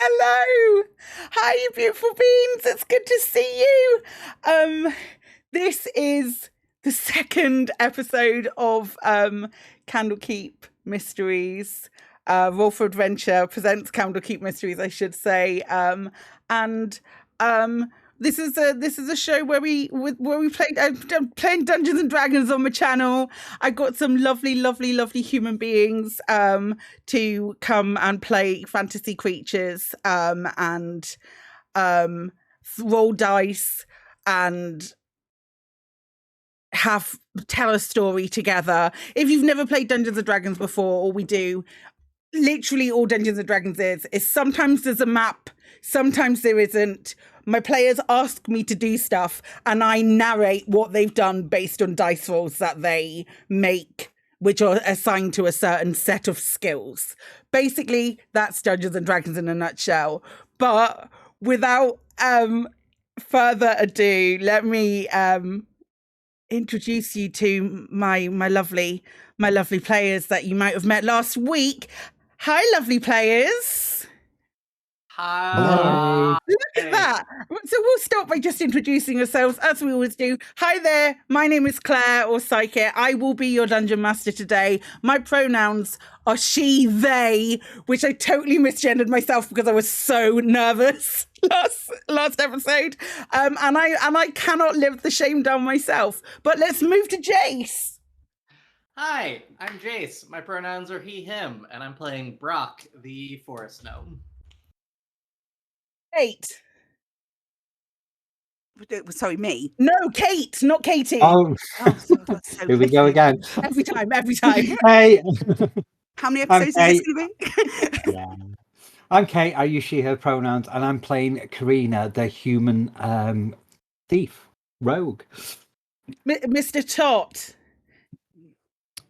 Hello. Hi, you beautiful beings. It's good to see you. This is the second episode of Candlekeep Mysteries. Roll for Adventure presents Candlekeep Mysteries, I should say. And this is a show where we play. I'm playing Dungeons and Dragons on my channel. I got some lovely human beings to come and play fantasy creatures and roll dice and tell a story together. If you've never played Dungeons and Dragons before, all we do, literally all Dungeons and Dragons is sometimes there's a map, sometimes there isn't. My players ask me to do stuff and I narrate what they've done based on dice rolls that they make, which are assigned to a certain set of skills. Basically, that's Dungeons and Dragons in a nutshell. But without further ado, let me introduce you to my lovely players that you might have met last week. Hi, lovely players. Hi. Look at that. So we'll start by just introducing ourselves as we always do. Hi there, my name is Claire or Psyche. I will be your dungeon master today. My pronouns are she, they, which I totally misgendered myself because I was so nervous last episode. And I cannot live the shame down myself. But let's move to Jace. Hi, I'm Jace. My pronouns are he, him, and I'm playing Brock, the forest gnome. Kate. Sorry, me. No, Kate, not Katie. Oh, so here we go again. Every time. Hey. How many episodes is this going to be? Yeah. I'm Kate. I use she, her pronouns, and I'm playing Karina, the human thief, rogue. Mr. Tot.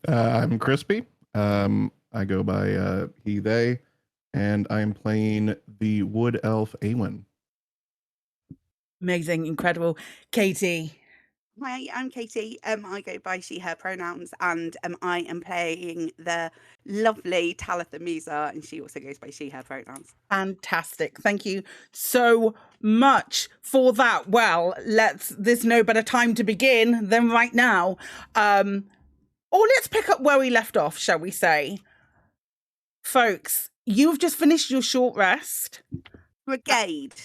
I'm Crispy. I go by he, they, and I'm playing the wood elf Awen. Amazing, incredible. Katie. Hi, I'm Katie. I go by she, her pronouns, and I am playing the lovely Talitha Misa, and she also goes by she, her pronouns. Fantastic. Thank you so much for that. Well, there's no better time to begin than right now. Or let's pick up where we left off, shall we say. Folks, you've just finished your short rest. Brigade.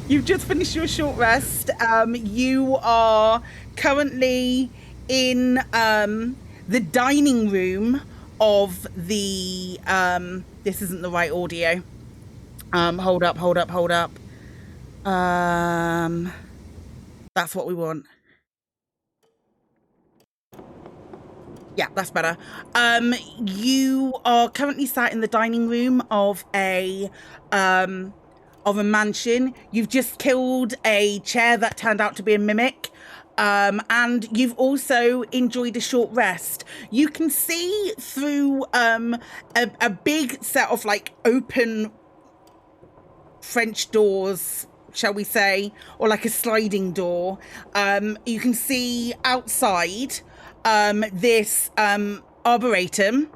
You've just finished your short rest. You are currently in the dining room of the... this isn't the right audio. Hold up. That's what we want. Yeah, that's better. You are currently sat in the dining room of a mansion. You've just killed a chair that turned out to be a mimic. And you've also enjoyed a short rest. You can see through a big set of like open French doors, shall we say, or like a sliding door. You can see outside this arboretum,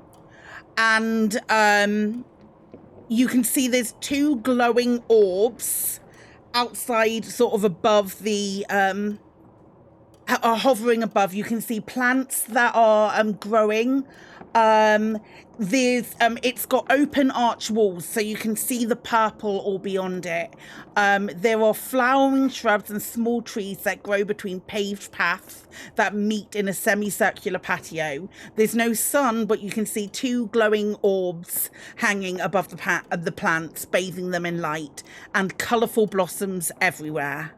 and you can see there's two glowing orbs outside, sort of above the are hovering above. You can see plants that are growing. It's got open arch walls, so you can see the purple all beyond it. There are flowering shrubs and small trees that grow between paved paths that meet in a semicircular patio. There's no sun, but you can see two glowing orbs hanging above the plants, bathing them in light, and colourful blossoms everywhere.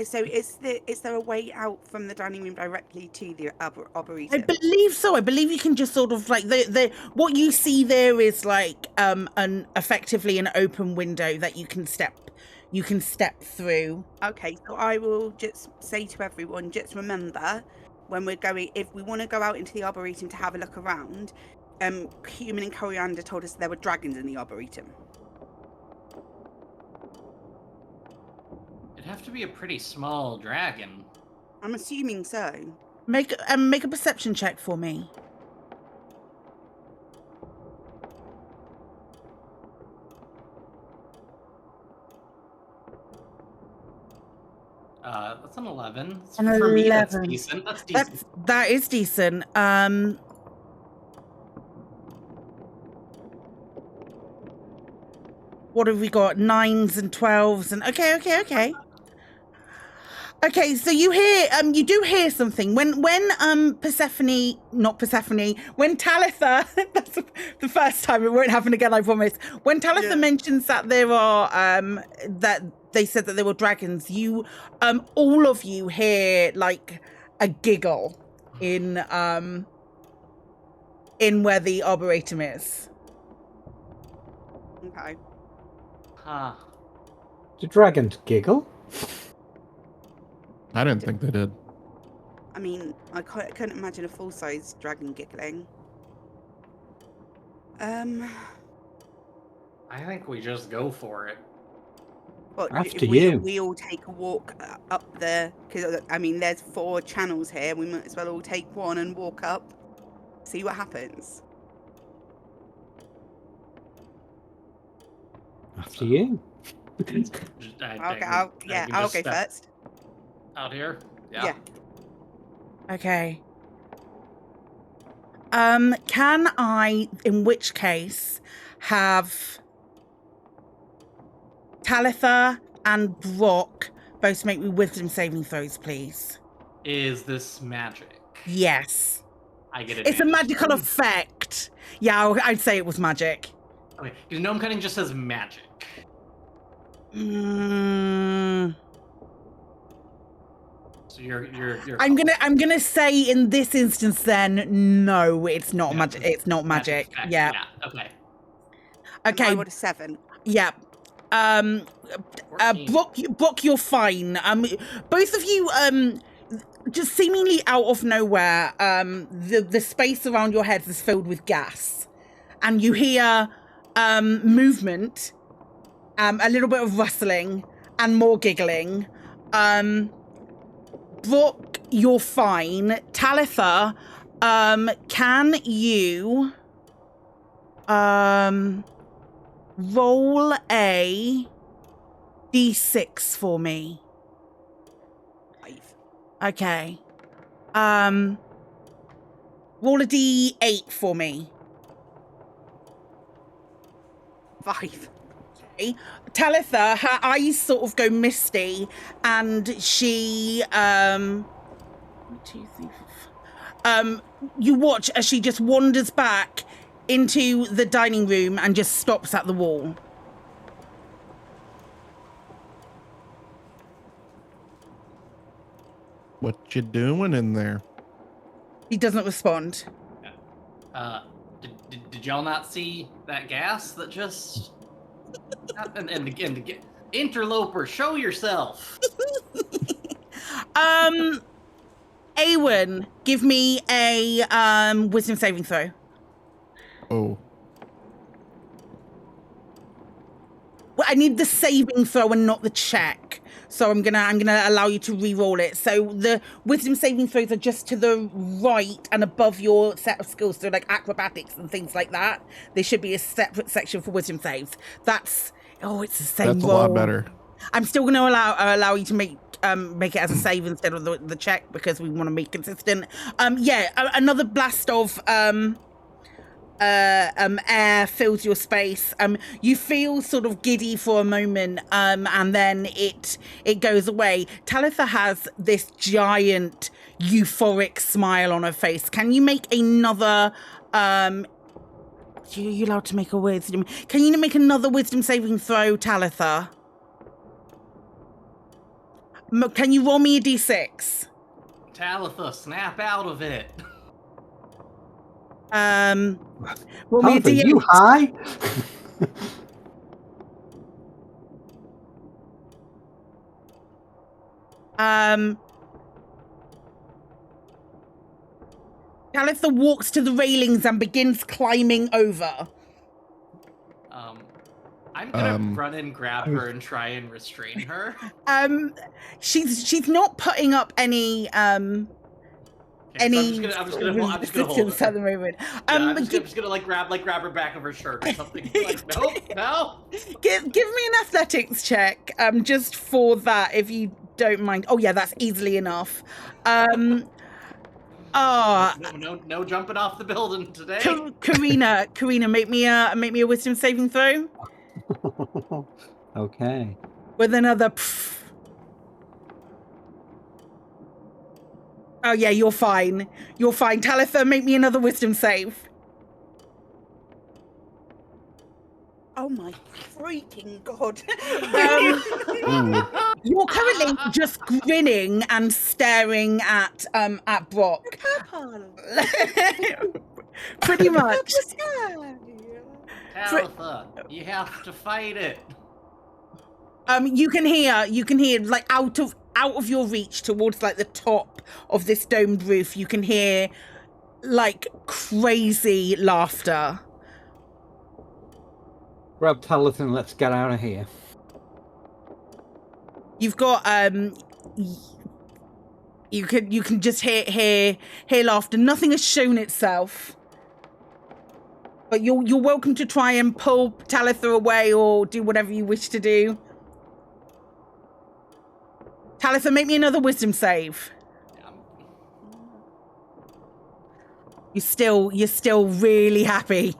So is there a way out from the dining room directly to the arboretum? I believe so. I believe you can just sort of like what you see there is like effectively an open window that you can step through. Okay, so I will just say to everyone, just remember when we're going, if we want to go out into the arboretum to have a look around, Human and Coriander told us there were dragons in the arboretum. Have to be a pretty small dragon. I'm assuming so. Make a perception check for me. That's an 11. An For me, that's 11. decent. That's decent. That is decent. What have we got? 9s and 12s and okay. Okay, so you do hear something when Persephone, not Persephone, when Talitha, that's the first time, it won't happen again, I promise. When Talitha mentions that there are that they said that there were dragons, you all of you hear like a giggle in where the arboretum is. Okay. Huh. Do dragons giggle? I didn't think they did. I mean, I couldn't imagine a full-size dragon giggling. I think we just go for it. Well, After if you. we all take a walk up there, because I mean, there's 4 channels here. We might as well all take one and walk up, see what happens. After you. I'll go first. Out here? Yeah. Okay. Can I, in which case, have Talitha and Brock both make me wisdom saving throws, please? Is this magic? Yes. I get it. It's a magical effect. Yeah, I'd say it was magic. Okay, because gnome cutting just says magic. So you're I'm gonna say in this instance then no, it's not magic. It's not magic. Yeah. Okay. Okay. I got a 7. Yeah. Brock, you're fine. Both of you, just seemingly out of nowhere, the space around your heads is filled with gas, and you hear movement, a little bit of rustling, and more giggling. Brock, you're fine. Talitha, can you roll a d6 for me? 5. Okay. Roll a d8 for me. 5. Okay. Talitha, her eyes sort of go misty, and she 1, 2, 3, 4, you watch as she just wanders back into the dining room and just stops at the wall. What you doing in there? He doesn't respond. Did y'all not see that gas that just... and again, interloper, show yourself. Awen, give me a wisdom saving throw. Oh, Well, I need the saving throw and not the check. So I'm gonna allow you to re-roll it. So the wisdom saving throws are just to the right and above your set of skills. So like acrobatics and things like that. There should be a separate section for wisdom saves. It's the same that's a roll. lot better. I'm still gonna allow you to make it as a save instead of the check because we want to be consistent. Another blast of air fills your space. You feel sort of giddy for a moment, and then it goes away. Talitha has this giant euphoric smile on her face. Can you make another you're allowed to make a wisdom. Can you make another wisdom saving throw, Talitha? Can you roll me a d6? Talitha, snap out of it. Roll me a Talitha, d8. you high? Talitha walks to the railings and begins climbing over. I'm gonna run and grab her and try and restrain her. She's not putting up any I'm just gonna hold resistance her. at the moment. I'm just gonna like grab her back of her shirt or something. Like, no. Give me an athletics check, just for that. If you don't mind. Oh yeah, that's easily enough. No jumping off the building today. Karina, make me a wisdom saving throw Okay. with another. Pff. Oh yeah, you're fine. You're fine. Talitha, make me another wisdom save. Oh my freaking god! You're currently just grinning and staring at Brock. Pretty much. Talitha, you have to fight it. You can hear like out of your reach towards like the top of this domed roof, you can hear like crazy laughter. Grab Talitha and let's get out of here. You've got you can just hear laughter. Nothing has shown itself. But you're welcome to try and pull Talitha away or do whatever you wish to do. Talitha, make me another wisdom save. You're still really happy.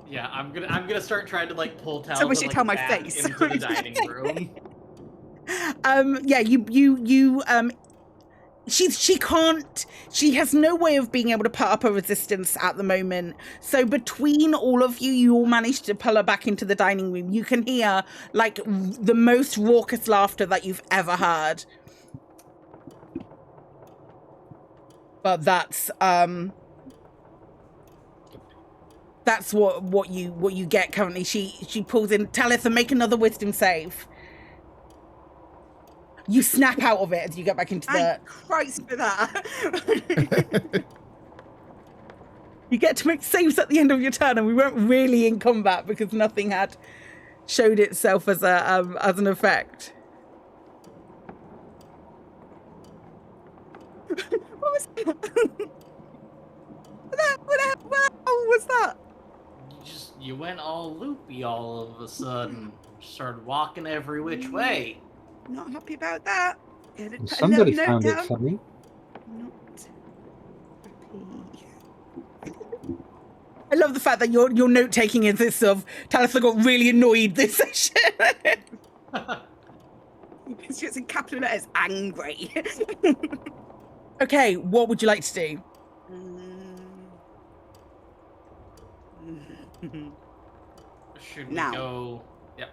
Yeah, I'm gonna start trying to like pull Talitha Someone should tell my back face. into the dining room. Yeah, she has no way of being able to put up a resistance at the moment. So between all of you, you all managed to pull her back into the dining room. You can hear like the most raucous laughter that you've ever heard. But that's what you get currently. She pulls in. Talitha, make another wisdom save. You snap out of it as you get back into the... Thank Christ for that. You get to make saves at the end of your turn, and we weren't really in combat because nothing had showed itself as an effect. What was that? What was that? You went all loopy all of a sudden. Started walking every which way. Not happy about that. Put Somebody a little found note it down. funny. Not happy. I love the fact that your note taking is this of Talitha got really annoyed this session. It's just in capital letters, angry. Okay, what would you like to do? Should we Now. go? Yep.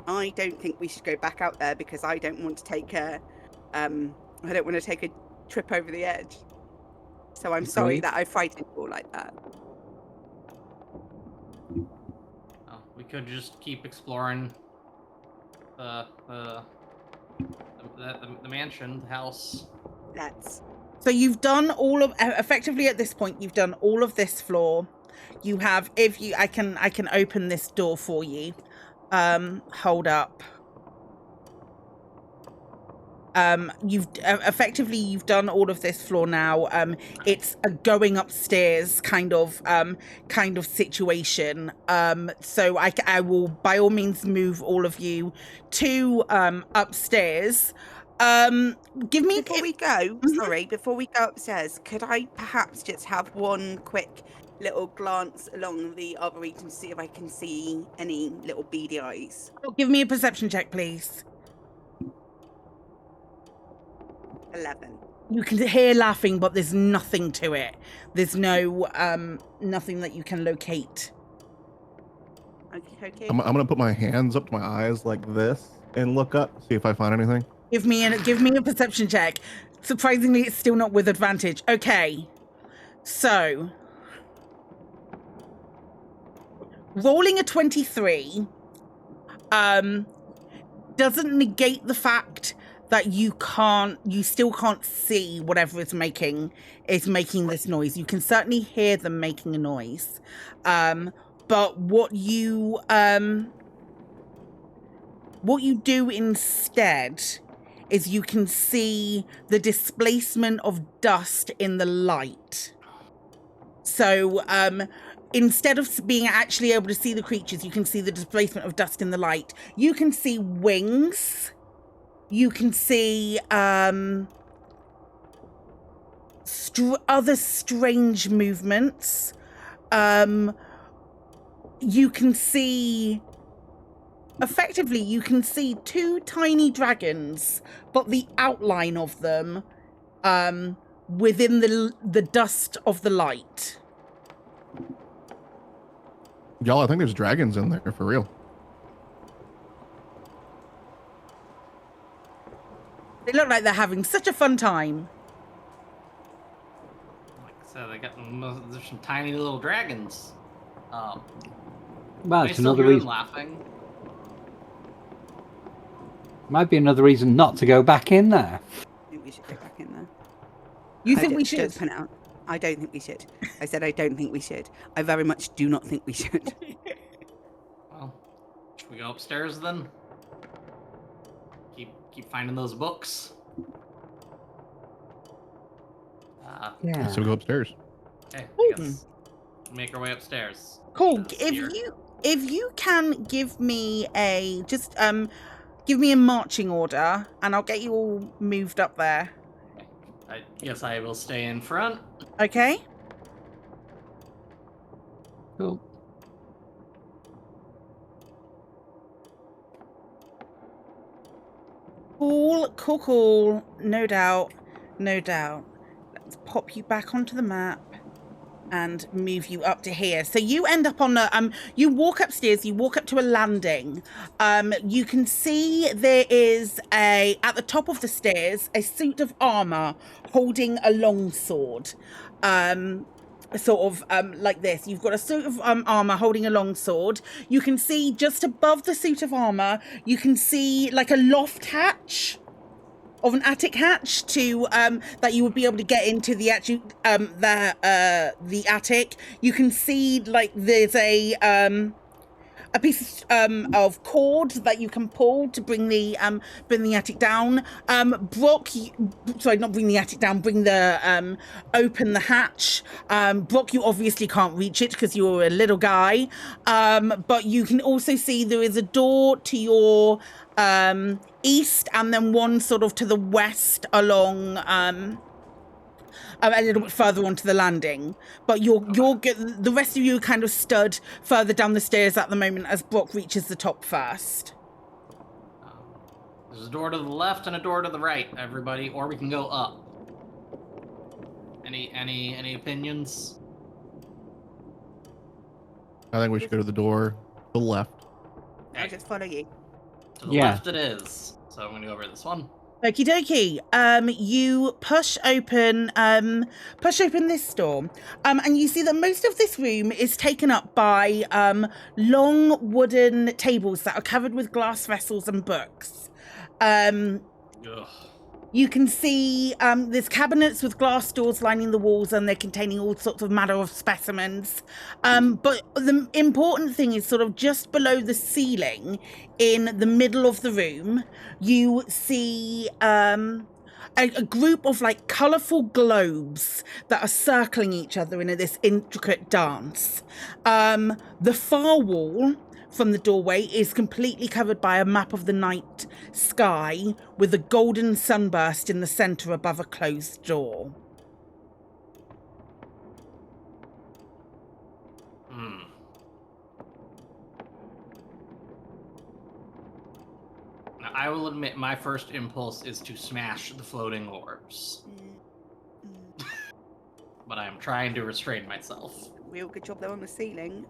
I don't think we should go back out there because I don't want to take a trip over the edge. So I'm sorry Agreed. that I frightened you all like that. Oh, we could just keep exploring the mansion, the house. Let's. So you've done all of, effectively at this point, you've done all of this floor. You have, I can open this door for you. Hold up. You've done all of this floor now. It's a going upstairs kind of situation. So I will by all means move all of you to upstairs. Give me Before we go, before we go upstairs, could I perhaps just have one quick little glance along the arboretum to see if I can see any little beady eyes? Give me a perception check, please. 11. You can hear laughing, but there's nothing to it. There's no nothing that you can locate. Okay. I'm gonna put my hands up to my eyes like this and look up, see if I find anything. Give me a perception check. Surprisingly, it's still not with advantage. Okay. So rolling a 23 doesn't negate the fact that you still can't see whatever is making this noise. You can certainly hear them making a noise. But what you do instead is you can see the displacement of dust in the light. So instead of being actually able to see the creatures, you can see the displacement of dust in the light. You can see wings you can see other strange movements. You can see, effectively, you can see 2 tiny dragons, but the outline of them within the dust of the light. Y'all, I think there's dragons in there for real. They look like they're having such a fun time. Like I said, there's some tiny little dragons. Well, I it's still another hear them reason. laughing. Might be another reason not to go back in there. I think we should go back in there. You think we should? Just point out, I don't think we should. I said I don't think we should. I very much do not think we should. Well, should we go upstairs then? Keep finding those books. Yeah. So we go upstairs. Okay, I guess make our way upstairs. Cool. Here. If you can give me a give me a marching order, and I'll get you all moved up there. I guess I will stay in front. Okay. Cool. Cool. No doubt. Let's pop you back onto the map and move you up to here. So you end up on the you walk upstairs, you walk up to a landing. You can see there is at the top of the stairs a suit of armor holding a longsword. Sort of like this. You've got a suit of armor holding a longsword. You can see just above the suit of armor, you can see like a loft hatch of an attic hatch to that you would be able to get into the actual the attic. You can see like there's a piece of cord that you can pull to bring the attic down. Brock, sorry, not bring the attic down, bring the open the hatch. Brock, you obviously can't reach it because you're a little guy. But you can also see there is a door to your east, and then one sort of to the west along a little bit further onto the landing. But the rest of you are kind of stood further down the stairs at the moment as Brock reaches the top first. There's a door to the left and a door to the right, everybody, or we can go up. Any opinions? I think we should go to the door to the left. I'll just follow you. To the Yeah. left it is. So I'm gonna go over this one. Okie dokie. You push open this door, and you see that most of this room is taken up by long wooden tables that are covered with glass vessels and books. Ugh. You can see there's cabinets with glass doors lining the walls, and they're containing all sorts of manner of specimens. But the important thing is sort of just below the ceiling, in the middle of the room, you see a group of like colourful globes that are circling each other in this intricate dance. The far wall from the doorway is completely covered by a map of the night sky with a golden sunburst in the centre above a closed door. Now, I will admit my first impulse is to smash the floating orbs. But I am trying to restrain myself. Real good job they're on the ceiling.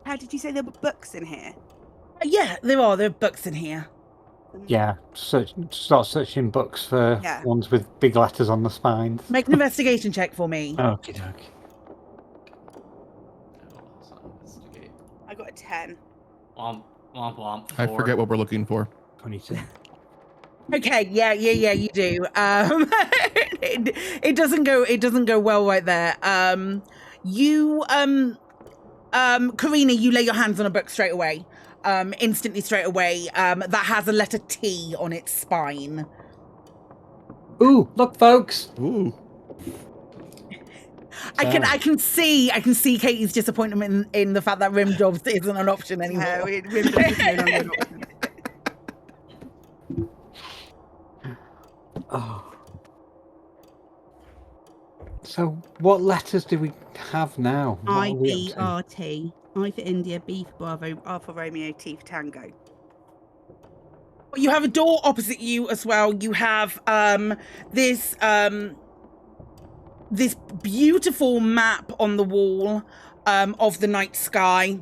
How did you say there were books in here? Yeah, there are books in here. Yeah, start searching books for ones with big letters on the spines. Make an investigation check for me. Okie dokie. I got a 10. Womp, womp, womp. I 4. forget what we're looking for. 22. Okay, yeah, you do. It doesn't go well right there. Karina, you lay your hands on a book straight away. Instantly straight away. That has a letter T on its spine. Ooh, look, folks. Ooh. I can see Katie's disappointment in the fact that rim jobs isn't an option anymore. No, rim jobs is no longer an option. Oh. So, what letters do we have now? What are we up to? IBRT. I for India, B for Bravo, R for Romeo, T for Tango. You have a door opposite you as well. You have this this beautiful map on the wall of the night sky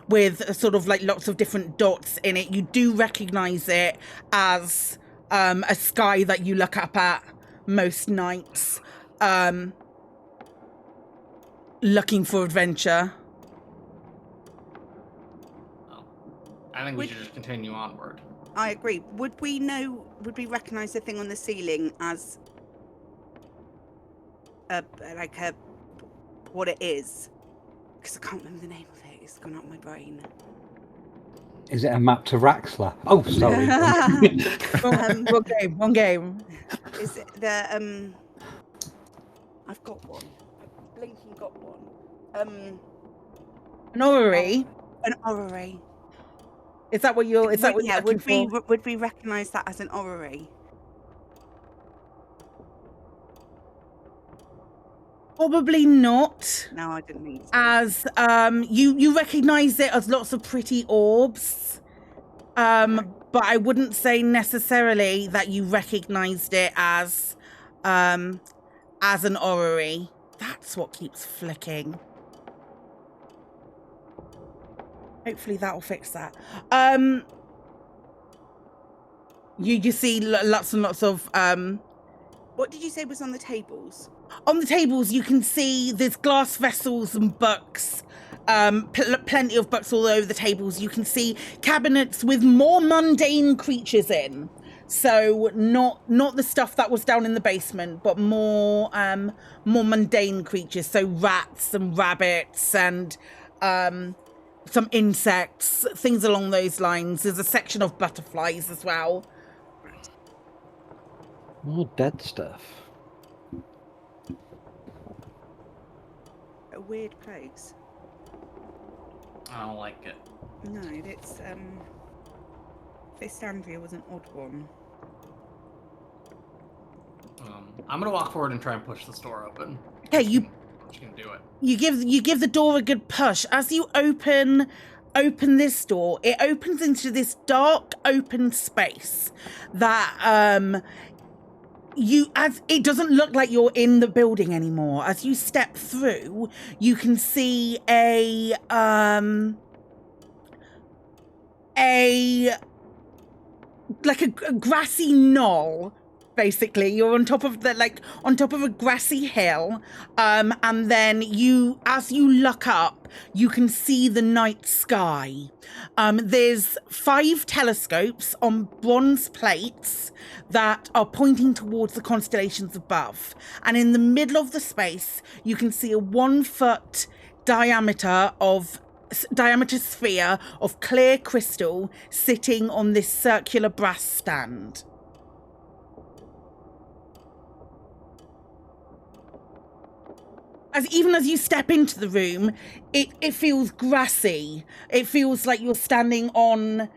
with sort of like lots of different dots in it. You do recognize it as a sky that you look up at most nights looking for adventure. I think we should just continue onward. I agree. Would we recognise the thing on the ceiling as what it is? Because I can't remember the name of it. It's gone out of my brain. Is it a map to Raxler? Oh, sorry. One game. Is it the I've got one. I've blinking got one. An orrery. An orrery. Is that what you're? Is that what you're looking for? Would we recognise that as an orrery? Probably not. No, I didn't mean to. As you recognise it as lots of pretty orbs, but I wouldn't say necessarily that you recognised it as an orrery. That's what keeps flicking. Hopefully that'll fix that. You see lots and lots of What did you say was on the tables? On the tables, you can see there's glass vessels and books, plenty of books all over the tables. You can see cabinets with more mundane creatures in. So not the stuff that was down in the basement, but more mundane creatures. So rats and rabbits and some insects, things along those lines. There's a section of butterflies as well. More dead stuff. A weird place. I don't like it. No, it's Vistandria was an odd one. I'm gonna walk forward and try and push this door open. Okay, I'm just gonna do it. You give the door a good push. As you open this door, it opens into this dark open space that as it doesn't look like you're in the building anymore. As you step through, you can see a grassy knoll. Basically, you're on top of a grassy hill, and then as you look up, you can see the night sky. There's 5 telescopes on bronze plates that are pointing towards the constellations above, and in the middle of the space, you can see a 1-foot diameter sphere of clear crystal sitting on this circular brass stand. Even as you step into the room, it feels grassy. It feels like you're standing on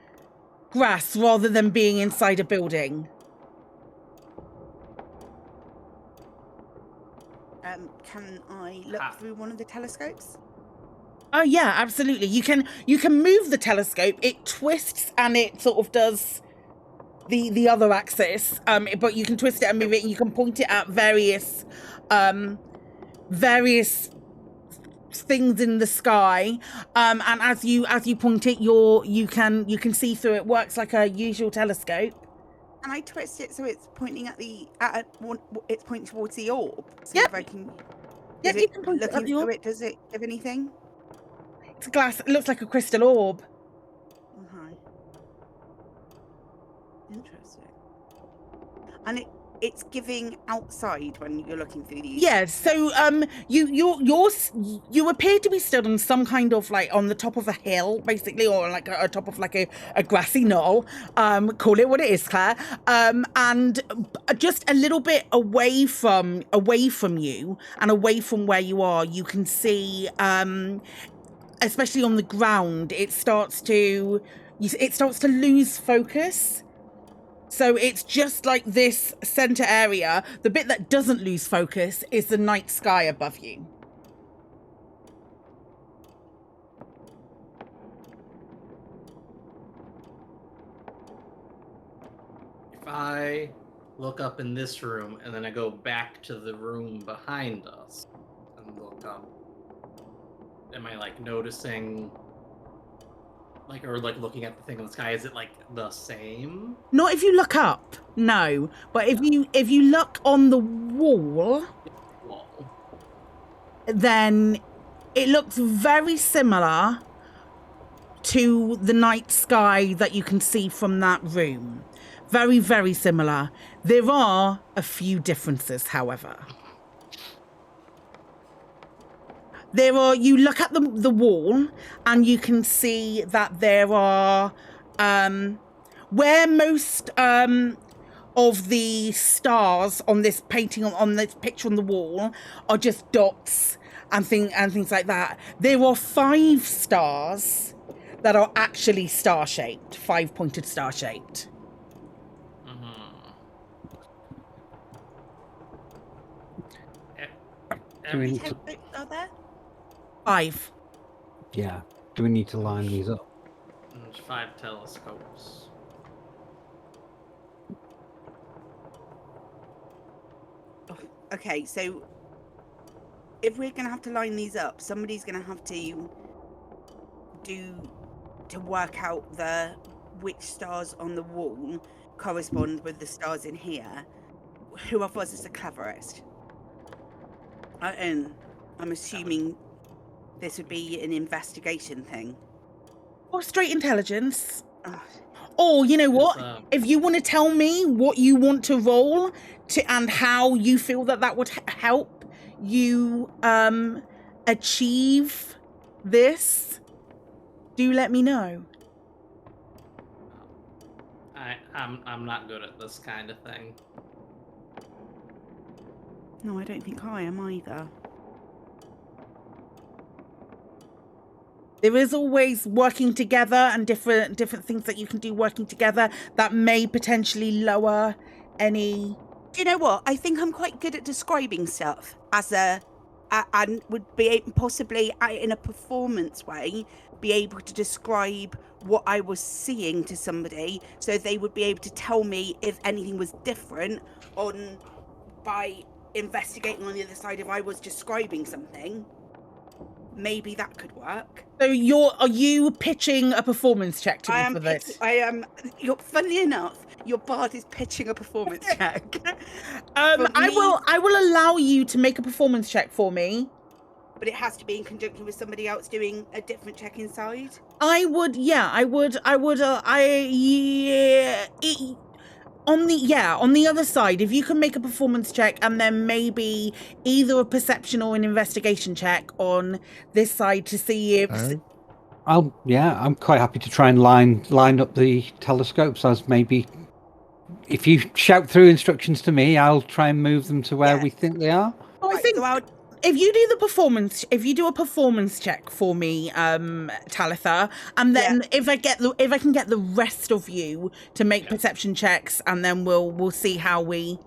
grass rather than being inside a building. Can I look through one of the telescopes? Oh yeah, absolutely. You can move the telescope. It twists and it sort of does the other axis. But you can twist it and move it, and you can point it at various things in the sky, and as you point it, you can see through. It works like a usual telescope. And I twist it so it's pointing it's pointing towards the orb. So Yep. if I can. Yeah, you can point it at Looking the orb. through it, does it give anything? It's glass. It looks like a crystal orb. Okay. Interesting. And it's giving outside when you're looking through these. Yeah, so you appear to be stood on some kind of like on the top of a hill, basically, or like a top of like a grassy knoll. Call it what it is, Claire. And just a little bit away from you and away from where you are, you can see, especially on the ground, it starts to lose focus. So it's just like this center area. The bit that doesn't lose focus is the night sky above you. If I look up in this room and then I go back to the room behind us and look up, am I like noticing, like, or like looking at the thing in the sky? Is it like the same? Not if you look up, no. But if you look on the wall, Wall. then it looks very similar to the night sky that you can see from that room. Very, very similar. There are a few differences, however. You look at the wall and you can see that there are, where most of the stars on this painting, on this picture on the wall, are just dots and things like that. There are 5 stars that are actually star-shaped, 5-pointed star-shaped. Do we need to... Are there? 5. Yeah. Do we need to line these up? There's 5 telescopes. Okay, so if we're going to have to line these up, somebody's going to have to work out which stars on the wall correspond with the stars in here. Who of us is the cleverest? And I'm assuming this would be an investigation thing. Or straight intelligence. Ugh. Or, you know what? If you want to tell me what you want to roll and how you feel that would help you achieve this, do let me know. I'm not good at this kind of thing. No, I don't think I am either. There is always working together and different things that you can do working together that may potentially lower any... Do you know what? I think I'm quite good at describing stuff and would be possibly in a performance way be able to describe what I was seeing to somebody, so they would be able to tell me if anything was different by investigating on the other side. If I was describing something, maybe that could work. So are you pitching a performance check to me for this? Funnily enough, your bard is pitching a performance check. I will allow you to make a performance check for me. But it has to be in conjunction with somebody else doing a different check inside. On the other side, if you can make a performance check and then maybe either a perception or an investigation check on this side to see if... I'm quite happy to try and line up the telescopes, as maybe if you shout through instructions to me, I'll try and move them to where we think they are. Oh, I think if you do a performance check for me, Talitha, and then if I can get the rest of you to make perception checks, and then we'll see how we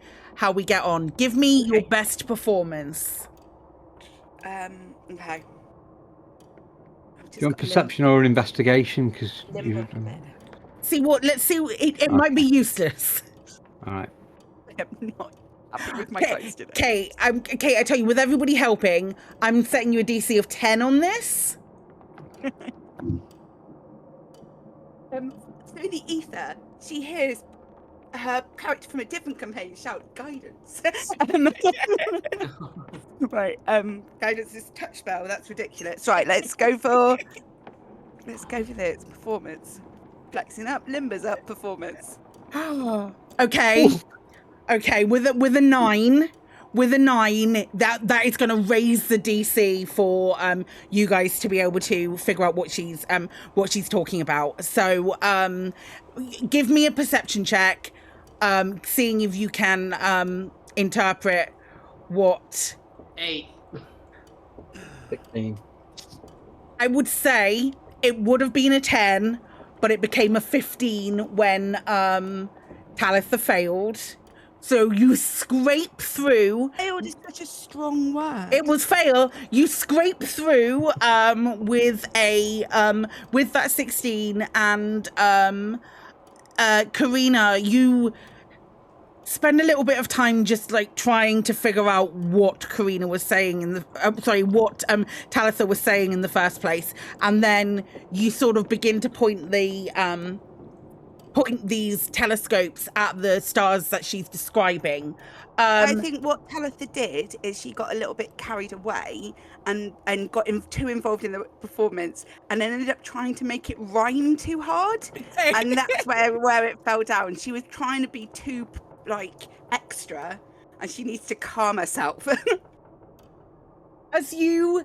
get on. Give me your best performance. Okay. Do you want perception or an investigation? Because let's see. It might be useless. All right. I'm not happy with my dice today. Kate, I tell you, with everybody helping, I'm setting you a DC of 10 on this. Through the ether, she hears her character from a different campaign shout guidance. Right, guidance is touch spell. That's ridiculous. Right, let's go for this performance. Flexing up, limbers up, performance. Okay. Okay, with a 9. With a 9, that is going to raise the DC for you guys to be able to figure out what she's talking about. So give me a perception check, seeing if you can interpret what. 8. 16. I would say it would have been a 10, but it became a 15 when Talitha failed. So you scrape through. Failed is such a strong word. It was fail. You scrape through with that 16, and Karina, you spend a little bit of time just like trying to figure out what Karina was saying in the what Talitha was saying in the first place, and then you sort of begin to point these telescopes at the stars that she's describing. I think what Talitha did is she got a little bit carried away and got too involved in the performance, and then ended up trying to make it rhyme too hard, and that's where it fell down. She was trying to be too like extra, and she needs to calm herself. As you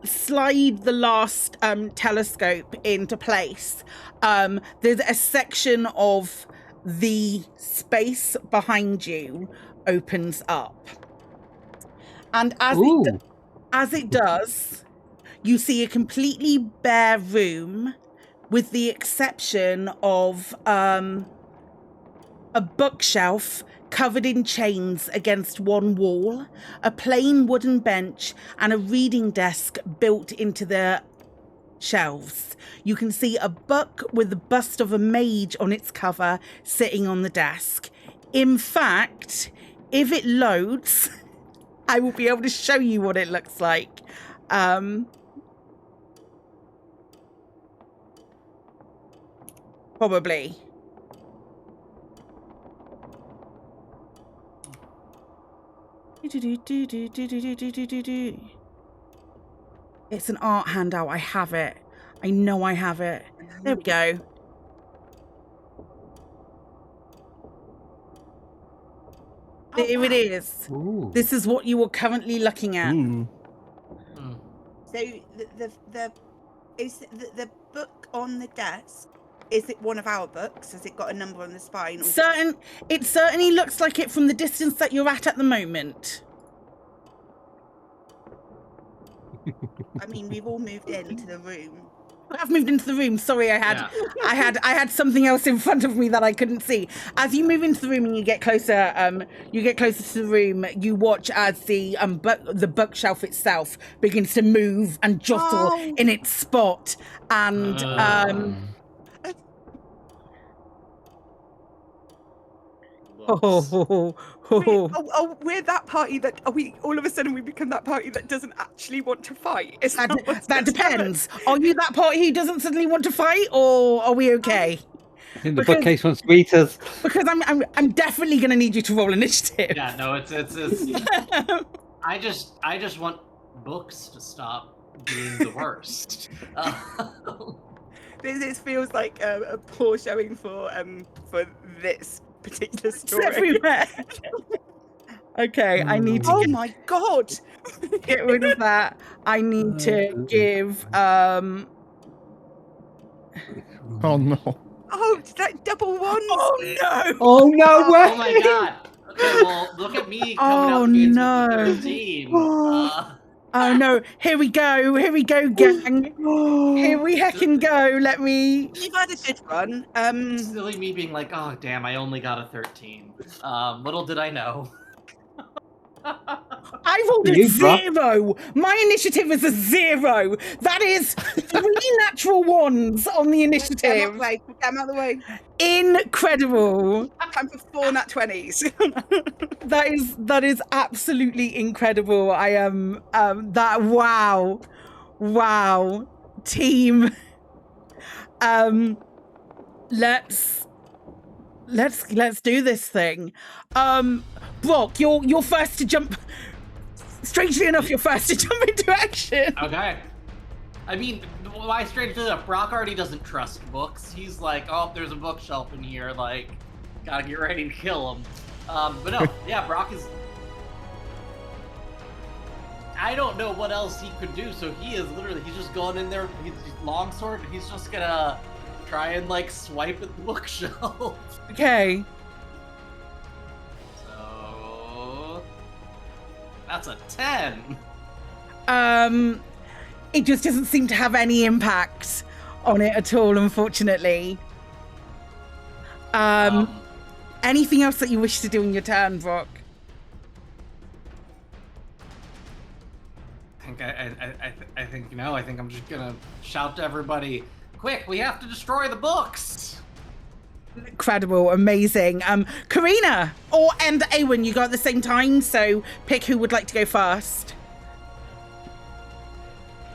slide the last telescope into place, there's a section of the space behind you opens up, and as it does, you see a completely bare room, with the exception of a bookshelf covered in chains against one wall, a plain wooden bench, and a reading desk built into the shelves. You can see a book with the bust of a mage on its cover sitting on the desk. In fact, if it loads, I will be able to show you what it looks like. Probably. It's an art handout. I have it. I know I have it. There we go. There it is. Ooh. This is what you are currently looking at. So the book on the desk, is it one of our books? Has it got a number on the spine? It certainly looks like it from the distance that you're at the moment. I mean, we've all moved into the room. I've moved into the room. Sorry, I had something else in front of me that I couldn't see. As you move into the room and you get closer to the room, you watch as the bookshelf itself begins to move and jostle in its spot, and we're that party that all of a sudden we become that party that doesn't actually want to fight. That depends. Are you that party who doesn't suddenly want to fight, or are we okay? In the bookcase wants to eat us. Because I'm definitely going to need you to roll initiative. Yeah, no, it's I just want books to stop being the worst. This feels like a poor showing for this particular It's story. everywhere. Okay, I need to Oh my god! get rid of that. I need to give Oh no. Oh, that double one. Oh no! Oh no way! Oh my god! Okay, well, look at me coming up against the 13. Oh no! Here we go, gang. Here we heckin' go. Let me. You've had a good run. Silly me being like, oh damn, I only got a 13. Little did I know. I rolled a 0. My initiative is a 0. That is 3 natural ones on the initiative. Get out of the way. Incredible. Time for 4 nat 20s. That is absolutely incredible. I am that wow. Team. Let's do this thing. Brock, you're first to jump. Strangely enough, you're first to jump into action. Okay. I mean, why strangely enough? Brock already doesn't trust books. He's like, oh, there's a bookshelf in here. Like, gotta get ready to kill him. But no, yeah, Brock is. I don't know what else he could do, so he's just going in there. He's longsword. He's just gonna try and like swipe at the bookshelf. Okay. So that's a 10. It just doesn't seem to have any impact on it at all, unfortunately. Anything else that you wish to do in your turn, Brock? I think I think I'm just gonna shout to everybody, quick, we have to destroy the books. Incredible, amazing. Karina and Awen, you go at the same time, so pick who would like to go first.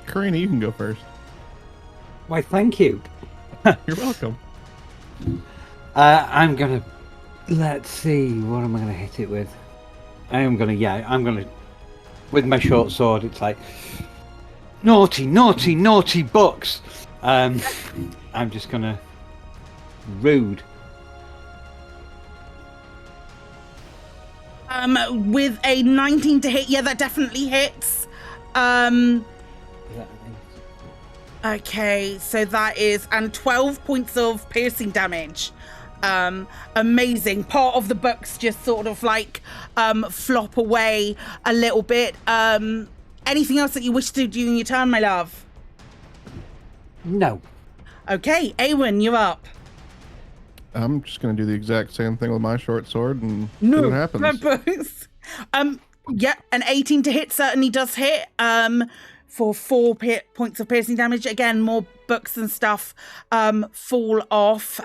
Karina, you can go first. Why, thank you. You're welcome. I'm gonna. Let's see. What am I gonna hit it with? I'm gonna. With my short sword, it's like naughty, naughty, naughty books. I'm just gonna rude. With a 19 to hit, yeah, that definitely hits. Okay, so that is 12 points of piercing damage. Amazing. Part of the books just sort of like flop away a little bit. Anything else that you wish to do in your turn, my love? No. Okay, Awen, you're up. I'm just gonna do the exact same thing with my short sword and see what happens. Yeah, an 18 to hit certainly does hit. For 4 points of piercing damage. Again, more books and stuff fall off.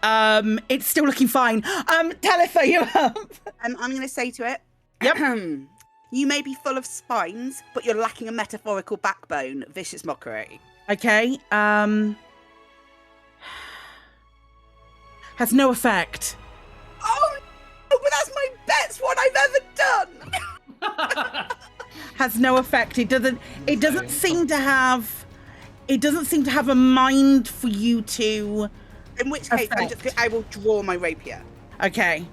It's still looking fine. Talitha, you're up. I'm going to say to it, Yep. you may be full of spines, but you're lacking a metaphorical backbone. Vicious mockery. Okay. Has no effect. Oh, no, but that's my best one I've ever done. Has no effect. It doesn't seem to have a mind for you to. In which case, I will draw my rapier. Okay.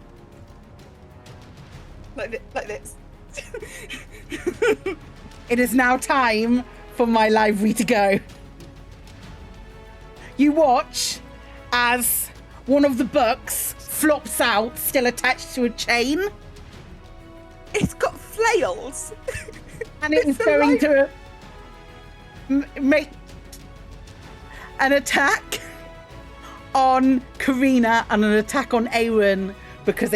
Like this. It is now time for my library to go. You watch as one of the books flops out, still attached to a chain. It's got flails. And it is going to make an attack on Karina and an attack on Awen because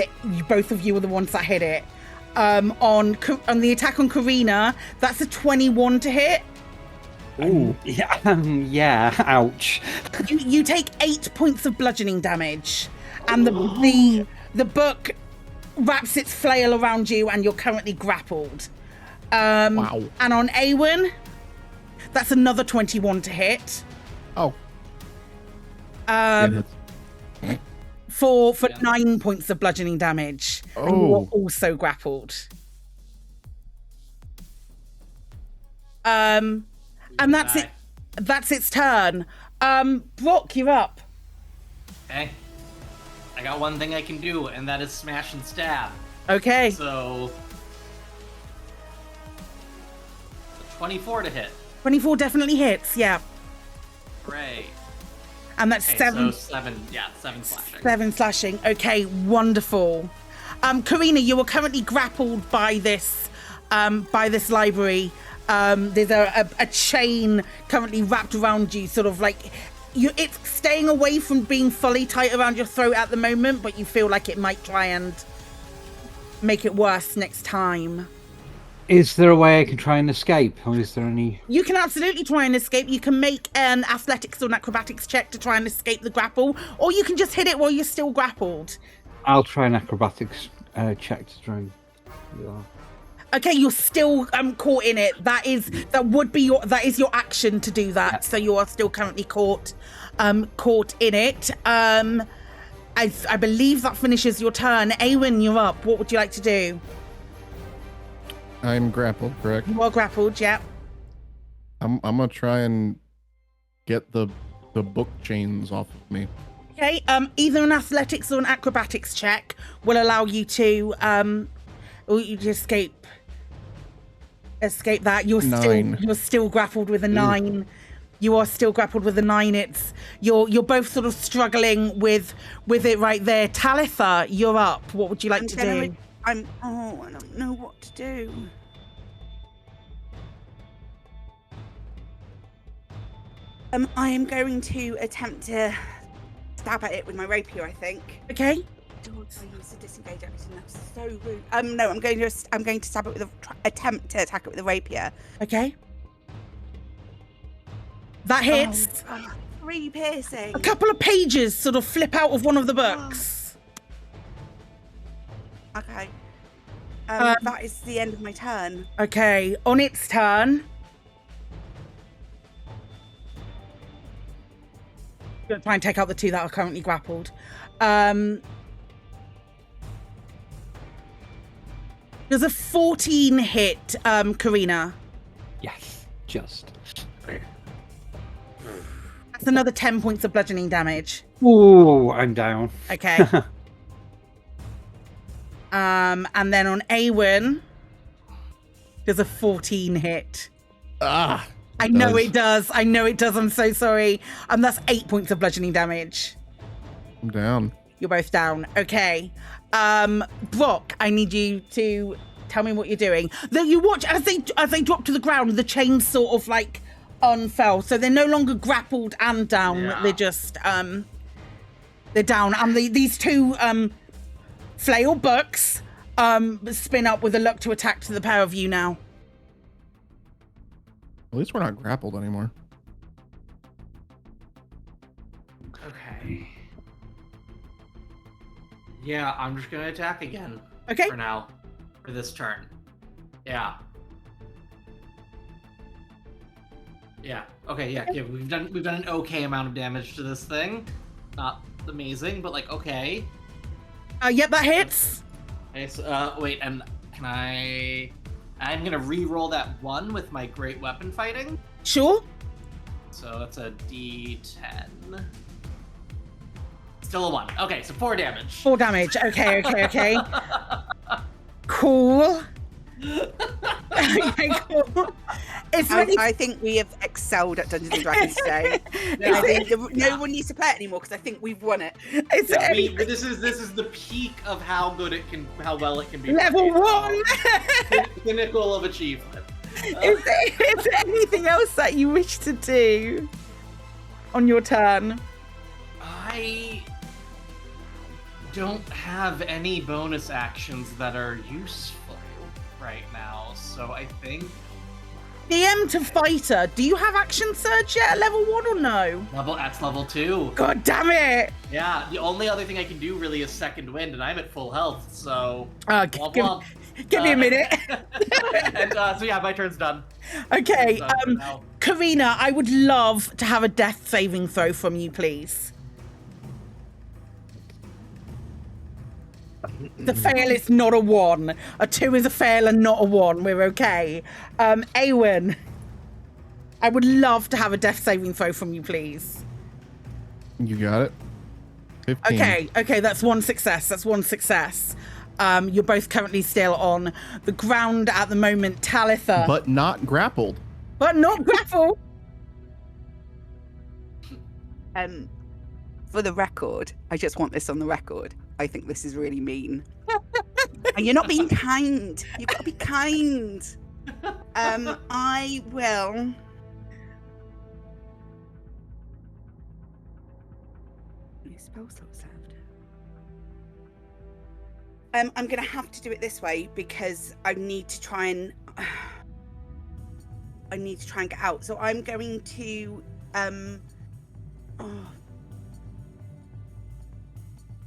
both of you are the ones that hit it. On the attack on Karina, that's a 21 to hit. Ooh. Yeah. Ouch. You take 8 points of bludgeoning damage, and the book wraps its flail around you, and you're currently grappled. Wow. And on Awen, that's another 21 to hit. Oh. For 9 points of bludgeoning damage. Oh. And you are also grappled. And that's it. That's its turn. Brock, you're up. Okay. I got one thing I can do, and that is smash and stab. Okay. So 24 to hit. 24 definitely hits, yeah. Great. And that's Okay, 7. So 7 slashing. 7 slashing. Okay, wonderful. Karina, you are currently grappled by this library. There's a chain currently wrapped around you, sort of like it's staying away from being fully tight around your throat at the moment, but you feel like it might try and make it worse next time. Is there a way I can try and escape, or is there any? You can absolutely try and escape. You can make an athletics or an acrobatics check to try and escape the grapple, or you can just hit it while you're still grappled. I'll try an acrobatics check to try and. Okay, you're still caught in it. That is your action to do that. Yeah. So you are still currently caught in it. I believe that finishes your turn. Awen, you're up. What would you like to do? I'm grappled, correct? You are grappled, yeah. I'm gonna try and get the book chains off of me. Okay, either an athletics or an acrobatics check will allow you to escape that. Nine. You're still grappled with a 9. You are still grappled with a 9. It's you're both sort of struggling with it right there. Talitha, you're up. What would you like to do? I don't know what to do. I am going to attempt to stab at it with my rapier, I think. Okay. Oh, I used to disengage action. That's so rude. No, I'm going to stab it with attempt to attack it with a rapier. Okay. That hits. 3 piercing. A couple of pages sort of flip out of one of the books. Okay. That is the end of my turn. Okay. On its turn. I'm going to try and take out the 2 that are currently grappled. Does a 14 hit, Karina? Yes, just. That's another 10 points of bludgeoning damage. Ooh, I'm down. Okay. And then on Awen, there's a 14 hit. Ah. I know it does. I'm so sorry. That's 8 points of bludgeoning damage. I'm down. You're both down. Okay. Brock, I need you to tell me what you're doing. Then you watch as they drop to the ground, the chains sort of like unfell. So they're no longer grappled and down. Yeah. They're just they're down. And these 2 flail books spin up with a luck to attack to the pair of you now. At least we're not grappled anymore. Okay. Yeah, I'm just gonna attack again. Okay. For now. For this turn. Yeah. Yeah. Okay, yeah. We've done an okay amount of damage to this thing. Not amazing, but like okay. Yep, that hits. Okay, so, wait, and can I'm gonna re-roll that 1 with my great weapon fighting. Sure. So that's a D10. Still a 1. Okay, so 4 damage. 4 damage. Okay. Cool. Okay, cool. I think we have excelled at Dungeons and Dragons today. Yeah. I think no one needs to play it anymore because I think we've won it. This is the peak of how well it can be. Level 1. Pinnacle of achievement. Is there anything else that you wish to do on your turn? I don't have any bonus actions that are useful right now, so I think DM to fighter, do you have action surge yet at level 1 or no? that's level 2. God damn it! Yeah, the only other thing I can do really is second wind, and I'm at full health, so Give me a minute. And so yeah, my turn's done. Okay, Done for now. Karina, I would love to have a death saving throw from you, please. The fail is not a 1. A 2 is a fail and not a 1. We're okay. Awen, I would love to have a death saving throw from you, please. You got it. 15. Okay, that's 1 success. You're both currently still on the ground at the moment. Talitha. But not grappled. But not grapple. For the record, I just want this on the record. I think this is really mean. And you're not being kind. You've got to be kind. I will. Your spell slot saved. I'm going to have to do it this way because I need to try and get out. So I'm going to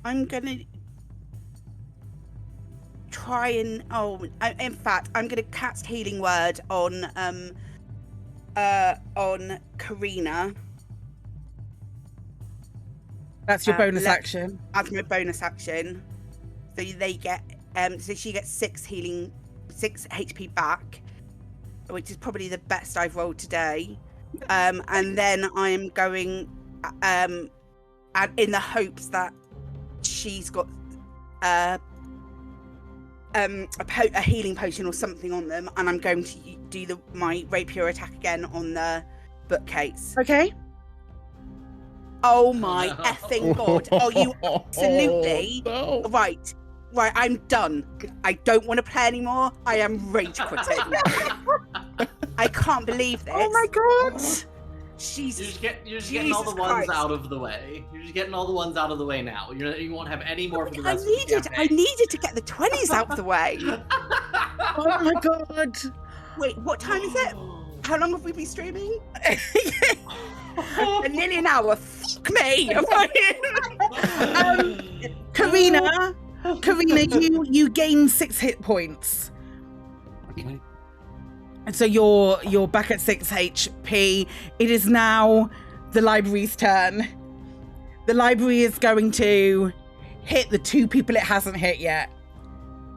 I'm gonna try and in fact I'm gonna cast Healing Word on Karina. That's your bonus action. As my bonus action, so they get so she gets 6 HP back, which is probably the best I've rolled today. And then I'm going and in the hopes that she's got a healing potion or something on them, and I'm going to do my rapier attack again on the bookcase. Okay. Oh my effing god! Oh, you absolutely right. I'm done. I don't want to play anymore. I am rage quitting. I can't believe this. Oh my god! Jesus. You're just getting all the ones out of the way. You're just getting all the ones out of the way now. You won't have any more for the rest of the campaign. I needed to get the 20s out of the way. Oh my god! Wait, what time is it? How long have we been streaming? Nearly an hour. Fuck me. Karina, you gain 6 hit points. Okay. And so you're back at 6 HP. It is now the library's turn. The library is going to hit the 2 people it hasn't hit yet.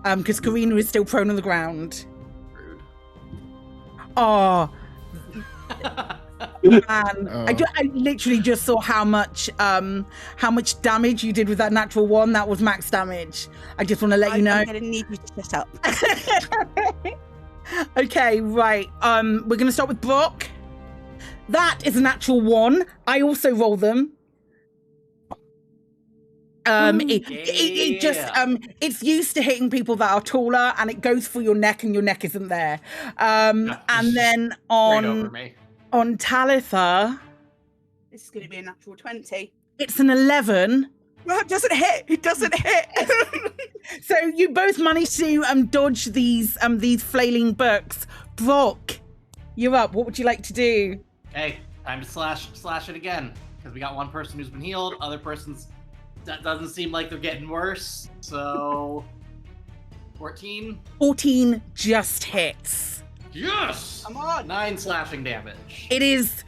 Because Karina is still prone on the ground. Rude. Oh man. I literally just saw how much damage you did with that natural 1. That was max damage. I just want to let you know. I'm gonna need you to shut up. Okay, right. We're gonna start with Brock. That is a natural 1. I also roll them. It just it's used to hitting people that are taller, and it goes for your neck, and your neck isn't there. And then Right over me. on Talitha, This is gonna be a natural 20. it's an 11. Well, it doesn't hit. It doesn't hit. So you both managed to dodge these flailing books. Brock, you're up. What would you like to do? Hey, time to slash it again. Because we got one person who's been healed, other person's that doesn't seem like they're getting worse. So 14. 14 just hits. Yes! Come on. 9 slashing damage. It is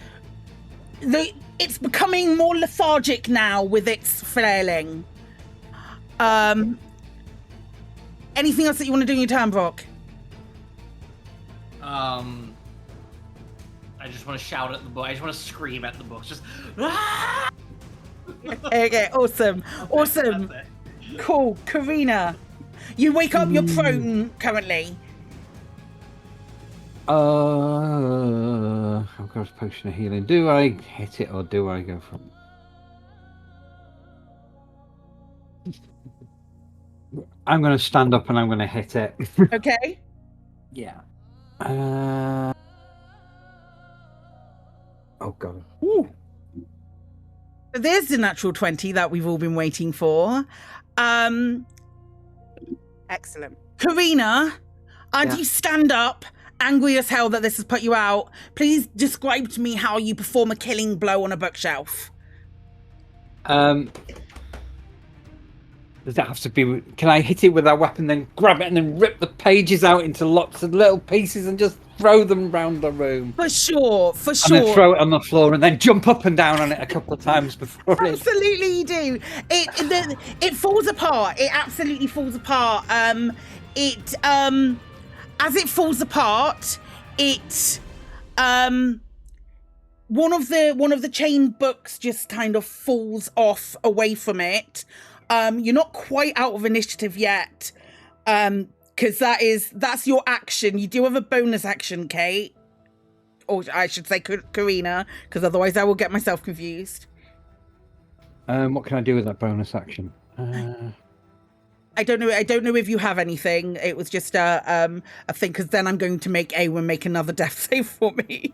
it's becoming more lethargic now with its flailing. Anything else that you want to do in your turn, Brock? I just want to shout at the book. I just want to scream at the books. Just ah! Okay, awesome. Awesome. That's it. Cool. Karina, you wake up, you're prone currently. I've got a potion of healing. Do I hit it or do I go for it? I'm going to stand up and I'm going to hit it. Okay. Yeah. Oh god. Ooh. There's the natural 20 that we've all been waiting for. Excellent. Karina, and Yeah. you stand up, angry as hell that this has put you out. Please describe to me how you perform a killing blow on a bookshelf. Does that have to be? Can I hit it with that weapon, then grab it and then rip the pages out into lots of little pieces and just throw them around the room? For sure. And then throw it on the floor and then jump up and down on it a couple of times before it. Absolutely, you do. It falls apart. It absolutely falls apart. As it falls apart, one of the chain books just kind of falls off away from it. You're not quite out of initiative yet, because that's your action. You do have a bonus action, Kate, or I should say Karina, because otherwise I will get myself confused. What can I do with that bonus action? I don't know if you have anything. It was just a thing, because then I'm going to make Awen make another death save for me.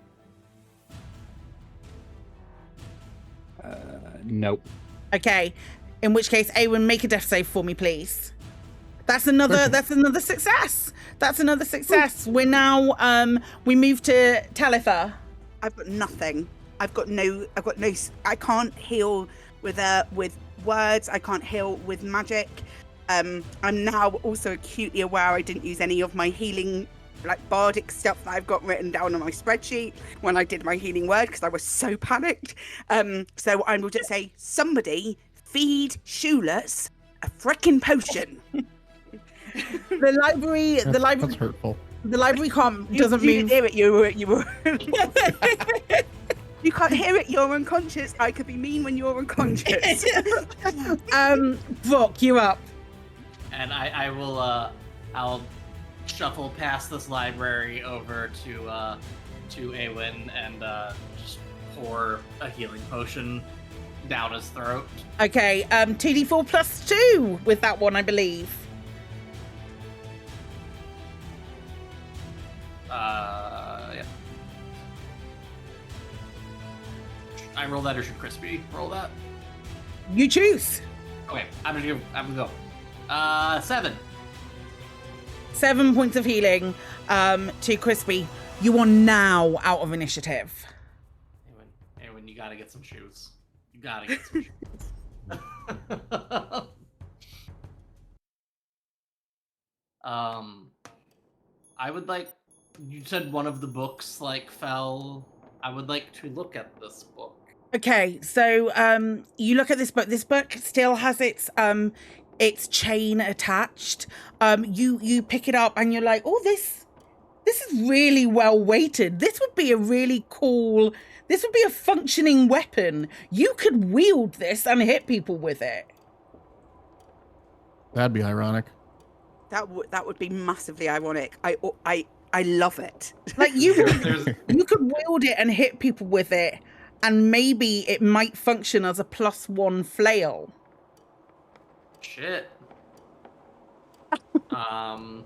Nope. Okay. In which case, Awen, make a death save for me, please. That's another success. That's another success. We're now we move to Talitha. I've got nothing. I've got no. I can't heal with words. I can't heal with magic. I'm now also acutely aware I didn't use any of my healing, like bardic stuff that I've got written down on my spreadsheet when I did my healing word, because I was so panicked. So I will just say, somebody feed Shoeless a frickin' potion. The library. That's hurtful. The library doesn't you move. didn't hear it. You were. You can't hear it. You're unconscious. I could be mean when you're unconscious. Brock, you're up. And I will I'll shuffle past this library over to Awen and just pour a healing potion down his throat. Okay, 2d4 plus 2 with that one, I believe. Yeah. I roll that, or should Crispy roll that? You choose. Okay, I'm gonna go. 7. 7 points of healing to Crispy. You are now out of initiative. Awen, you gotta get some shoes. You gotta get some shoes. I would like. You said one of the books fell. I would like to look at this book. Okay, so you look at this book. This book still has its chain attached. You pick it up and you're like, oh, this is really well weighted. This would be a really cool. This would be a functioning weapon. You could wield this and hit people with it. That'd be ironic. That would be massively ironic. I love it. Like you could wield it and hit people with it, and maybe it might function as a +1 flail. Shit. I'm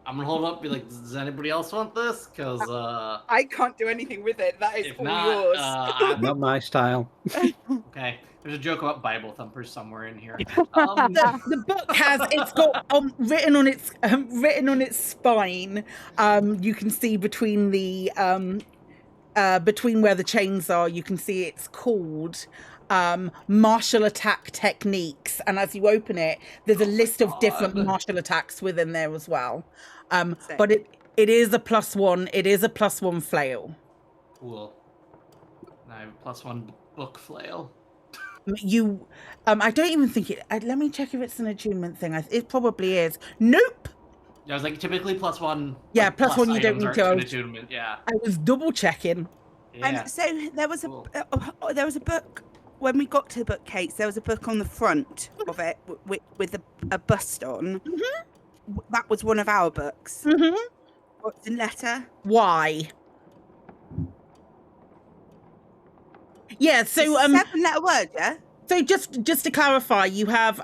gonna hold up and be like, does anybody else want this? Because I can't do anything with it. That is if all not, yours. Not my style. Okay. There's a joke about Bible thumpers somewhere in here. The book it's got written on its spine. You can see between the between where the chains are, you can see it's called martial attack techniques, and as you open it, there's a list of different martial attacks within there as well. But it is a +1. It is a +1 flail. Cool. I have a +1 book flail. You, I don't even think it. Let me check if it's an attunement thing. It probably is. Nope. I was like, typically +1. Yeah, +1. You don't need to. Attunement. Yeah. I was double checking. Yeah. And so there was a book when we got to the bookcase. There was a book on the front of it with a bust on. Mm-hmm. That was one of our books. Mm-hmm. What's the letter? Why? Yeah, so 7-letter word, yeah. So just to clarify, you have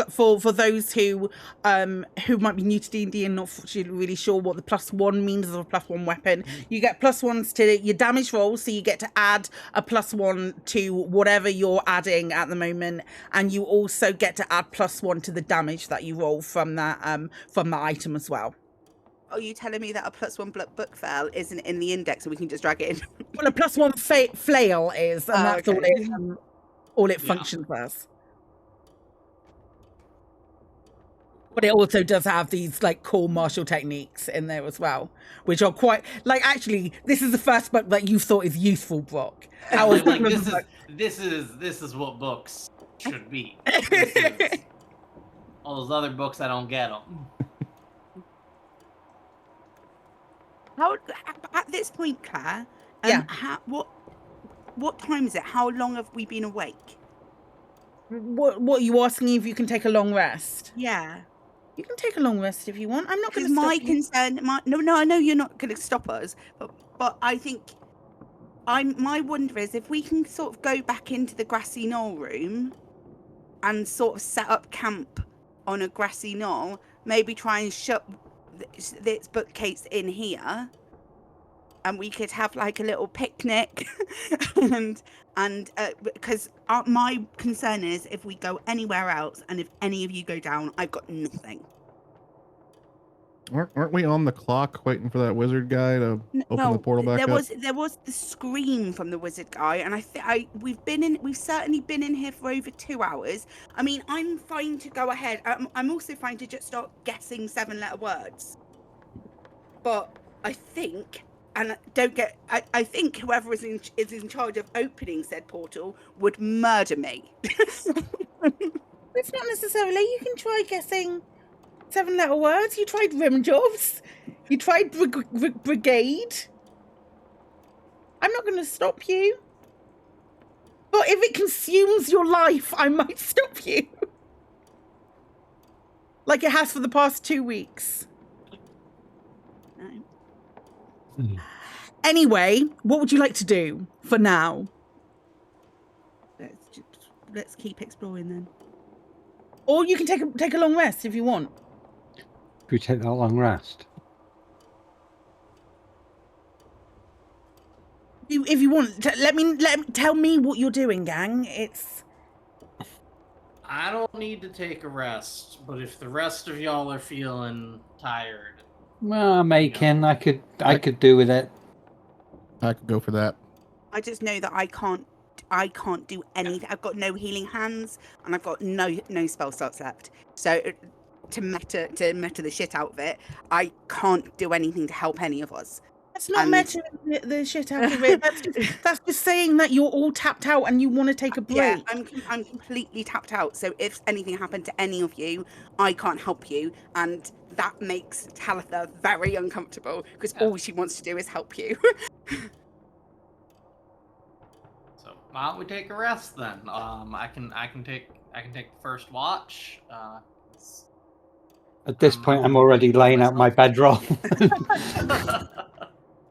for those who might be new to D&D and not really sure what the +1 means as a +1 weapon, you get +1s to your damage rolls, so you get to add a +1 to whatever you're adding at the moment, and you also get to add +1 to the damage that you roll from that item as well. Are you telling me that a +1 book fell isn't in the index, so we can just drag it in? Well, a +1 flail is, and that's okay. all it functions as. But it also does have these cool martial techniques in there as well, which are quite actually this is the first book that you thought is useful, Brock. This is what books should be. All those other books, I don't get them. How at this point, Claire? What time is it? How long have we been awake? What are you asking if you can take a long rest? Yeah. You can take a long rest if you want. I'm not going to stop you. Concern. No, I know you're not going to stop us, but I think my wonder is if we can sort of go back into the grassy knoll room and sort of set up camp on a grassy knoll, maybe try and shut this bookcase in here. And we could have a little picnic, and because my concern is if we go anywhere else, and if any of you go down, I've got nothing. Aren't we on the clock waiting for that wizard guy to open the portal back up? There was the scream from the wizard guy, and we've certainly been in here for over 2 hours. I mean, I'm fine to go ahead. I'm also fine to just start guessing 7-letter words, but I think. And I think whoever is in charge of opening said portal would murder me. It's not necessarily. You can try guessing 7-letter words. You tried rim jobs. You tried brigade. I'm not going to stop you. But if it consumes your life, I might stop you. Like it has for the past 2 weeks. No. Anyway, what would you like to do for now? Let's keep exploring then. Or you can take a long rest if you want. Could we take that long rest? If you want, tell me what you're doing, gang. I don't need to take a rest, but if the rest of y'all are feeling tired, Well, I'm aching. I could do with it. I could go for that. I just know that I can't do anything. I've got no healing hands, and I've got no spell slots left. So to meta the shit out of it, I can't do anything to help any of us. That's not meta the shit out of it. That's just saying that you're all tapped out and you want to take a break. Yeah, I'm completely tapped out. So if anything happened to any of you, I can't help you, and that makes Talitha very uncomfortable because all she wants to do is help you. so why don't we take a rest then? I can take the first watch. At this point, I'm already laying out my bedroll.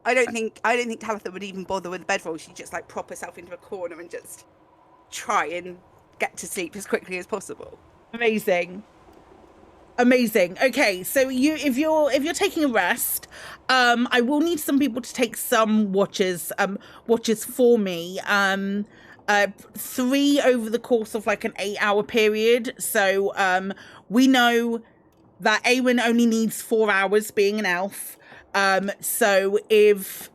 I don't think Talitha would even bother with the bedroll. She'd just like prop herself into a corner and just try and get to sleep as quickly as possible. Amazing. Okay, so if you're taking a rest, I will need some people to take some watches for me. 3 over the course of like an 8-hour period. So we know that Awen only needs 4 hours being an elf. So if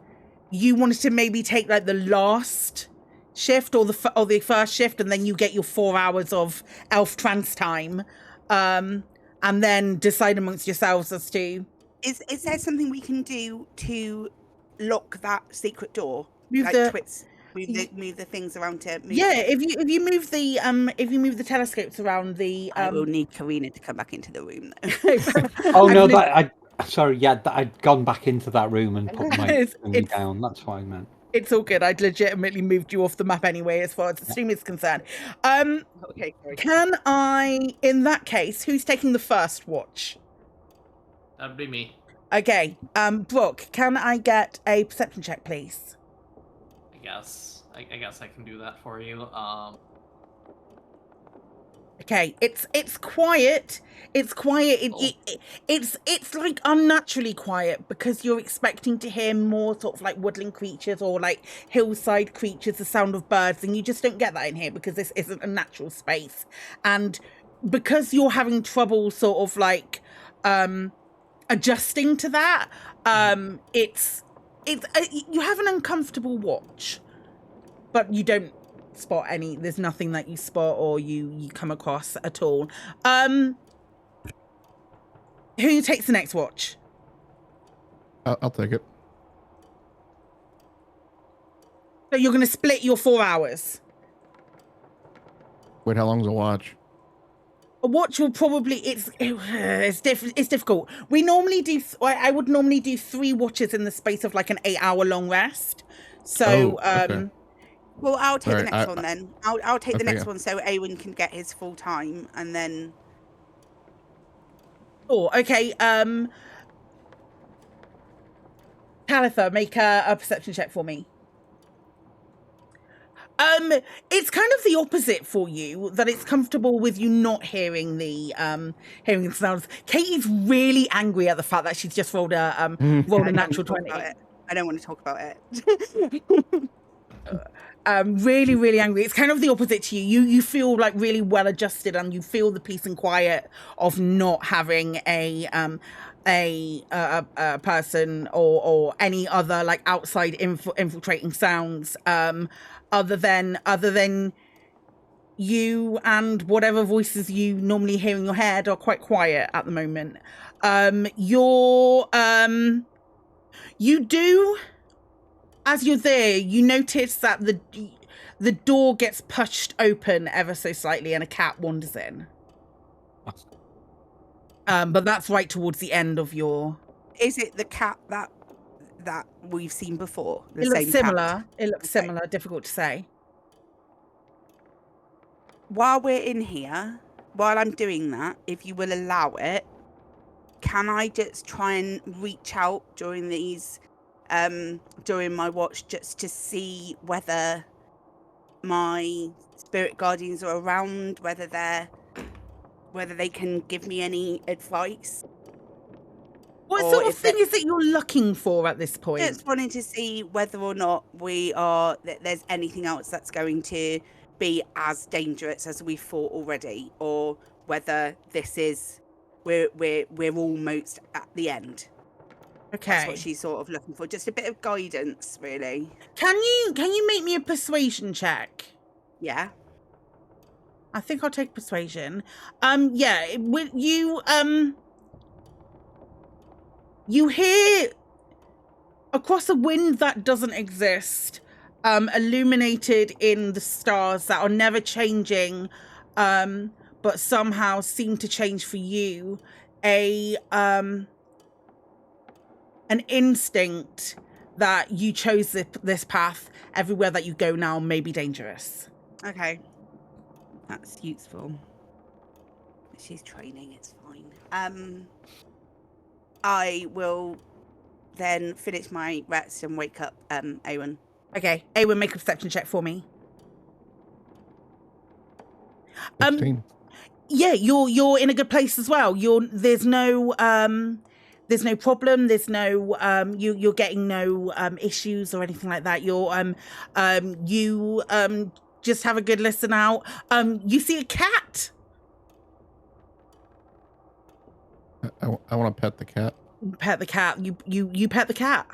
you wanted to maybe take like the last shift or the first shift, and then you get your 4 hours of elf trance time, and then decide amongst yourselves as to is there something we can do to lock that secret door? Move the things around to move if you move the telescopes around the I will need Karina to come back into the room though. Oh no, I'd gone back into that room and put my thing down. That's what I meant. It's all good. I'd legitimately moved you off the map anyway, as far as the stream is concerned. Okay, sorry. Can I, in that case, who's taking the first watch? That'd be me. Okay, Brooke, can I get a perception check, please? I guess I can do that for you. Okay, it's quiet. It's quiet. It's like unnaturally quiet because you're expecting to hear more sort of like woodland creatures or like hillside creatures, the sound of birds, and you just don't get that in here because this isn't a natural space. And because you're having trouble sort of like adjusting to that, it's you have an uncomfortable watch, but you don't spot any. There's nothing that you spot or you come across at all. Who takes the next watch? I'll take it. So you're going to split your 4 hours. Wait, how long's a watch? A watch will probably it's difficult. We normally do. I would normally do 3 watches in the space of like an 8-hour long rest. So okay. Well, I'll take the Right, next one then. I'll take the okay, next yeah. one so Awen can get his full time, and then. Oh, okay. Talitha, make a perception check for me. It's kind of the opposite for you, that it's comfortable with you not hearing the sounds. Katie's really angry at the fact that she's just rolled a natural 20. I don't want to talk about it. Really, really angry. It's kind of the opposite to you. You feel like really well adjusted, and you feel the peace and quiet of not having a person or any other like outside infiltrating sounds other than you and whatever voices you normally hear in your head are quite quiet at the moment. You do, as you're there, you notice that the door gets pushed open ever so slightly and a cat wanders in. But that's right towards the end of your... Is it the cat that we've seen before? The It looks same similar. character? It looks Okay. similar. Difficult to say. While we're in here, while I'm doing that, if you will allow it, can I just try and reach out during these, during my watch, just to see whether my spirit guardians are around, whether they can give me any advice? What Or sort of if thing that- is it you're looking for at this point? Just wanting to see whether or not there's anything else that's going to be as dangerous as we thought already, or whether this is we're almost at the end. That's Okay. what she's sort of looking for. Just a bit of guidance, really. Can you make me a persuasion check? Yeah. I think I'll take persuasion. Yeah, you hear across a wind that doesn't exist, illuminated in the stars that are never changing, but somehow seem to change for you, an instinct that you chose this path. Everywhere that you go now may be dangerous. Okay. That's useful. She's training, it's fine. I will then finish my rest and wake up Awen. Okay, Awen, make a perception check for me. 16. Yeah, you're in a good place as well. There's no problem. There's no you're getting no issues or anything like that. You just have a good listen out. You see a cat. I want to pet the cat. Pet the cat. You pet the cat.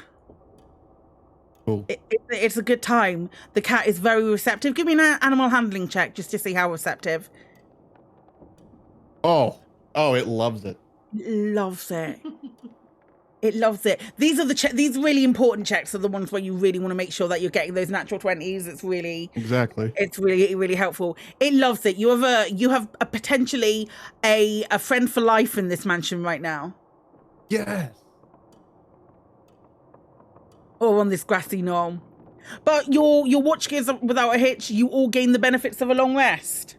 Cool. It's a good time. The cat is very receptive. Give me an animal handling check just to see how receptive. Oh, it loves it. Loves it. It loves it. These are these really important checks are the ones where you really want to make sure that you're getting those natural 20s. It's really really helpful. It loves it. You have a potentially a friend for life in this mansion right now. Yes. Or on this grassy knoll. But your watch gears without a hitch. You all gain the benefits of a long rest.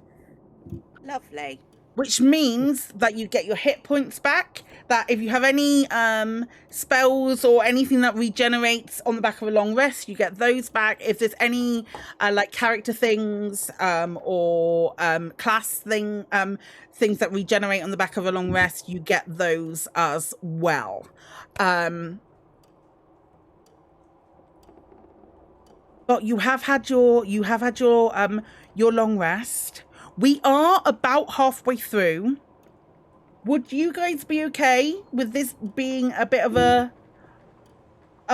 Lovely. Which means that you get your hit points back, that if you have any spells or anything that regenerates on the back of a long rest, you get those back. If there's any like character things or class things that regenerate on the back of a long rest, you get those as well. But you have had your long rest. We are about halfway through. Would you guys be okay with this being a bit of a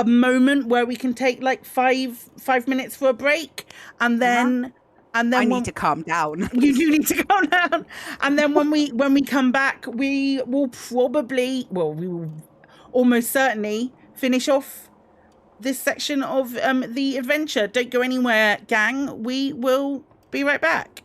moment where we can take like 5 minutes for a break, and then I need to calm down. You do need to calm down. And then when we come back, we will almost certainly finish off this section of the adventure. Don't go anywhere, gang. We will be right back.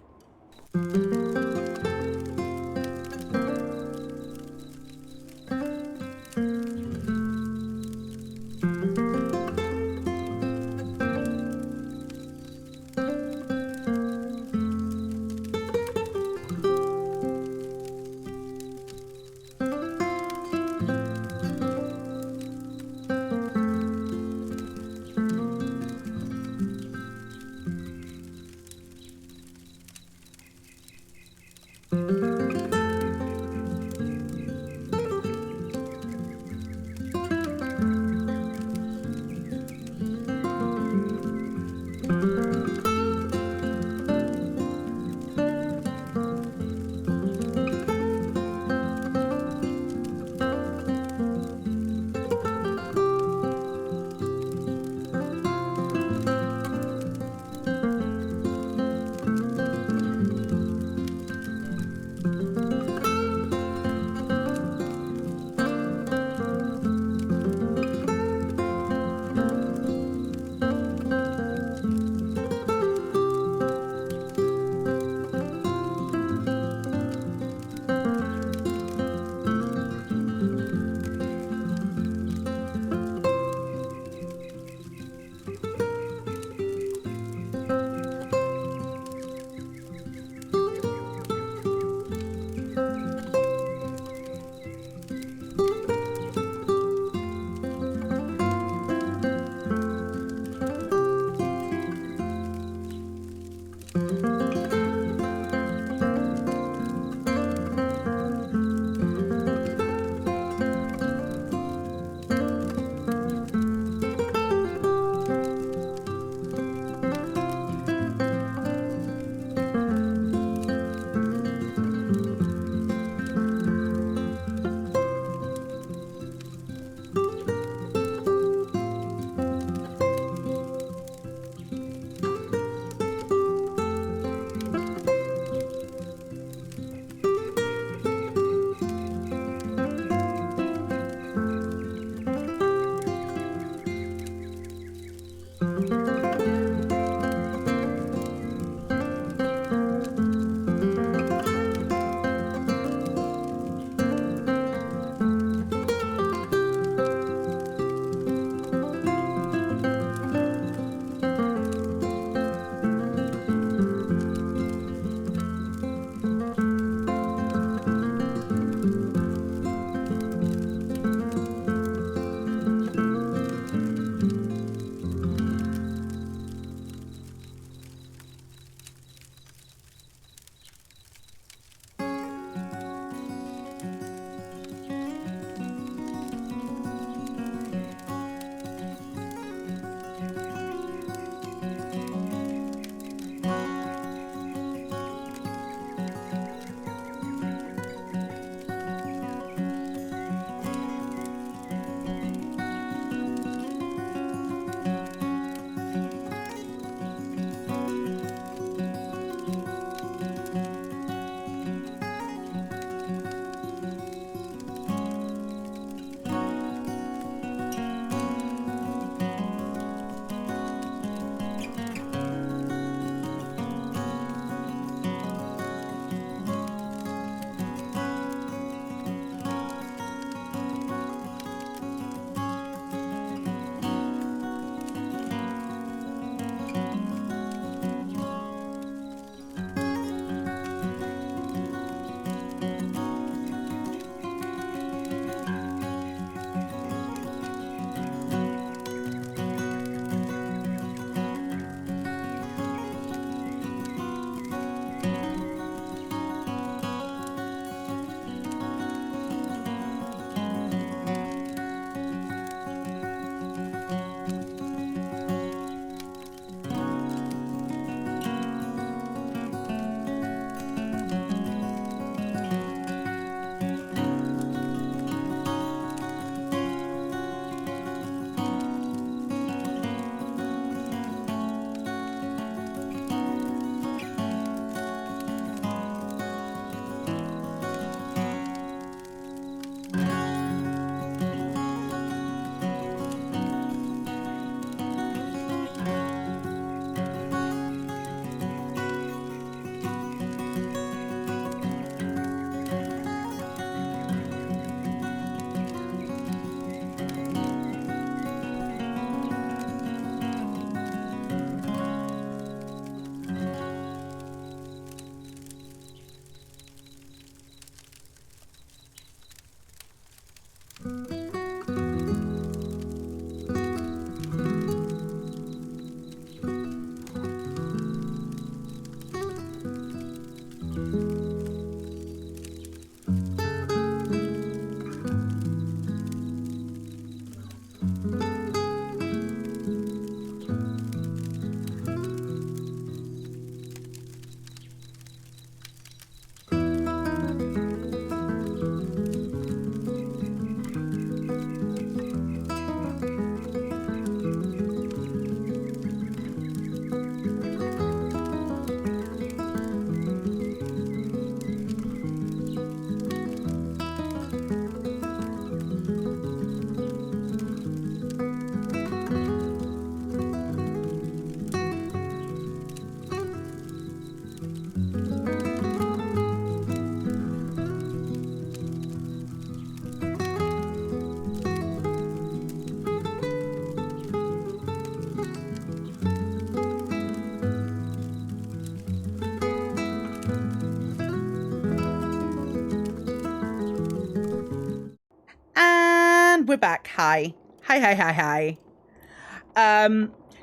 we're back. Hi. Hi.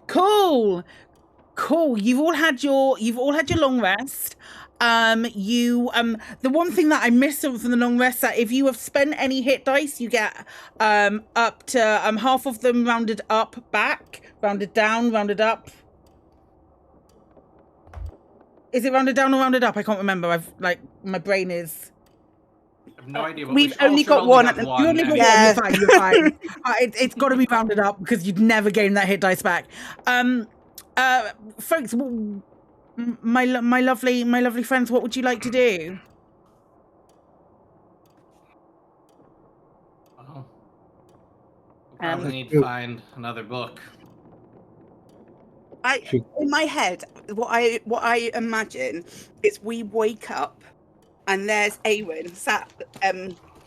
Cool. You've all had your long rest. The one thing that I missed from the long rest, that if you have spent any hit dice, you get up to half of them rounded up back, rounded down, rounded up. Is it rounded down or rounded up? I can't remember. My brain is. I have no idea. But We've only got one. You only got one. You're fine. It's got to be rounded up because you'd never gain that hit dice back. Folks, my lovely friends, what would you like to do? Well, we probably need to find another book. In my head, what I imagine is we wake up and there's Awen sat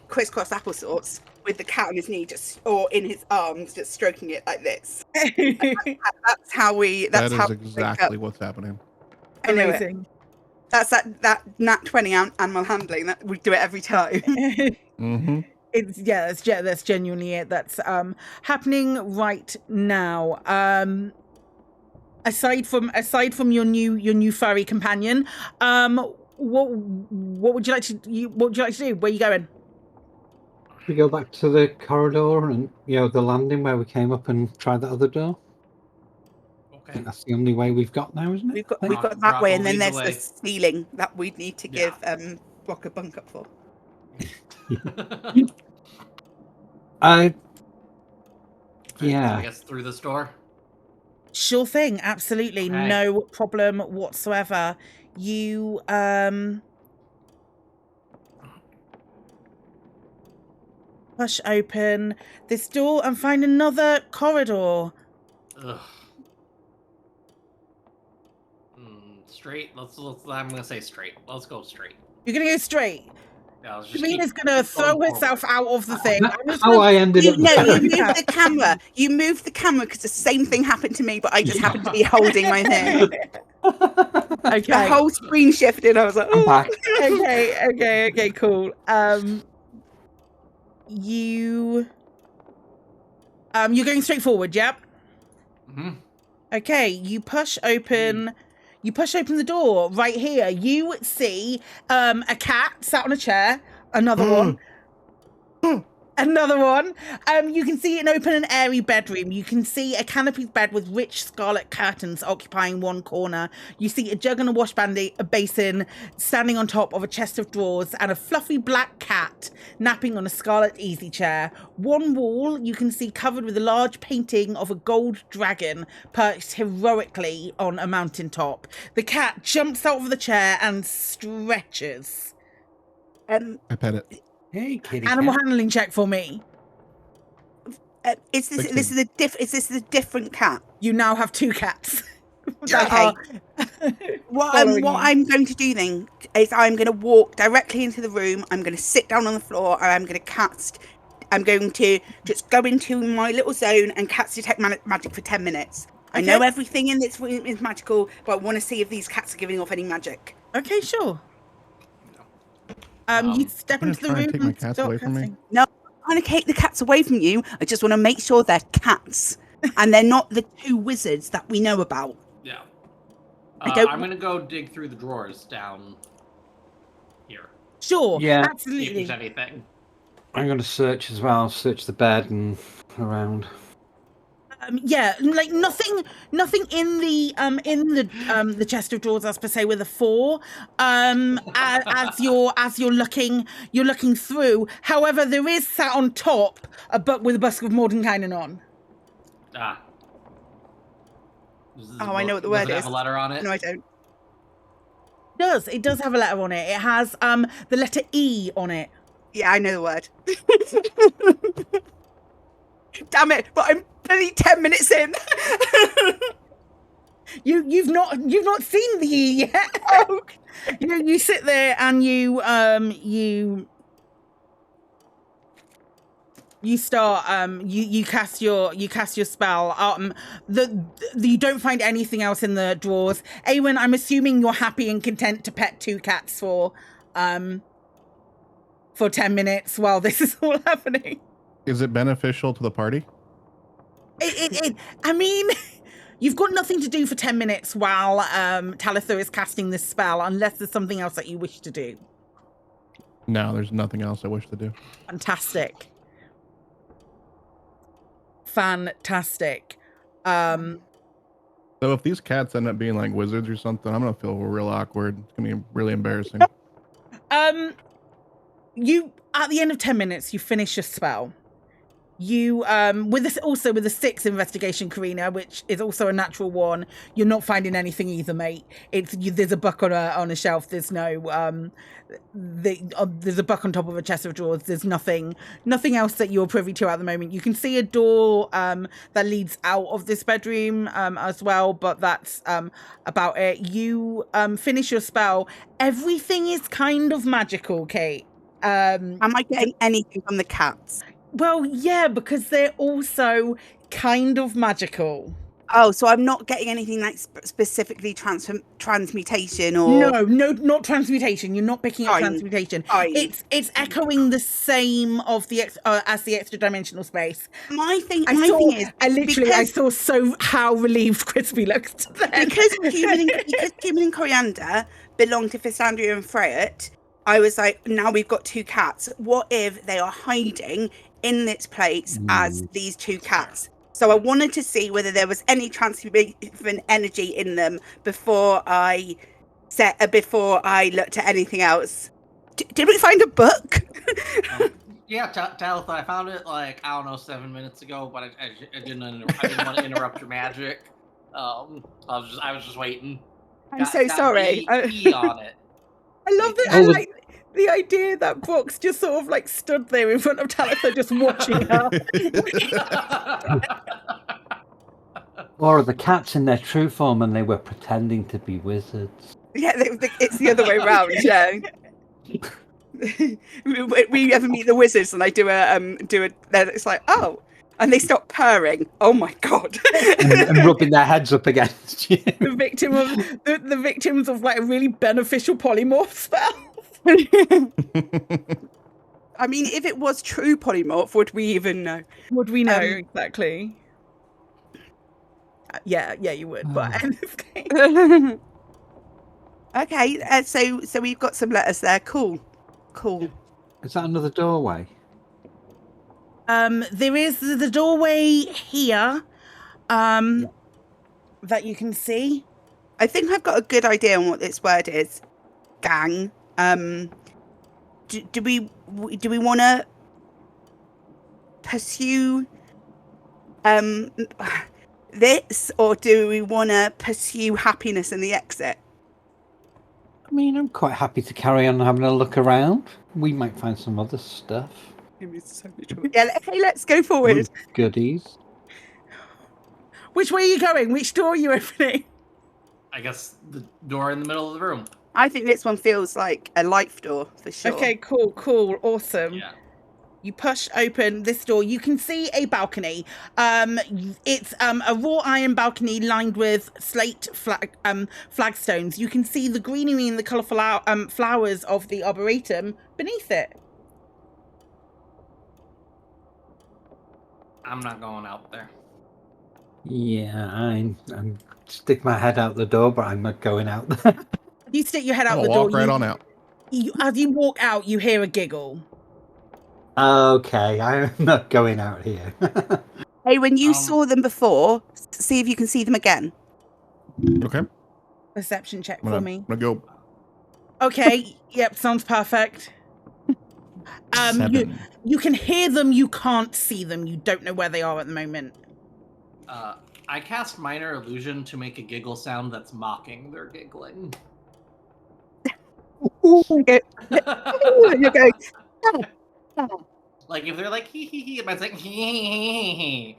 crisscross applesauce with the cat on his knee, or in his arms, just stroking it like this. That's how we. That's that is exactly what's happening. Amazing. That's that nat 20 animal handling. That we do it every time. Mm-hmm. That's genuinely it. That's happening right now. Aside from your new furry companion, what would you like to do? Where are you going? We go back to the corridor and the landing where we came up and tried that other door. I think that's the only way we've got now, isn't it? We've got that way, and then there's the ceiling that we'd need to give Brock a bunk up for. I guess through this door. Sure thing, absolutely, okay. No problem whatsoever. You push open this door and find another corridor. Ugh. Straight. Let's. I'm gonna say straight. Let's go straight. You're gonna go straight. Yeah, Samina's gonna throw herself out of the thing. I ended up. No, you moved the camera. You moved the camera because the same thing happened to me, but I just happened to be holding my thing. Okay. The whole screen shifted. I was like, I'm back. Okay, cool. You're going straight forward, yep? Mm-hmm. Okay, you push open the door right here. You see a cat sat on a chair, another one. You can see an open and airy bedroom. You can see a canopied bed with rich scarlet curtains occupying one corner. You see a jug and a wash basin standing on top of a chest of drawers, and a fluffy black cat napping on a scarlet easy chair. One wall you can see covered with a large painting of a gold dragon perched heroically on a mountaintop. The cat jumps out of the chair and stretches. I pet it. Hey, kitty. Animal handling check for me. Is this a different cat? You now have two cats. Okay. What I'm going to do then is I'm going to walk directly into the room. I'm going to sit down on the floor and I'm going to just go into my little zone and cast detect magic for 10 minutes. Okay. I know everything in this room is magical, but I want to see if these cats are giving off any magic. Okay, sure. You step into the room and take my cats away from me. No, I'm trying to take the cats away from you. I just want to make sure they're cats and they're not the two wizards that we know about. Yeah. I'm going to go dig through the drawers down here. Sure. Yeah. Absolutely. See if there's anything. I'm going to search as well. Search the bed and around. Like nothing in the chest of drawers as per se with a 4. As you're looking through. However, there is sat on top a book with a busk of Mordenkainen on. Ah. I know what the word is. Does it have a letter on it? No, I don't. It does have a letter on it. It has the letter E on it. Yeah, I know the word. Damn it! But I'm only 10 minutes in. You've not seen the E yet. Oh. You sit there and you start you cast your spell. You don't find anything else in the drawers. Awen, I'm assuming you're happy and content to pet 2 cats for 10 minutes while this is all happening. Is it beneficial to the party? I mean, you've got nothing to do for 10 minutes while Talitha is casting this spell, unless there's something else that you wish to do. No, there's nothing else I wish to do. Fantastic. So if these cats end up being like wizards or something, I'm gonna feel real awkward. It's gonna be really embarrassing. You at the end of 10 minutes, you finish your spell. You with a 6 investigation, Karina, which is also a natural 1. You're not finding anything either, mate. There's a book on a shelf. There's no there's a book on top of a chest of drawers. There's nothing else that you're privy to at the moment. You can see a door that leads out of this bedroom as well, but that's about it. You finish your spell. Everything is kind of magical, Kate. Am I getting anything from the cats? Well, yeah, because they're also kind of magical. Oh, so I'm not getting anything like specifically transmutation or... No, not transmutation. You're not picking up Fine. transmutation. Fine. It's echoing the same of the as the extra dimensional space. My thing is... I saw how relieved Crispy looked then. Because Cumin and Coriander belong to Fissandria and Freyet, I was like, now we've got 2 cats. What if they are hiding in this place as these 2 cats? So I wanted to see whether there was any transformation energy in them before I looked at anything else. Did we find a book? Yeah, Talitha, I found it 7 minutes ago, but I didn't want to interrupt your magic. I was just waiting. I'm so sorry. E on it. I love that. I like the idea that Brooks just sort of stood there in front of Talitha, just watching her. Or are the cats in their true form and they were pretending to be wizards? Yeah, it's the other way around. Yeah. we ever meet the wizards and I do a it's like, oh, and they stop purring. Oh my god! and rubbing their heads up against you. The victims of a really beneficial polymorph spell. I mean, if it was true polymorph, would we even know? Would we know exactly? Yeah, you would. But in this case. Okay, so we've got some letters there. Cool. Is that another doorway? There is the doorway here, that you can see. I think I've got a good idea on what this word is. Gang. Do we want to pursue this, or do we want to pursue happiness in the exit? I mean, I'm quite happy to carry on having a look around. We might find some other stuff. Yeah, okay, let's go forward. Goodies. Which way are you going? Which door are you opening? I guess the door in the middle of the room. I think this one feels like a life door for sure. Okay, cool, awesome. Yeah. You push open this door. You can see a balcony. It's a wrought iron balcony lined with slate flagstones. You can see the greenery and the colourful flowers of the arboretum beneath it. I'm not going out there. Yeah, I'm stick my head out the door, but I'm not going out there. You stick your head out I'll the door. Walk right on out. As you walk out, you hear a giggle. Okay, I'm not going out here. Hey, when you saw them before, see if you can see them again. Okay. Perception check for me. I'm gonna go. Okay. Yep. Sounds perfect. 7. You can hear them. You can't see them. You don't know where they are at the moment. I cast Minor Illusion to make a giggle sound that's mocking their giggling. You're going. Like if they're like hee hee hee, it might like hee hee hee.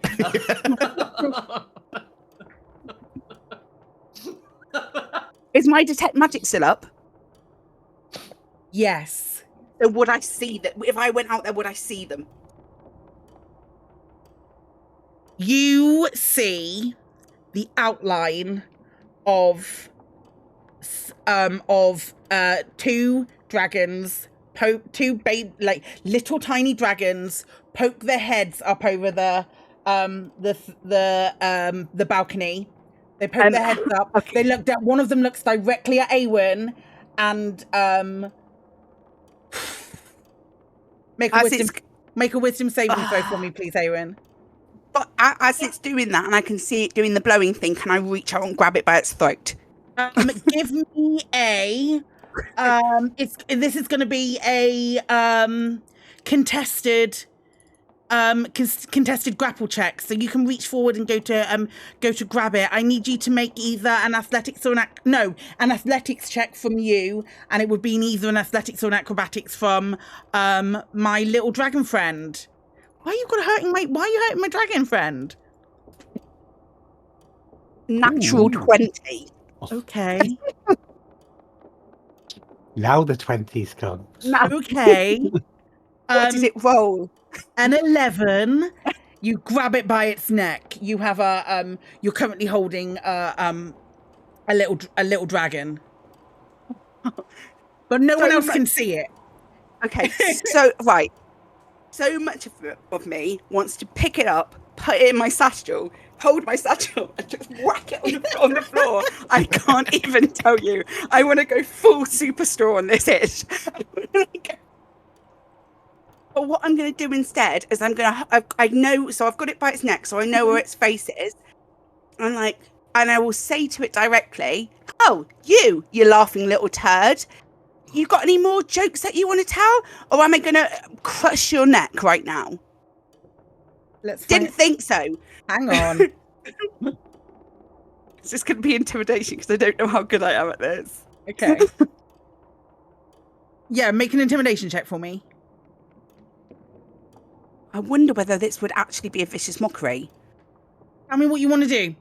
Is my detect magic still up? Yes. So would I see that? If I went out there, would I see them? You see the outline of 2 dragons little tiny dragons poke their heads up over the balcony. They poke their heads up. Okay. They look down. One of them looks directly at Awen and make a wisdom saving throw for me, please, Awen. But as it's doing that, and I can see it doing the blowing thing, can I reach out and grab it by its throat? Give me a. This is going to be a contested grapple check. So you can reach forward and go to grab it. I need you to make either an athletics or an athletics check from you, and it would be either an athletics or an acrobatics from my little dragon friend. Why are you hurting my dragon friend? Natural 20. Okay. Now the 20s come. Okay. What did it roll? An 11. You grab it by its neck. You have you're currently holding a little dragon, but no one else can see it. Okay, so right. So much of me wants to pick it up, put it in my satchel, hold my satchel, and just whack it on the floor. I can't even tell you. I want to go full Superstore on this itch. But what I'm going to do instead is I know, so I've got it by its neck, so I know where its face is. And I will say to it directly, "Oh, you laughing little turd. You got any more jokes that you want to tell? Or am I going to crush your neck right now?" Didn't think so. Hang on. It's just going to be intimidation because I don't know how good I am at this. Okay. Yeah, make an intimidation check for me. I wonder whether this would actually be a vicious mockery. Tell me what you want to do.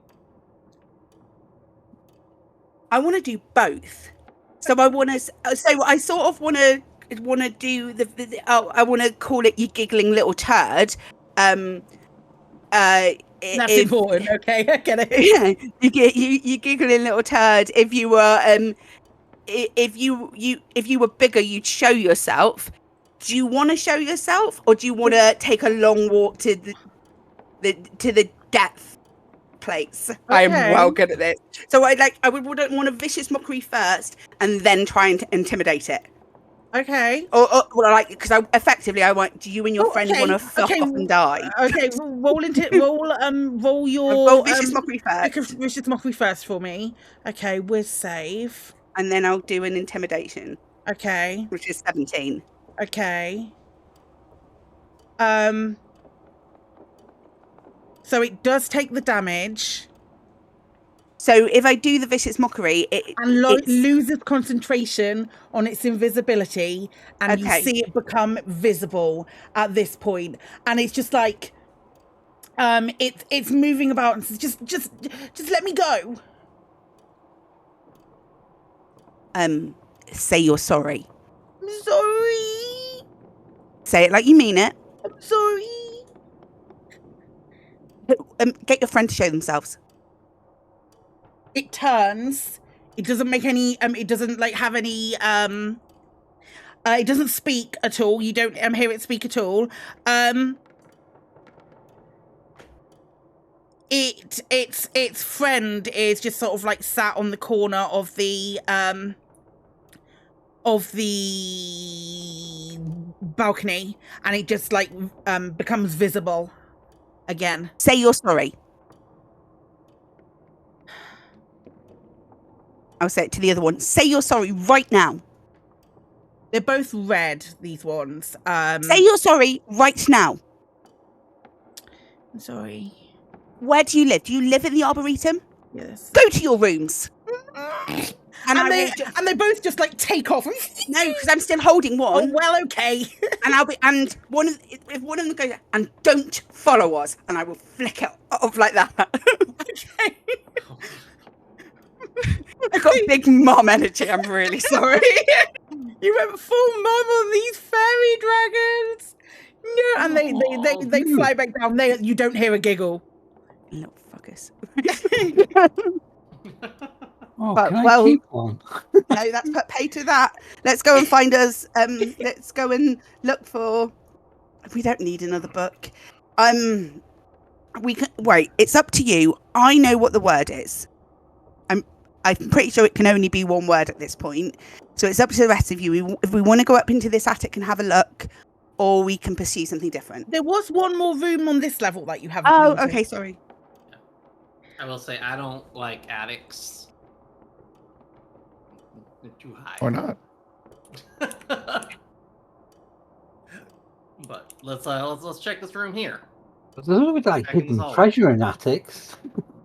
I want to do both. So I want to. So I sort of want to do I want to call it "you giggling little turd." That's important. Okay, I get it. Yeah, you giggling little turd. If you were if you were bigger, you'd show yourself. Do you want to show yourself, or do you want to take a long walk to the death place? Okay. I am well good at this. So I would want a vicious mockery first, and then try and intimidate it. Okay. Or because I want you and your friend want to fuck off and die. Okay, roll your vicious mockery first. Vicious mockery first for me. Okay, whiz save, and then I'll do an intimidation. Okay, which is 17. Okay. So it does take the damage. So if I do the vicious mockery, it loses concentration on its invisibility, and you see it become visible at this point, and it's just like, it's moving about and says, just let me go. Say you're sorry. I'm sorry. Say it like you mean it. I'm sorry. Get your friend to show themselves. It turns. It doesn't make any. It doesn't have any. It doesn't speak at all. You don't hear it speak at all. Its friend is just sort of sat on the corner of the balcony, and it just becomes visible again. Say you're sorry. I'll say it to the other one. Say you're sorry right now. They're both red, these ones. Say you're sorry right now. I'm sorry. Where do you live? Do you live in the Arboretum? Yes. Go to your rooms. And they both just take off. No, because I'm still holding one. Oh, well, okay. And if one of them goes, and don't follow us, and I will flick it off like that. Okay. I've got big mom energy. I'm really sorry. You went full mom on these fairy dragons. No, and they fly back down. You don't hear a giggle. Little fuckers. Oh, But, can I well- keep one? No, that's put pay to that. Let's go and find us. Let's go and look for. We don't need another book. We can wait. It's up to you. I know what the word is. I'm pretty sure it can only be one word at this point. So it's up to the rest of you. If we want to go up into this attic and have a look, or we can pursue something different. There was one more room on this level that you haven't. Oh, been to. okay. Sorry. I will say I don't like attics. They're too high. Or not. But let's check this room here. There's always like Checking hidden this out. treasure in attics.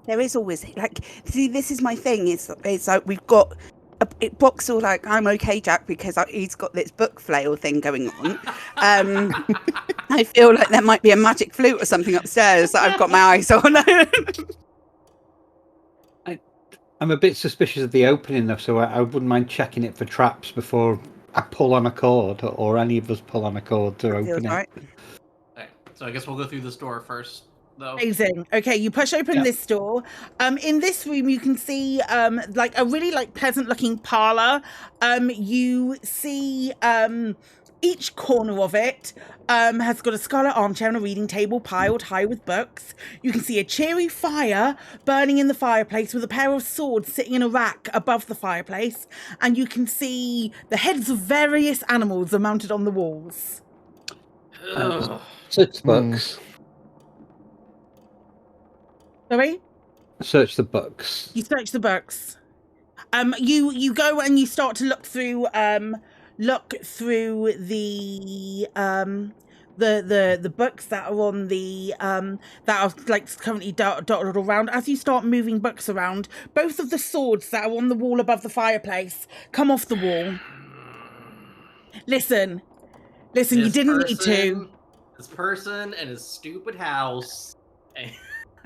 There is always like. See, this is my thing. It's like we've got. Box all like I'm okay, Jack, because he's got this book flail thing going on. I feel like there might be a magic flute or something upstairs that I've got my eyes on. I'm a bit suspicious of the opening though, so I wouldn't mind checking it for traps before I pull on a cord, or any of us pull on a cord to Feels open it. right. Okay, so I guess we'll go through this door first, though. Amazing. Okay, you push open Yeah. this door. In this room, you can see like a really like pleasant-looking parlor. You see each corner of it has got a scarlet armchair and a reading table piled high with books. You can see a cheery fire burning in the fireplace with a pair of swords sitting in a rack above the fireplace, and you can see the heads of various animals are mounted on the walls. Ugh. Search the books. Sorry? Search the books. You search the books. You go and you start to look through the books that are on the that are like currently dotted around. As you start moving books around, both of the swords that are on the wall above the fireplace come off the wall. Listen, you This didn't need to. person, This person and his stupid house.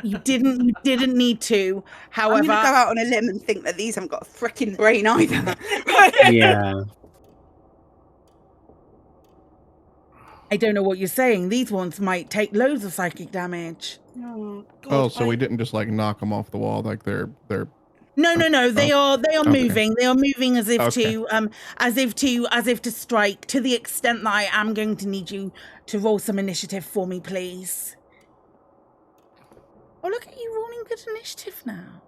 You didn't need to. I'm gonna go However, out on a limb and think that these haven't got a freaking brain either. Yeah. I don't know what you're saying. These ones might take loads of psychic damage. Oh, Oh, so we didn't just like knock them off the wall, like they're No. They are Okay. moving. They are moving as if Okay. to strike. To the extent that I am going to need you to roll some initiative for me, please. Oh, look at you rolling good initiative now.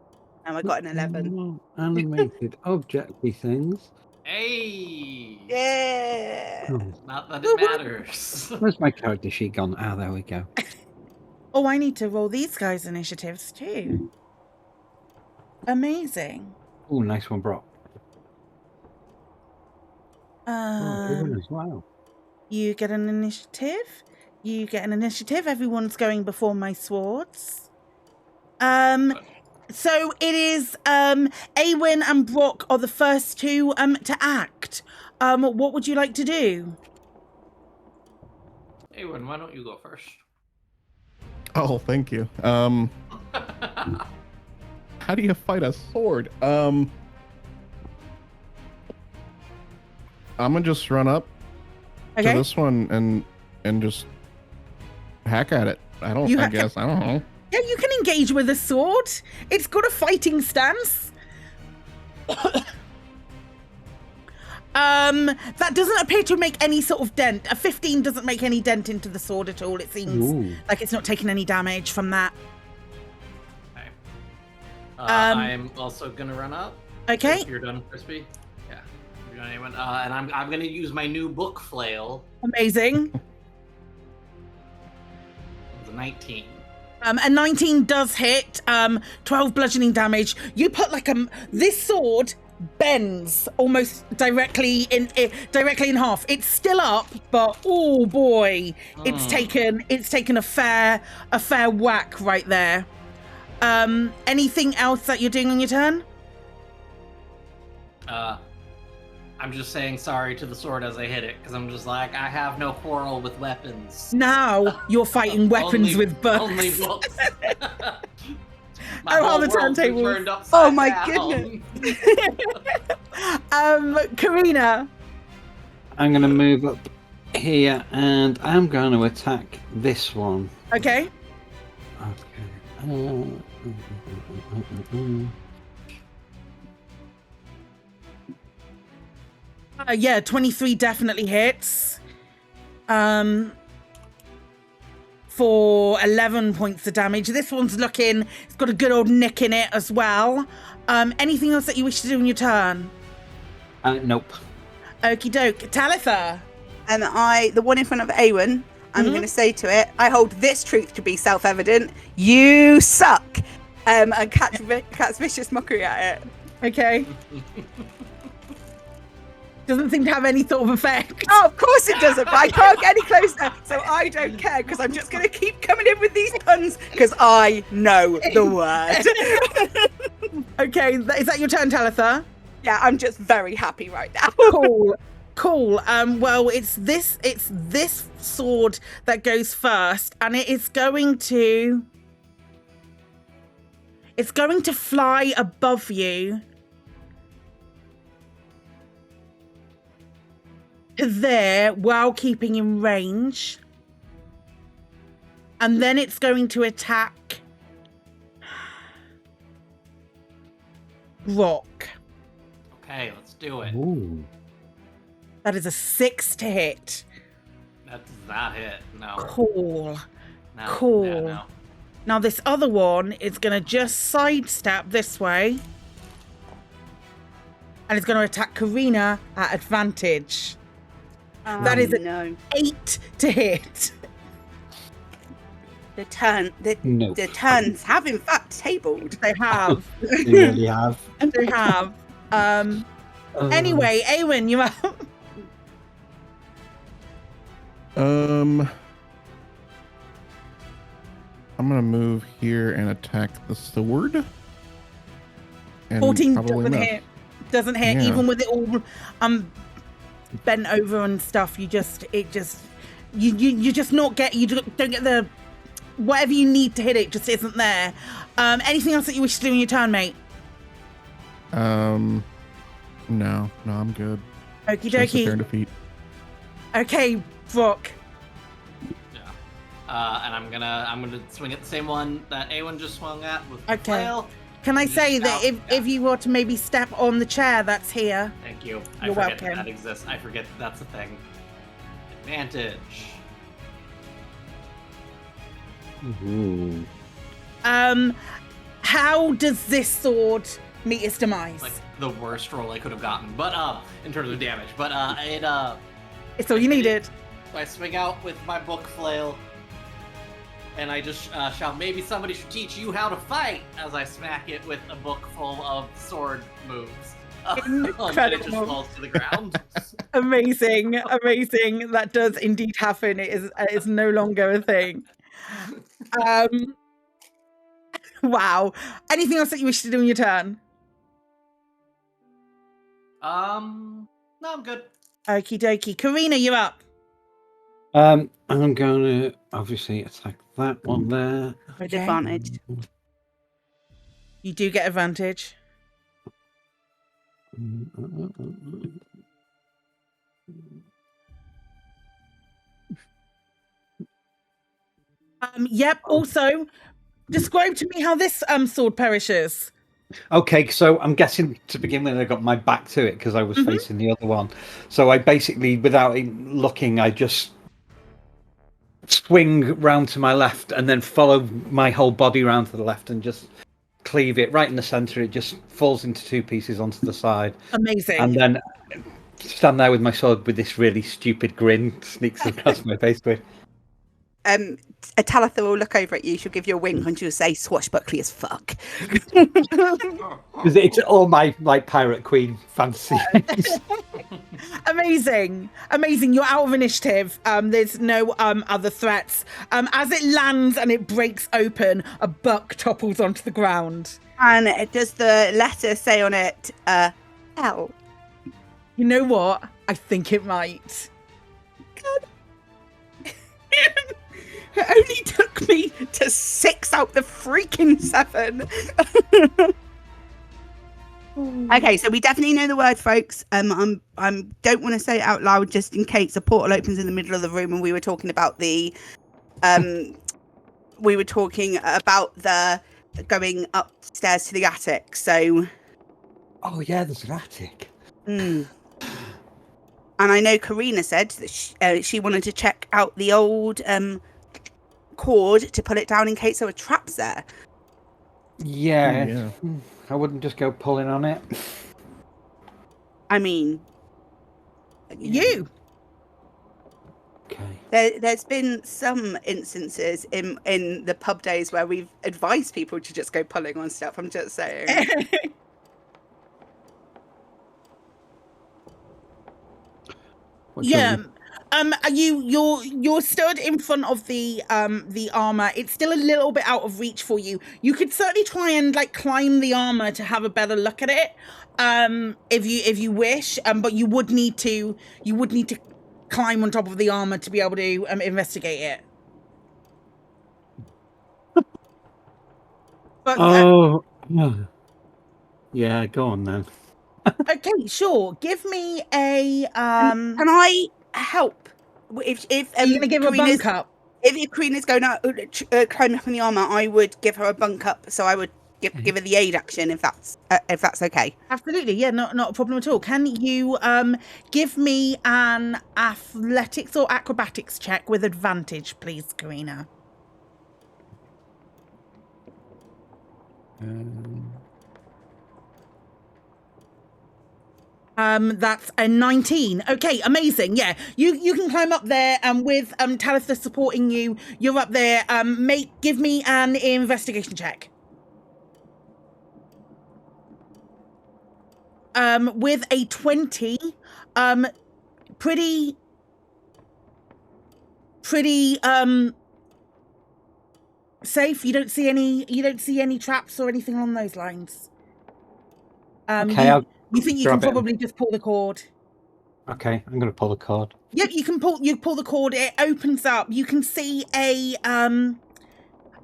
And I got an 11. Animated objecty things. Hey! Yeah. Oh, Not that it matters. where's my character sheet gone? Ah, there we go. Oh, I need to roll these guys' initiatives too. Amazing. Oh, nice one, Brock. Oh, good one as well. You get an initiative. You get an initiative. Everyone's going before my swords. So it is Awen and Brock are the first two to act. What would you like to do? Awen, why don't you go first? Oh, thank you. How do you fight a sword? I'm gonna just run up to Okay. this one and just hack at it. I don't know. Yeah, you can engage with a sword. It's got a fighting stance. That doesn't appear to make any sort of dent. A 15 doesn't make any dent into the sword at all. It seems Ooh. like it's not taking any damage from that. Okay. I'm also gonna run up. Okay. If you're done, Crispy. Yeah. You're done, Awen. And I'm gonna use my new book flail. Amazing. It's a 19. A 19 does hit. 12 bludgeoning damage. You put like this sword bends almost directly in half. It's still up, but oh boy, it's taken a fair whack right there. Anything else that you're doing on your turn? I'm just saying sorry to the sword as I hit it, because I'm just like, I have no quarrel with weapons. Now you're fighting weapons Only- with books. Only books. Oh, whole the world's been turntables. turned upside Oh my down. goodness. Karina. I'm going to move up here and I'm going to attack this one. Okay. Okay. Yeah, 23 definitely hits. For 11 points of damage. This one's looking, it's got a good old nick in it as well. Anything else that you wish to do in your turn? Nope. Okie doke. Talitha. And the one in front of Awen, I'm going to say to it, I hold this truth to be self-evident. You suck. And catch vicious mockery at it. Okay. Doesn't seem to have any sort of effect. Oh, of course it doesn't, but I can't get any closer, so I don't care, because I'm just going to keep coming in with these puns, because I know the word. Okay, is that your turn, Talitha? Yeah, I'm just very happy right now. Cool. Well, it's this sword that goes first, and it's going to fly above you to there while keeping in range. And then it's going to attack Rock. Okay, let's do it. Ooh. That is a 6 to hit. That does not hit. No. Cool. No. Cool. Yeah, no. Now this other one is going to just sidestep this way. And it's going to attack Karina at advantage. That is an 8 to hit. The turns have in fact tabled. They have. They really have. They have. Anyway, Awen, you're up. I'm gonna move here and attack the sword. And 14 probably doesn't miss. hit. Doesn't hit, Yeah. even with it all bent over and stuff. You just don't get the whatever you need to hit it. Just isn't there. Anything else that you wish to do in your turn, mate? No, I'm good. Okie Just sit there dokie. and defeat. Okay, Brock. Yeah. And I'm gonna swing at the same one that Awen just swung at with the Okay. flail. Can I say that Yeah. if you were to maybe step on the chair that's here? Thank you. You're I forget welcome. that exists. I forget that that's a thing. Advantage. Ooh. How does this sword meet its demise? Like the worst roll I could have gotten, but in terms of damage. But It's all you needed. So I swing out with my book flail, and I just shout, "Maybe somebody should teach you how to fight!" as I smack it with a book full of sword moves. And it just Incredible. falls to the ground. Amazing. That does indeed happen. It is no longer a thing. Wow. Anything else that you wish to do in your turn? No, I'm good. Okie dokie. Karina, you're up. I'm gonna obviously attack that one there. With advantage. You do get advantage. Yep. Also, describe to me how this sword perishes. Okay, so I'm guessing to begin with, I got my back to it because I was facing the other one. So I basically, without even looking, I just swing round to my left and then follow my whole body round to the left and just cleave it right in the center. It just falls into two pieces onto the side. Amazing. And then stand there with my sword with this really stupid grin sneaks across my face. With Talitha will look over at you. She'll give you a wink and she'll say, "Swashbuckly as fuck." because it's all my like pirate queen fantasy. Amazing. You're out of initiative. There's no other threats. As it lands and it breaks open, a buck topples onto the ground. And does the letter say on it, L? You know what? I think it might. It only took me to 6 out the freaking 7. Okay, so we definitely know the word, folks. I don't want to say it out loud just in case a portal opens in the middle of the room, and we were talking about the going upstairs to the attic. So, Oh yeah, there's an attic. And I know Karina said that she wanted to check out the old cord to pull it down in case there were traps there. Yeah. I wouldn't just go pulling on it. I mean, You. Okay. There's been some instances in the pub days where we've advised people to just go pulling on stuff. I'm just saying. Yeah. You're stood in front of the armor. It's still a little bit out of reach for you. You could certainly try and like climb the armor to have a better look at it, if you wish. But you would need to climb on top of the armor to be able to investigate it. But yeah, go on then. okay, sure. Give me a Can I help? If you're gonna give her a bunk up. If Karina's going out climbing up on the armor, I would give her a bunk up. So I would give her the aid action if that's okay. Absolutely, yeah, not a problem at all. Can you give me an athletics or acrobatics check with advantage, please, Karina? That's a 19. Okay, amazing. Yeah, you can climb up there with Talitha supporting you. You're up there. Give me an investigation check. With a 20, pretty safe. You don't see any traps or anything along those lines. Okay, you think you can probably just pull the cord? Okay, I'm going to pull the cord. Yep, you can pull. You pull the cord. It opens up. You can see a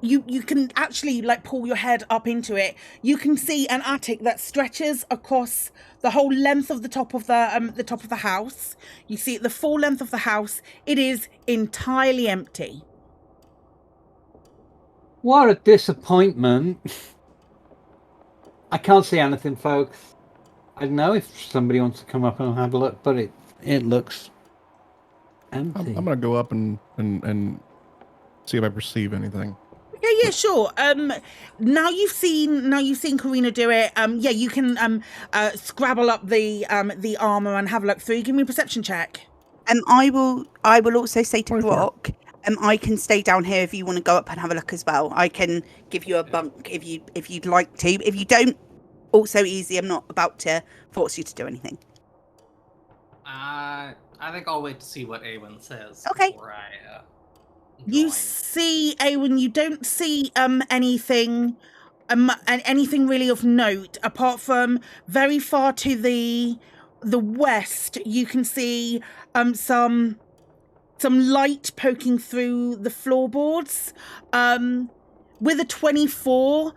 You can actually like pull your head up into it. You can see an attic that stretches across the whole length of the top of the house. You see the full length of the house. It is entirely empty. What a disappointment. I can't see anything, folks. I don't know if somebody wants to come up and have a look, but it looks empty. I'm gonna go up and see if I perceive anything. Yeah, sure. Now you've seen Karina do it. Yeah, you can scrabble up the armor and have a look through. Give me a perception check. And I will also say to Brock, I can stay down here if you want to go up and have a look as well. I can give you a bunk if you'd like to. If you don't, also easy. I'm not about to force you to do anything. I think I'll wait to see what Awen says. Okay. Before I, You see, Awen, you don't see anything really of note apart from very far to the west. You can see some light poking through the floorboards. With a 24,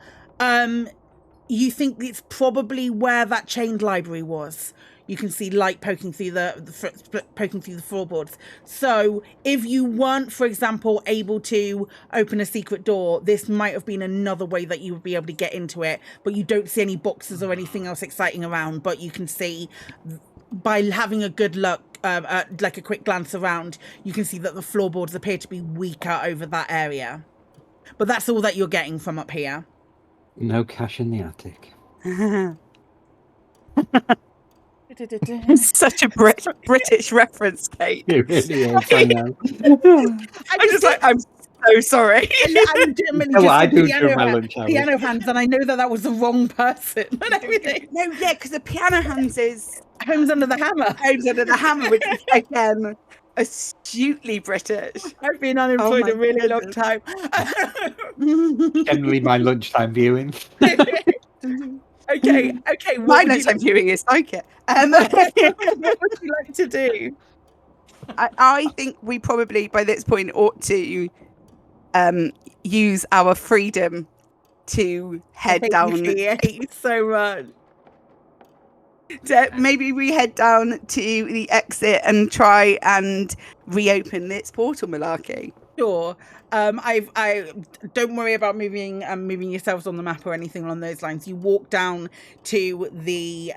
you think it's probably where that chained library was. You can see light poking through the floorboards. So if you weren't, for example, able to open a secret door, this might have been another way that you would be able to get into it. But you don't see any boxes or anything else exciting around. But you can see, by having a good look, like a quick glance around, you can see that the floorboards appear to be weaker over that area. But that's all that you're getting from up here. No cash in the attic. It's such a British reference, Kate. It really is, I know. I'm so sorry. I legitimately I do piano hands, and I know that was the wrong person and everything. No, yeah, because the piano hands is Homes Under the Hammer. Homes Under the Hammer, which is again astutely British. I've been unemployed a really long time. Generally, my lunchtime viewing. Okay. My lunchtime viewing is like it. What would you like to do? I think we probably by this point ought to use our freedom to head down. I hate you so much. Maybe we head down to the exit and try and reopen this portal malarkey. Sure. I don't worry about moving yourselves on the map or anything along those lines. You walk down to the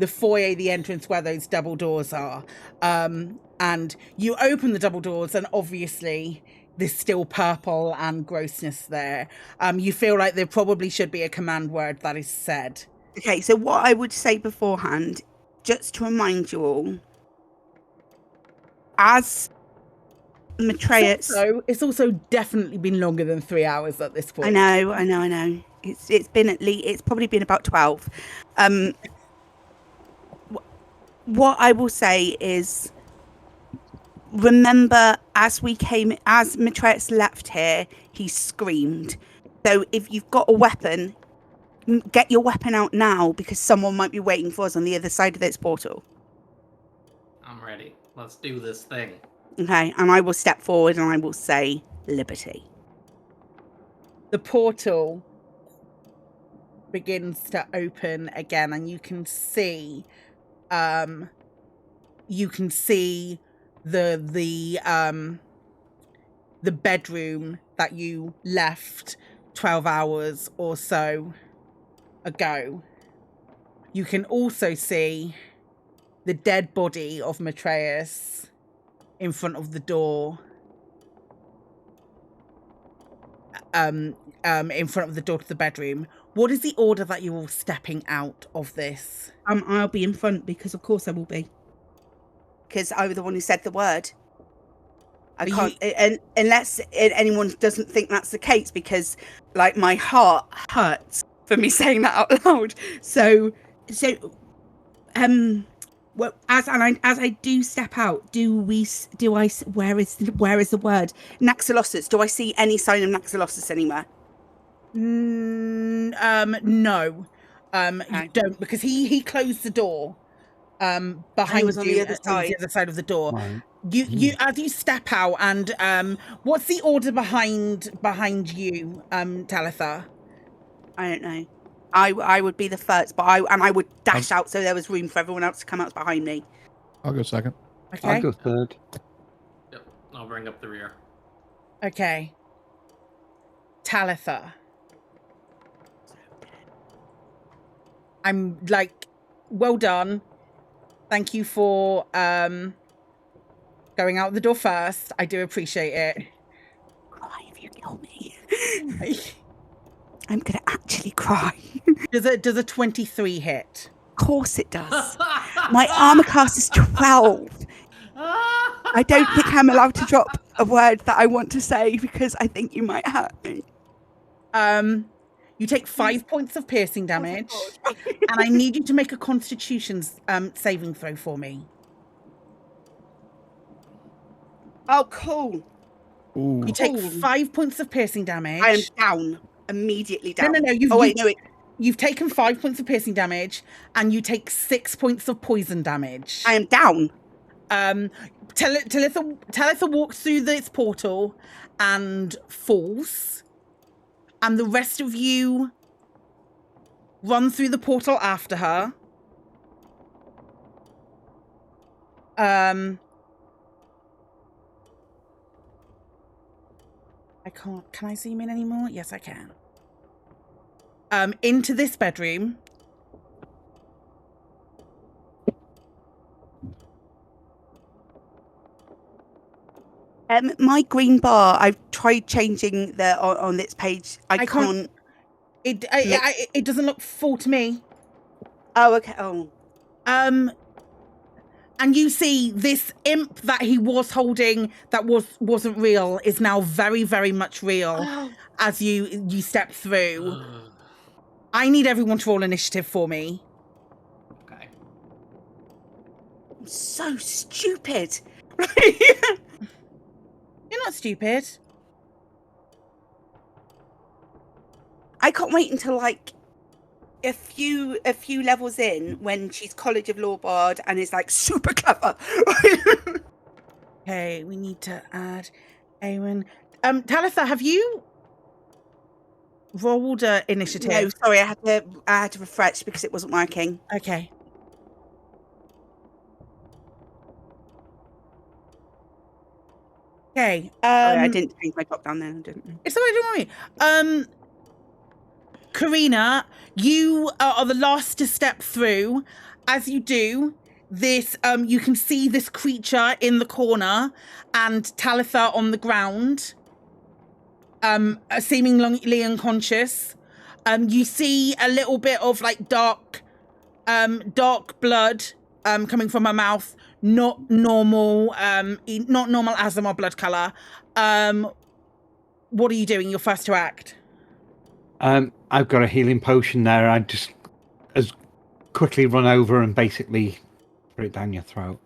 foyer, the entrance where those double doors are, and you open the double doors, and obviously there's still purple and grossness there. You feel like there probably should be a command word that is said. Okay, so what I would say beforehand, just to remind you all, as Matreus... So it's also definitely been longer than 3 hours at this point. I know. It's been it's probably been about 12. What I will say is, remember, as Matreus left here, he screamed. So if you've got a weapon, get your weapon out now, because someone might be waiting for us on the other side of this portal. I'm ready. Let's do this thing. Okay, and I will step forward and I will say, liberty. The portal begins to open again, and you can see the bedroom that you left 12 hours or so ago. You can also see the dead body of Matreus in front of the door. In front of the door to the bedroom. What is the order that you're all stepping out of this? I'll be in front, because of course I will be. Because I was the one who said the word. I can't, and unless anyone doesn't think that's the case, because like my heart hurts for me saying that out loud. So, well, as I do step out, where is the word Naxolosus? Do I see any sign of Naxolosus anywhere? No. You don't, because he closed the door behind was on you the other side. the other side of the door. Right. You as you step out, and what's the order behind you, Talitha? I don't know. I would be the first, but I would dash out so there was room for everyone else to come out behind me. I'll go second. Okay. I'll go third. Yep. I'll bring up the rear. Okay. Talitha. I'm like, well done. Thank you for going out the door first. I do appreciate it. Cry if you kill me. I'm gonna actually cry. Does a 23 hit? Of course it does. My armor class is 12. I don't think I'm allowed to drop a word that I want to say, because I think you might hurt me. You take 5 points of piercing damage, and I need you to make a Constitution saving throw for me. Oh, cool. Ooh. You take 5 points of piercing damage. I am down. Immediately down. No. You've taken 5 points of piercing damage, and you take 6 points of poison damage. I am down. Talitha walks through this portal and falls. And the rest of you run through the portal after her. I can't. Can I zoom in anymore? Yes, I can. Into this bedroom. My green bar, I've tried changing on this page. I can't. It doesn't look full to me. Oh, okay. Oh. And you see this imp that he was holding that wasn't real is now very, very much real as you step through. I need everyone to roll initiative for me. Okay. I'm so stupid. You're not stupid. I can't wait until like a few levels in, when she's College of Law Bard and is like super clever. Okay, we need to add Awen. Talitha, have you rolled initiative? No, sorry, I had to refresh because it wasn't working. Okay. Okay. Sorry, I didn't change my top down there. I didn't. It's all right, don't worry. Karina, you are the last to step through. As you do, this you can see this creature in the corner and Talitha on the ground, seemingly unconscious. You see a little bit of like dark blood coming from her mouth. Not normal asthma blood color. What are you doing? You're first to act. I've got a healing potion there. I just as quickly run over and basically put it down your throat.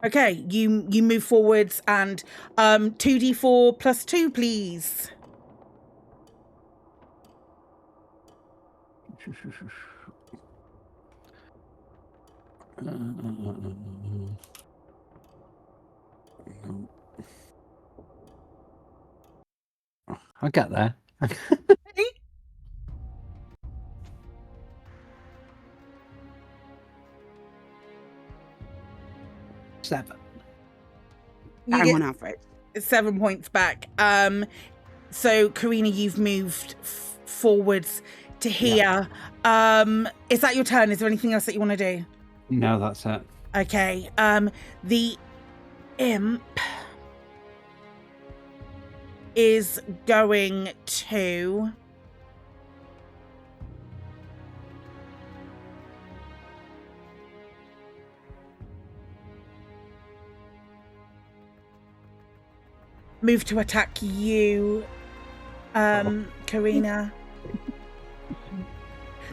Okay, you move forwards and 2d4 plus 2, please. I'll get there. 7. You I'm get on average. 7 points back. So Karina, you've moved forwards to here. Is that your turn? Is there anything else that you want to do? No, that's it. Okay. The imp is going to move to attack you, Karina.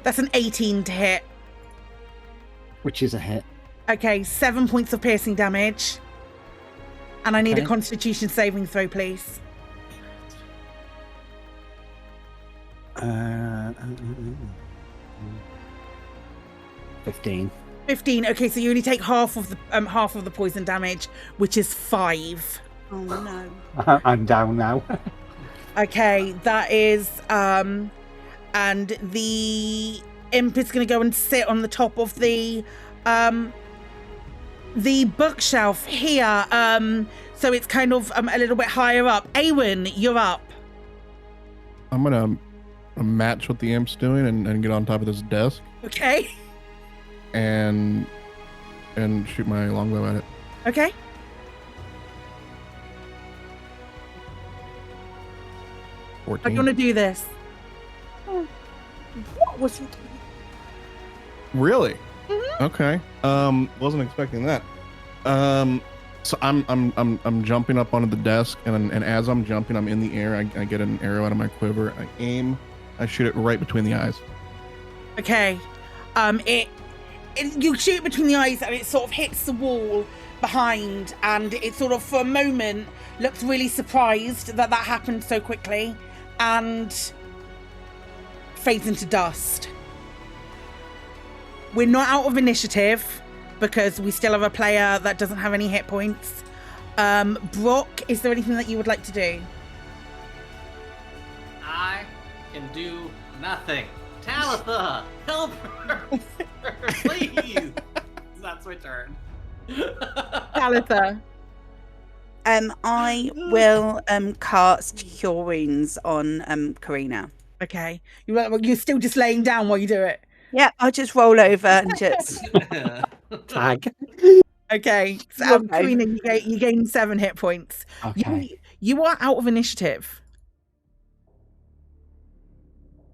That's an 18 to hit. Which is a hit. Okay, 7 points of piercing damage. And I need a Okay. Constitution saving throw, please. 15. 15. Okay, so you only take half of the poison damage, which is 5. Oh no. I'm down now. Okay, that is and the imp is going to go and sit on the top of the bookshelf here. So it's kind of a little bit higher up. Awen, you're up. I'm gonna match what the imp's doing and get on top of this desk Okay. and shoot my longbow at it. Okay. How do 14. you want to do this? What was it? Really? Okay. Wasn't expecting that. So I'm jumping up onto the desk, and as I'm jumping, I'm in the air. I get an arrow out of my quiver. I aim. I shoot it right between the eyes. Okay. You shoot it between the eyes and it sort of hits the wall behind, and it sort of for a moment looks really surprised that happened so quickly and fades into dust. We're not out of initiative because we still have a player that doesn't have any hit points. Brock, is there anything that you would like to do? I can do nothing. Talitha, help her, please. That's my turn. Talitha. I will cast Cure Wounds on Karina. Okay. You're still just laying down while you do it. Yeah, I'll just roll over and just Tag. Okay. So, Okay. Karina, you gain 7 hit points. Okay. You are out of initiative.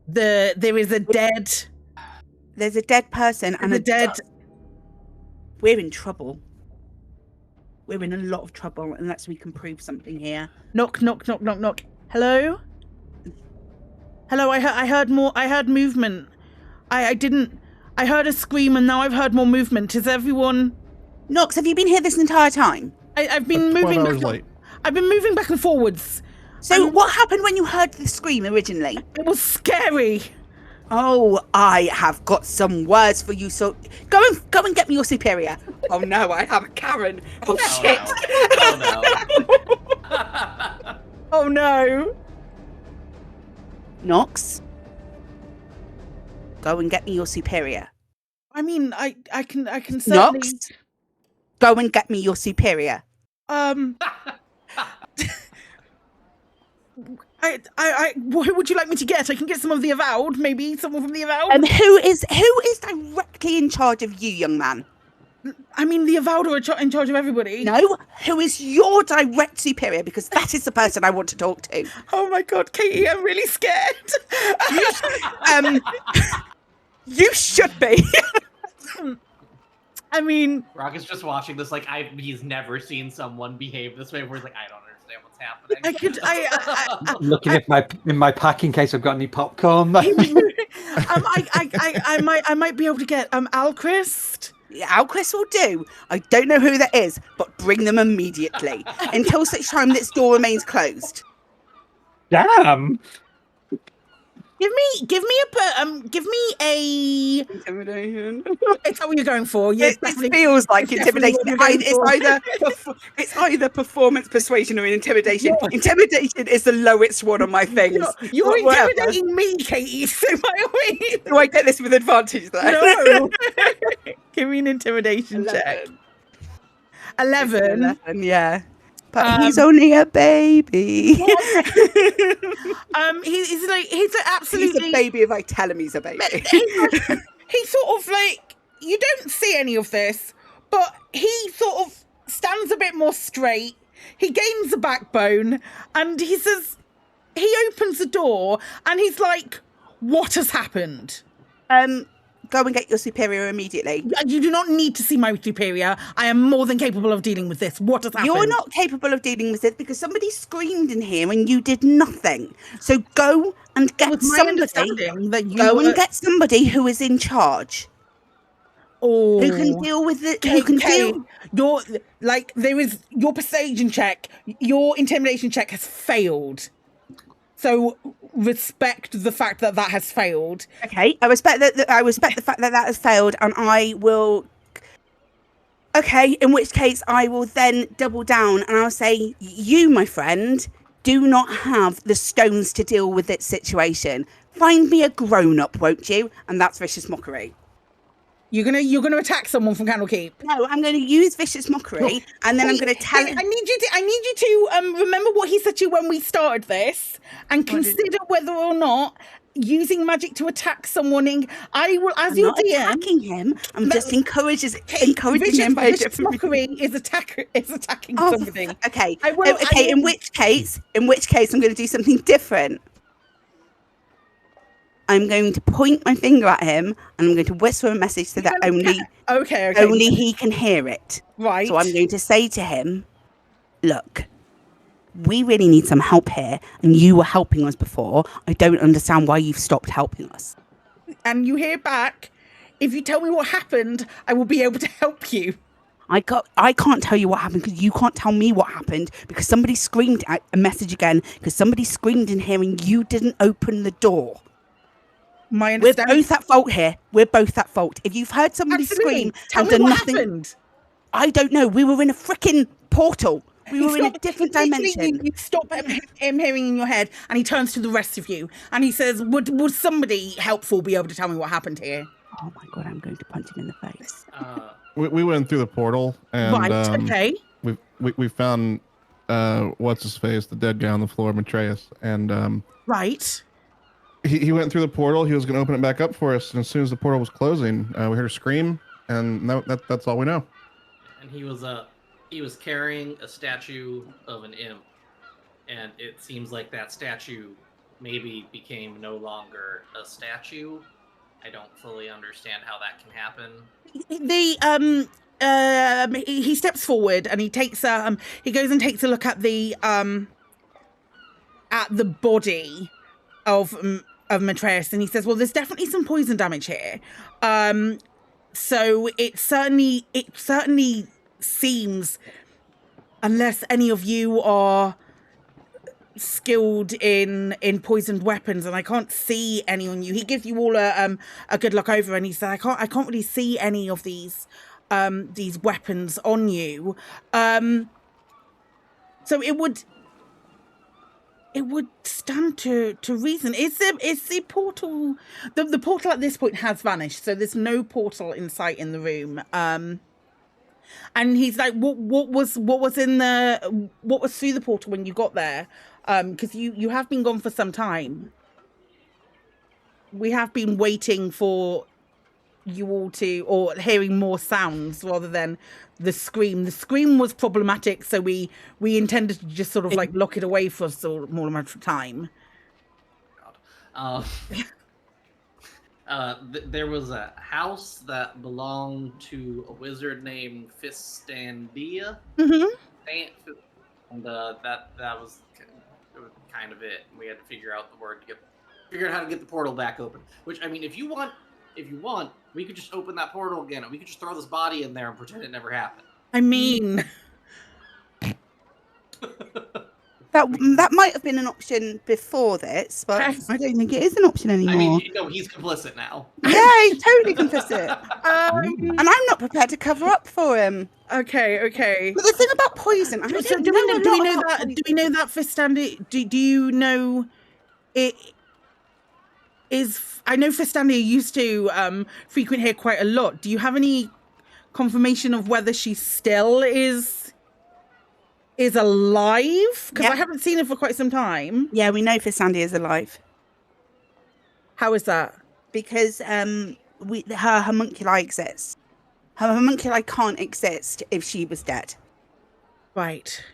There is a dead. there's a dead person and The dead. We're in trouble. We're in a lot of trouble unless we can prove something here. Knock, knock, knock, knock, knock. Hello? Hello, I heard more. I heard movement. I didn't. I heard a scream and now I've heard more movement. Is everyone? Nox, have you been here this entire time? I've been 12 moving. hours late. I've been moving back and forwards. So what happened when you heard the scream originally? It was scary. Oh, I have got some words for you. So go and get me your superior. Oh no, I have a Karen. Oh shit. Oh no. Oh no. Nox, go and get me your superior. I mean, I can certainly. Nox, go and get me your superior. who would you like me to get? I can get some of the Avowed, maybe someone from the Avowed. Who is directly in charge of you, young man? I mean, the Avowed are in charge of everybody. No, who is your direct superior? Because that is the person I want to talk to. Oh my God, Katie, I'm really scared. You should be. I mean, Rock is just watching this like he's never seen someone behave this way. Where he's like, I don't understand what's happening. Looking in my pack in case I've got any popcorn. I might be able to get Alchrist. Alchrist will do. I don't know who that is, but bring them immediately until such time this door remains closed. Damn. Give me a Intimidation. Is that what you're going for? Yes, It feels like intimidation. It's either performance, persuasion, or intimidation. Yeah. Intimidation is the lowest one on my things. You're intimidating me, Katie. So by all means, do I get this with advantage though? No. Give me an intimidation check. 11. Yeah. But he's only a baby. He's absolutely. He's a baby if I tell him he's a baby. He's sort of like, you don't see any of this, but he sort of stands a bit more straight. He gains a backbone, and he says, he opens the door, and he's like, "What has happened?" Go and get your superior immediately. You do not need to see my superior. I am more than capable of dealing with this. What has happened? You're not capable of dealing with it because somebody screamed in here and you did nothing. So go and get get somebody who is in charge. Oh, who can deal with it? Who can deal? Your persuasion check, your intimidation check has failed. So respect the fact that has failed. Okay, I respect that. I respect the fact that has failed, and I will. Okay, in which case I will then double down and I'll say, you, my friend, do not have the stones to deal with this situation. Find me a grown-up, won't you? And that's vicious mockery. You're gonna attack someone from Candlekeep. No, I'm going to use vicious mockery, and then I'm going to tell. I need you to remember what he said to you when we started this, and consider whether or not using magic to attack someone. I will, as your DM, attacking him. I'm just encouraging him by vicious mockery is attacking somebody. Okay. In which case, I'm going to do something different. I'm going to point my finger at him and I'm going to whisper a message so that only he can hear it. Right. So I'm going to say to him, look, we really need some help here and you were helping us before. I don't understand why you've stopped helping us. And you hear back, if you tell me what happened, I will be able to help you. I can't tell you what happened because you can't tell me what happened because somebody screamed a message again because somebody screamed in here and you didn't open the door. We're both at fault here. We're both at fault. If you've heard somebody scream and done nothing, happened. I don't know. We were in a freaking portal. We were in a different dimension. You stop him hearing in your head, and he turns to the rest of you, and he says, "Would somebody helpful be able to tell me what happened here?" Oh my God! I'm going to punch him in the face. We went through the portal, and okay. We found what's his face, the dead guy on the floor, Matreus, and right. He went through the portal. He was going to open it back up for us, and as soon as the portal was closing, we heard a scream, and that's all we know. And he was carrying a statue of an imp, and it seems like that statue maybe became no longer a statue. I don't fully understand how that can happen. He steps forward and he takes he goes and takes a look at the body of Matreus, and he says, well, there's definitely some poison damage here. So it certainly seems, unless any of you are skilled in poisoned weapons, and I can't see any on you. He gives you all a good look over, and he said, I can't really see any of these weapons on you. So it would stand to reason. Is the portal the portal at this point has vanished, so there's no portal in sight in the room. And he's like, what was through the portal when you got there? because you have been gone for some time. We have been waiting for you all to, or hearing more sounds rather than the scream. The scream was problematic, so we intended to just sort of like lock it away for a small amount of time. There was a house that belonged to a wizard named Fistandia. Mm-hmm. And that was kind of it. We had to figure out how to get the portal back open. Which, I mean, if you want, we could just open that portal again, and we could just throw this body in there and pretend it never happened. I mean, that might have been an option before this, but I don't think it is an option anymore. I mean, no, he's complicit now. Yeah, he's totally complicit. And I'm not prepared to cover up for him. Okay. But the thing about poison, do we know that Fistandia? Do you know it is? I know Fistandia used to frequent here quite a lot. Do you have any confirmation of whether she still is alive? Because I haven't seen her for quite some time. Yeah, we know Fistandia is alive. How is that? Because her homunculi exists. Her homunculi can't exist if she was dead. Right.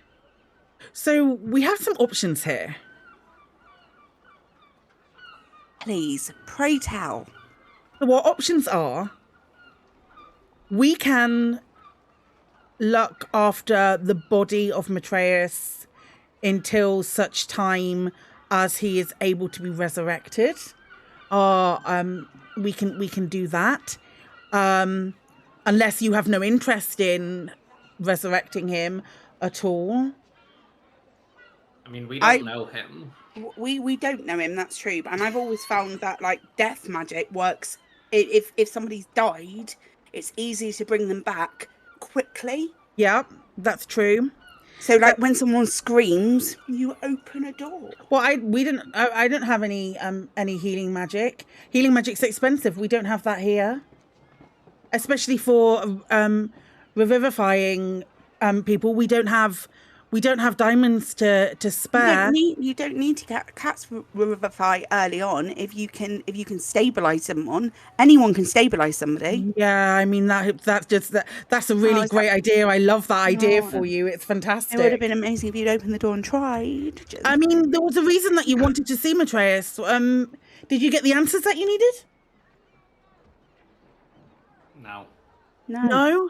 So we have some options here. Please, pray tell. So what options are, we can look after the body of Matreus until such time as he is able to be resurrected. We can do that. Unless you have no interest in resurrecting him at all. I mean, we don't know him. We don't know him, that's true. And I've always found that like death magic works. If somebody's died, it's easy to bring them back quickly. Yeah, that's true. So like when someone screams, you open a door. Well, I don't have any healing magic. Healing magic's expensive. We don't have that here. Especially for revivifying people. We don't have diamonds to spare. You don't need to get cats revivify early on if you can stabilize someone. Anyone can stabilize somebody. Yeah, I mean that's a really great idea. I love that idea for you. It's fantastic. It would have been amazing if you'd opened the door and tried. I mean, there was a reason that you wanted to see Matreus. Did you get the answers that you needed? No.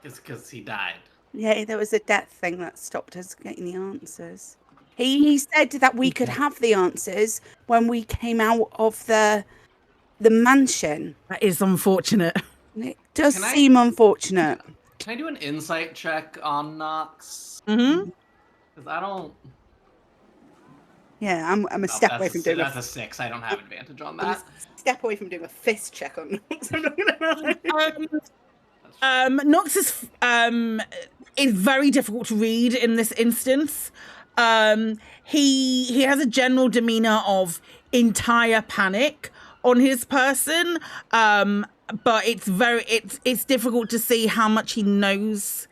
It's because he died. Yeah, there was a death thing that stopped us getting the answers. He said that we could have the answers when we came out of the mansion. That is unfortunate. It does seem unfortunate. Can I do an insight check on Nox? Mm-hmm. Because I don't... Yeah, I'm a step away from doing that's a 6. I don't have advantage on that. Step away from doing a fist check on Nox. I'm not gonna lie. Nox is very difficult to read in this instance. He has a general demeanor of entire panic on his person, but it's difficult to see how much he knows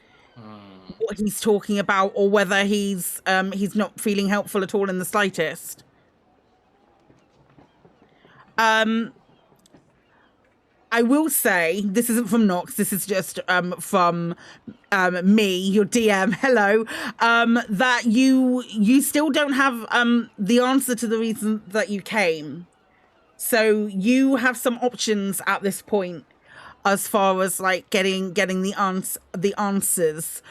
what he's talking about, or whether he's not feeling helpful at all in the slightest. I will say, this isn't from Nox, this is just from me, your DM, hello, that you still don't have the answer to the reason that you came. So you have some options at this point as far as like getting the answers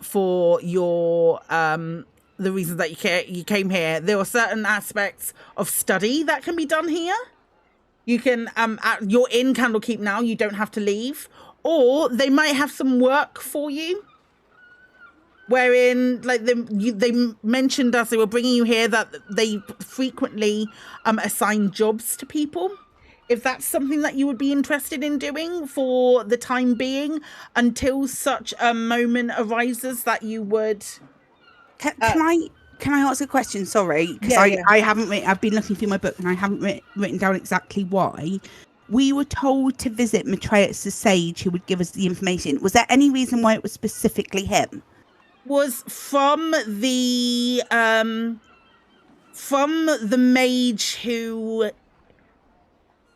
for your the reason that you came here. There are certain aspects of study that can be done here. You can, you're in Candlekeep now, you don't have to leave. Or they might have some work for you. Wherein, like, they mentioned as they were bringing you here that they frequently assign jobs to people. If that's something that you would be interested in doing for the time being, until such a moment arises that you would... Can I ask a question? Sorry, because I haven't. I've been looking through my book and I haven't written down exactly why. We were told to visit Matreus the Sage, who would give us the information. Was there any reason why it was specifically him? was from the mage who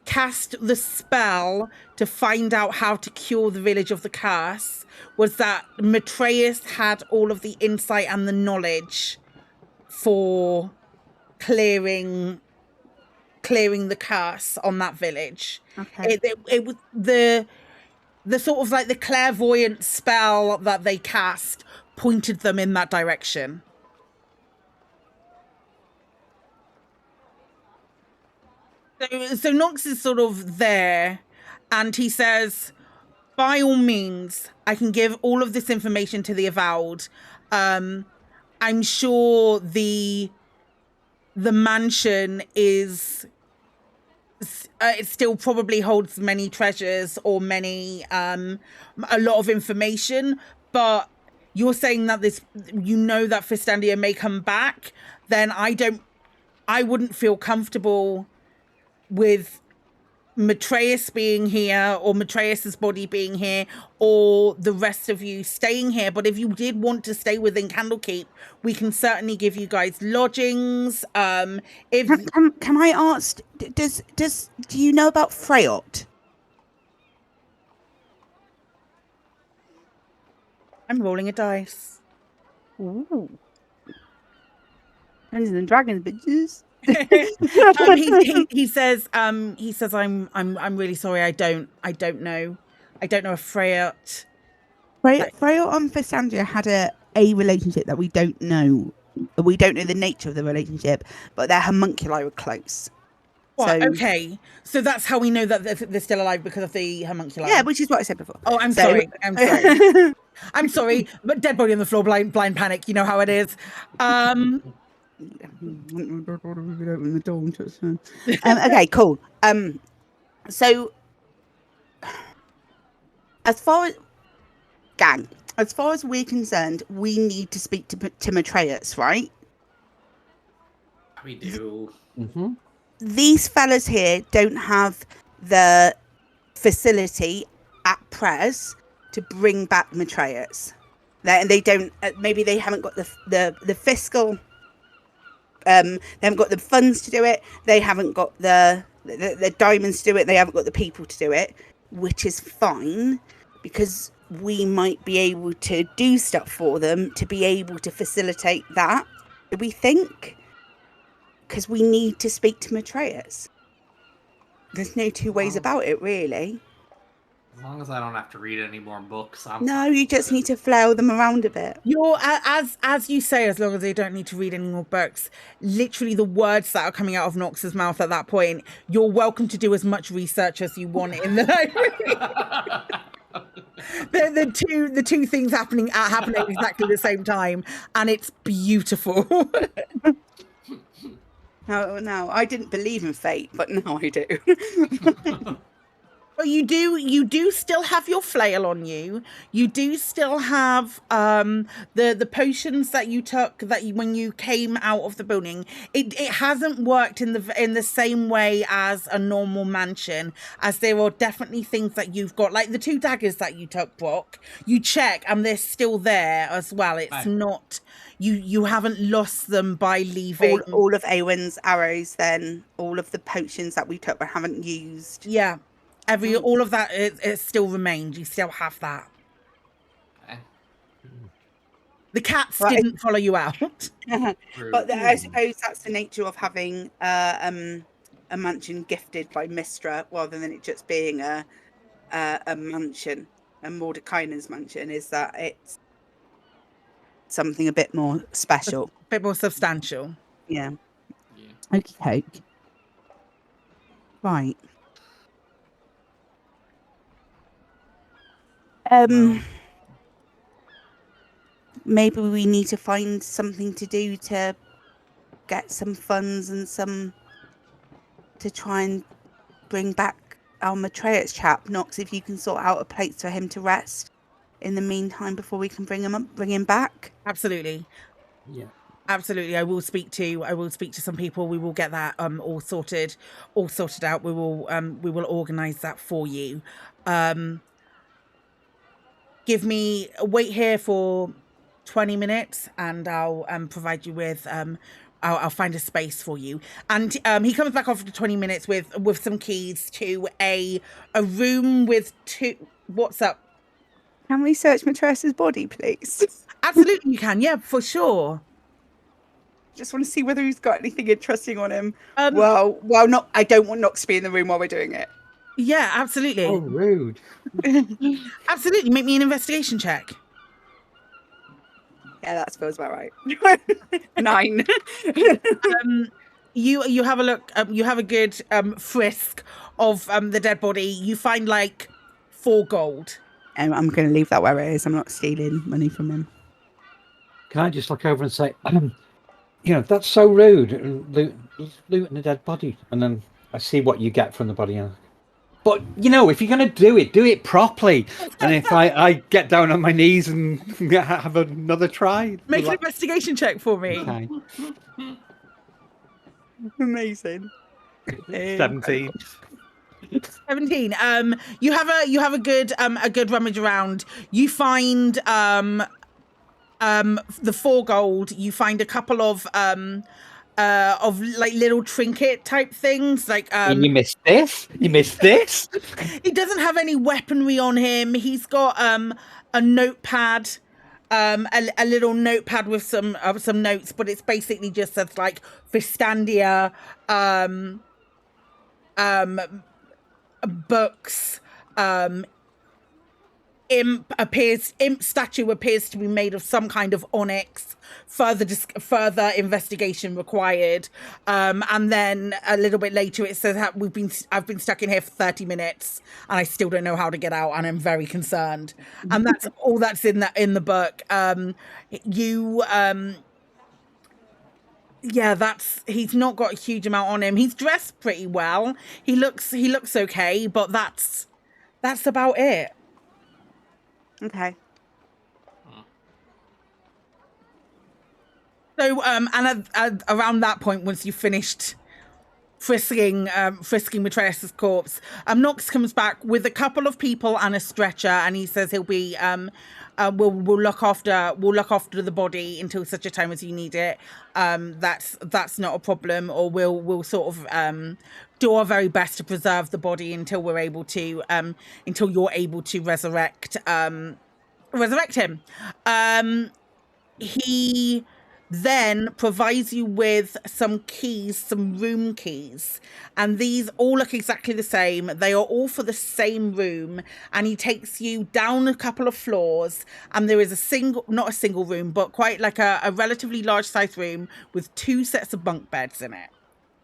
cast the spell to find out how to cure the village of the curse. Was that Matreus had all of the insight and the knowledge for clearing the curse on that village. Okay. It was the sort of like the clairvoyant spell that they cast pointed them in that direction. So Nox is sort of there, and he says, by all means, I can give all of this information to the Avowed. I'm sure the mansion is it still probably holds many treasures or many a lot of information, but you're saying that that Fistandia may come back. Then I wouldn't feel comfortable with Matreus being here, or Matreus's body being here, or the rest of you staying here. But if you did want to stay within Candlekeep, we can certainly give you guys lodgings. Can I ask, do you know about Freyot? I'm rolling a dice. Ooh. Dungeons and Dragons, bitches. He says I'm really sorry. I don't know a Freyot. Freyot and Fistandia had a relationship that we don't know. We don't know the nature of the relationship, but their homunculi were close. What? Okay, so that's how we know that they're still alive, because of the homunculi. Yeah, which is what I said before. Oh, I'm sorry. I'm sorry, but dead body on the floor, blind panic. You know how it is. Okay, cool. So as far as we're concerned, we need to speak to Matreus, right? We do. Mm-hmm. These fellas here don't have the facility at Pres to bring back Matreus. They don't. Maybe they haven't got the fiscal. They haven't got the funds to do it. They haven't got the diamonds to do it. They haven't got the people to do it, which is fine, because we might be able to do stuff for them to be able to facilitate that. Do we think? Because we need to speak to Matreus. There's no two ways about it, really. As long as I don't have to read any more books, No, you just need to flail them around a bit. You're as you say, as long as they don't need to read any more books. Literally, the words that are coming out of Nox's mouth at that point, you're welcome to do as much research as you want in the library. the two things happening exactly the same time, and it's beautiful. No, I didn't believe in fate, but now I do. But you do still have your flail on you. You do still have the potions that you took when you came out of the building. It hasn't worked in the same way as a normal mansion, as there are definitely things that you've got, like the 2 daggers that you took, Brock. You check and they're still there as well. It's not you haven't lost them by leaving. All of Awen's arrows, then all of the potions that we took but haven't used. Yeah. All of that it still remains. You still have that. Okay. The cats didn't follow you out. But I suppose that's the nature of having a mansion gifted by Mistra, rather than it just being a mansion, a Mordekainen's mansion, is that it's something a bit more special. A bit more substantial. Yeah. Okay. Right. Maybe we need to find something to do to get some funds and to try and bring back our Matreus chap. Nox, if you can sort out a place for him to rest in the meantime before we can bring him back. Absolutely. Yeah. Absolutely. I will speak to some people. We will get that all sorted out. We will organize that for you. Wait here for 20 minutes, and I'll provide you with I'll find a space for you. And he comes back after 20 minutes with some keys to a room with two. What's up? Can we search Matressa's body, please? Absolutely, you can. Yeah, for sure. Just want to see whether he's got anything interesting on him. Um, well, not. I don't want Nox to be in the room while we're doing it. Yeah, absolutely. Oh, rude. Absolutely. Make me an investigation check. Yeah, that feels about right. 9. You have a look. You have a good frisk of the dead body. You find like 4 gold. I'm going to leave that where it is. I'm not stealing money from him. Can I just look over and say, that's so rude, looting a dead body, and then I see what you get from the body. But if you're going to do it properly. And if I get down on my knees and have another try, Make an investigation check for me. Okay. Amazing. 17. 17. You have a good rummage around. You find the 4 gold. You find a couple of like little trinket type things, like And you missed this. he doesn't have any weaponry on him. He's got a notepad, a little notepad with some notes, but it's basically just says like Vistandia, books, imp statue appears to be made of some kind of onyx. Further investigation required. And then a little bit later it says I've been stuck in here for 30 minutes and I still don't know how to get out and I'm very concerned. And that's all that's in the book. He's not got a huge amount on him. He's dressed pretty well. He looks okay, but that's about it. Okay. So, and around that point, once you've finished frisking Matressa's corpse, Nox comes back with a couple of people and a stretcher, and he says he'll be we'll look after the body until such a time as you need it. That's not a problem, or we'll sort of do our very best to preserve the body until we're able to until you're able to resurrect him. He then provides you with some keys, some room keys, and these all look exactly the same. They are all for the same room, and he takes you down a couple of floors, and there is not a single room, but quite like a relatively large size room with 2 sets of bunk beds in it,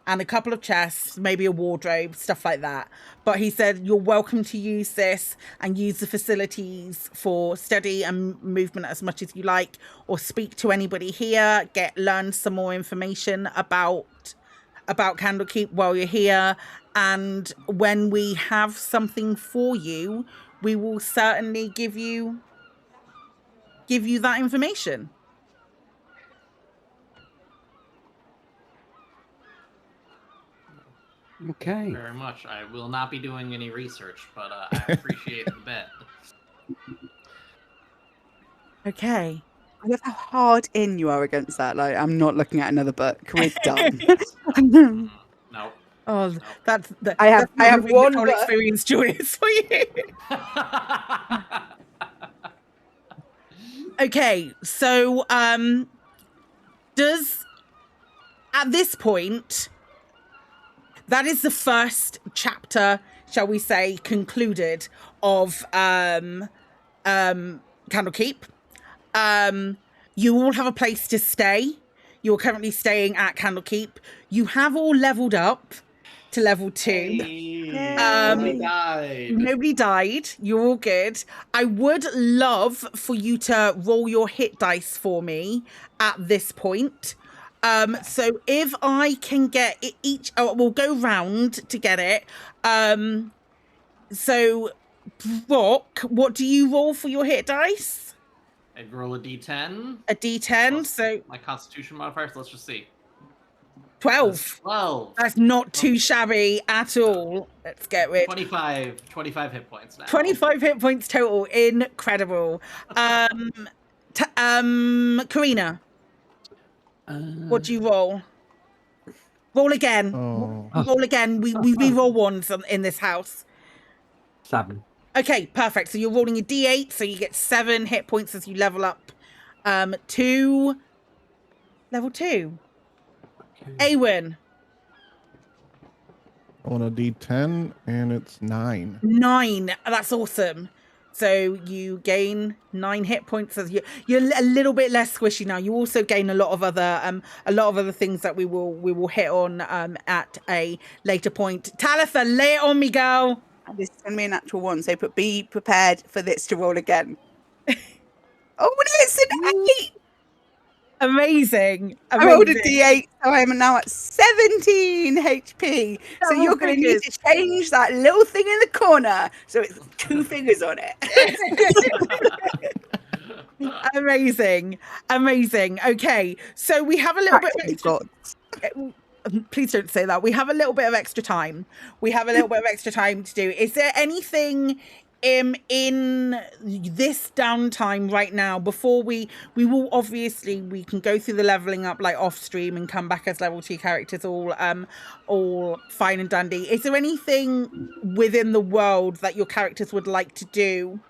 and a couple of chests, maybe a wardrobe, stuff like that. But he said you're welcome to use this and use the facilities for study and movement as much as you like, or speak to anybody here, learn some more information about Candlekeep while you're here. And when we have something for you, we will certainly give you that information. Okay. Very much. I will not be doing any research, but I appreciate the bet. Okay. I love how hard in you are against that. Like, I'm not looking at another book. We're done. No. Oh, No. that's the. I have one whole book. experience joyous for you. Okay, so does at this point, that is the first chapter, shall we say, concluded of Candlekeep. You all have a place to stay. You're currently staying at Candlekeep. You have all leveled up to level 2. Nobody died. Nobody died. You're all good. I would love for you to roll your hit dice for me at this point. So if I can get it each, we'll go round to get it. So Brock, what do you roll for your hit dice? I'd roll a d10. A d10. Plus So my constitution modifier, so let's just see. 12. That's 12. That's not too shabby at all. Let's get rid. 25 hit points now. 25 hit points total. Incredible. Karina, what do you roll? Roll again. Oh. Roll again. We re-roll ones in this house. 7. Okay, perfect. So you're rolling a d8, so you get 7 hit points as you level up to level 2. Okay. Awen, On a D10, and it's 9. 9. That's awesome. So you gain 9 hit points as you're a little bit less squishy now. You also gain a lot of other things that we will hit on at a later point. Talitha, lay it on me, girl. This is going to be a natural 1, so be prepared for this to roll again. Oh, no, it's an 8! Amazing. I rolled a d8, so I'm now at 17 HP. So Double you're going to need figures. to change that little thing in the corner so it's 2 figures on it. Amazing. Okay, so we have a little bit of God. please don't say that. We have a little bit of extra time. To do. Is there anything in this downtime right now before we will obviously we can go through the leveling up like off stream and come back as level 2 characters all fine and dandy. Is there anything within the world that your characters would like to do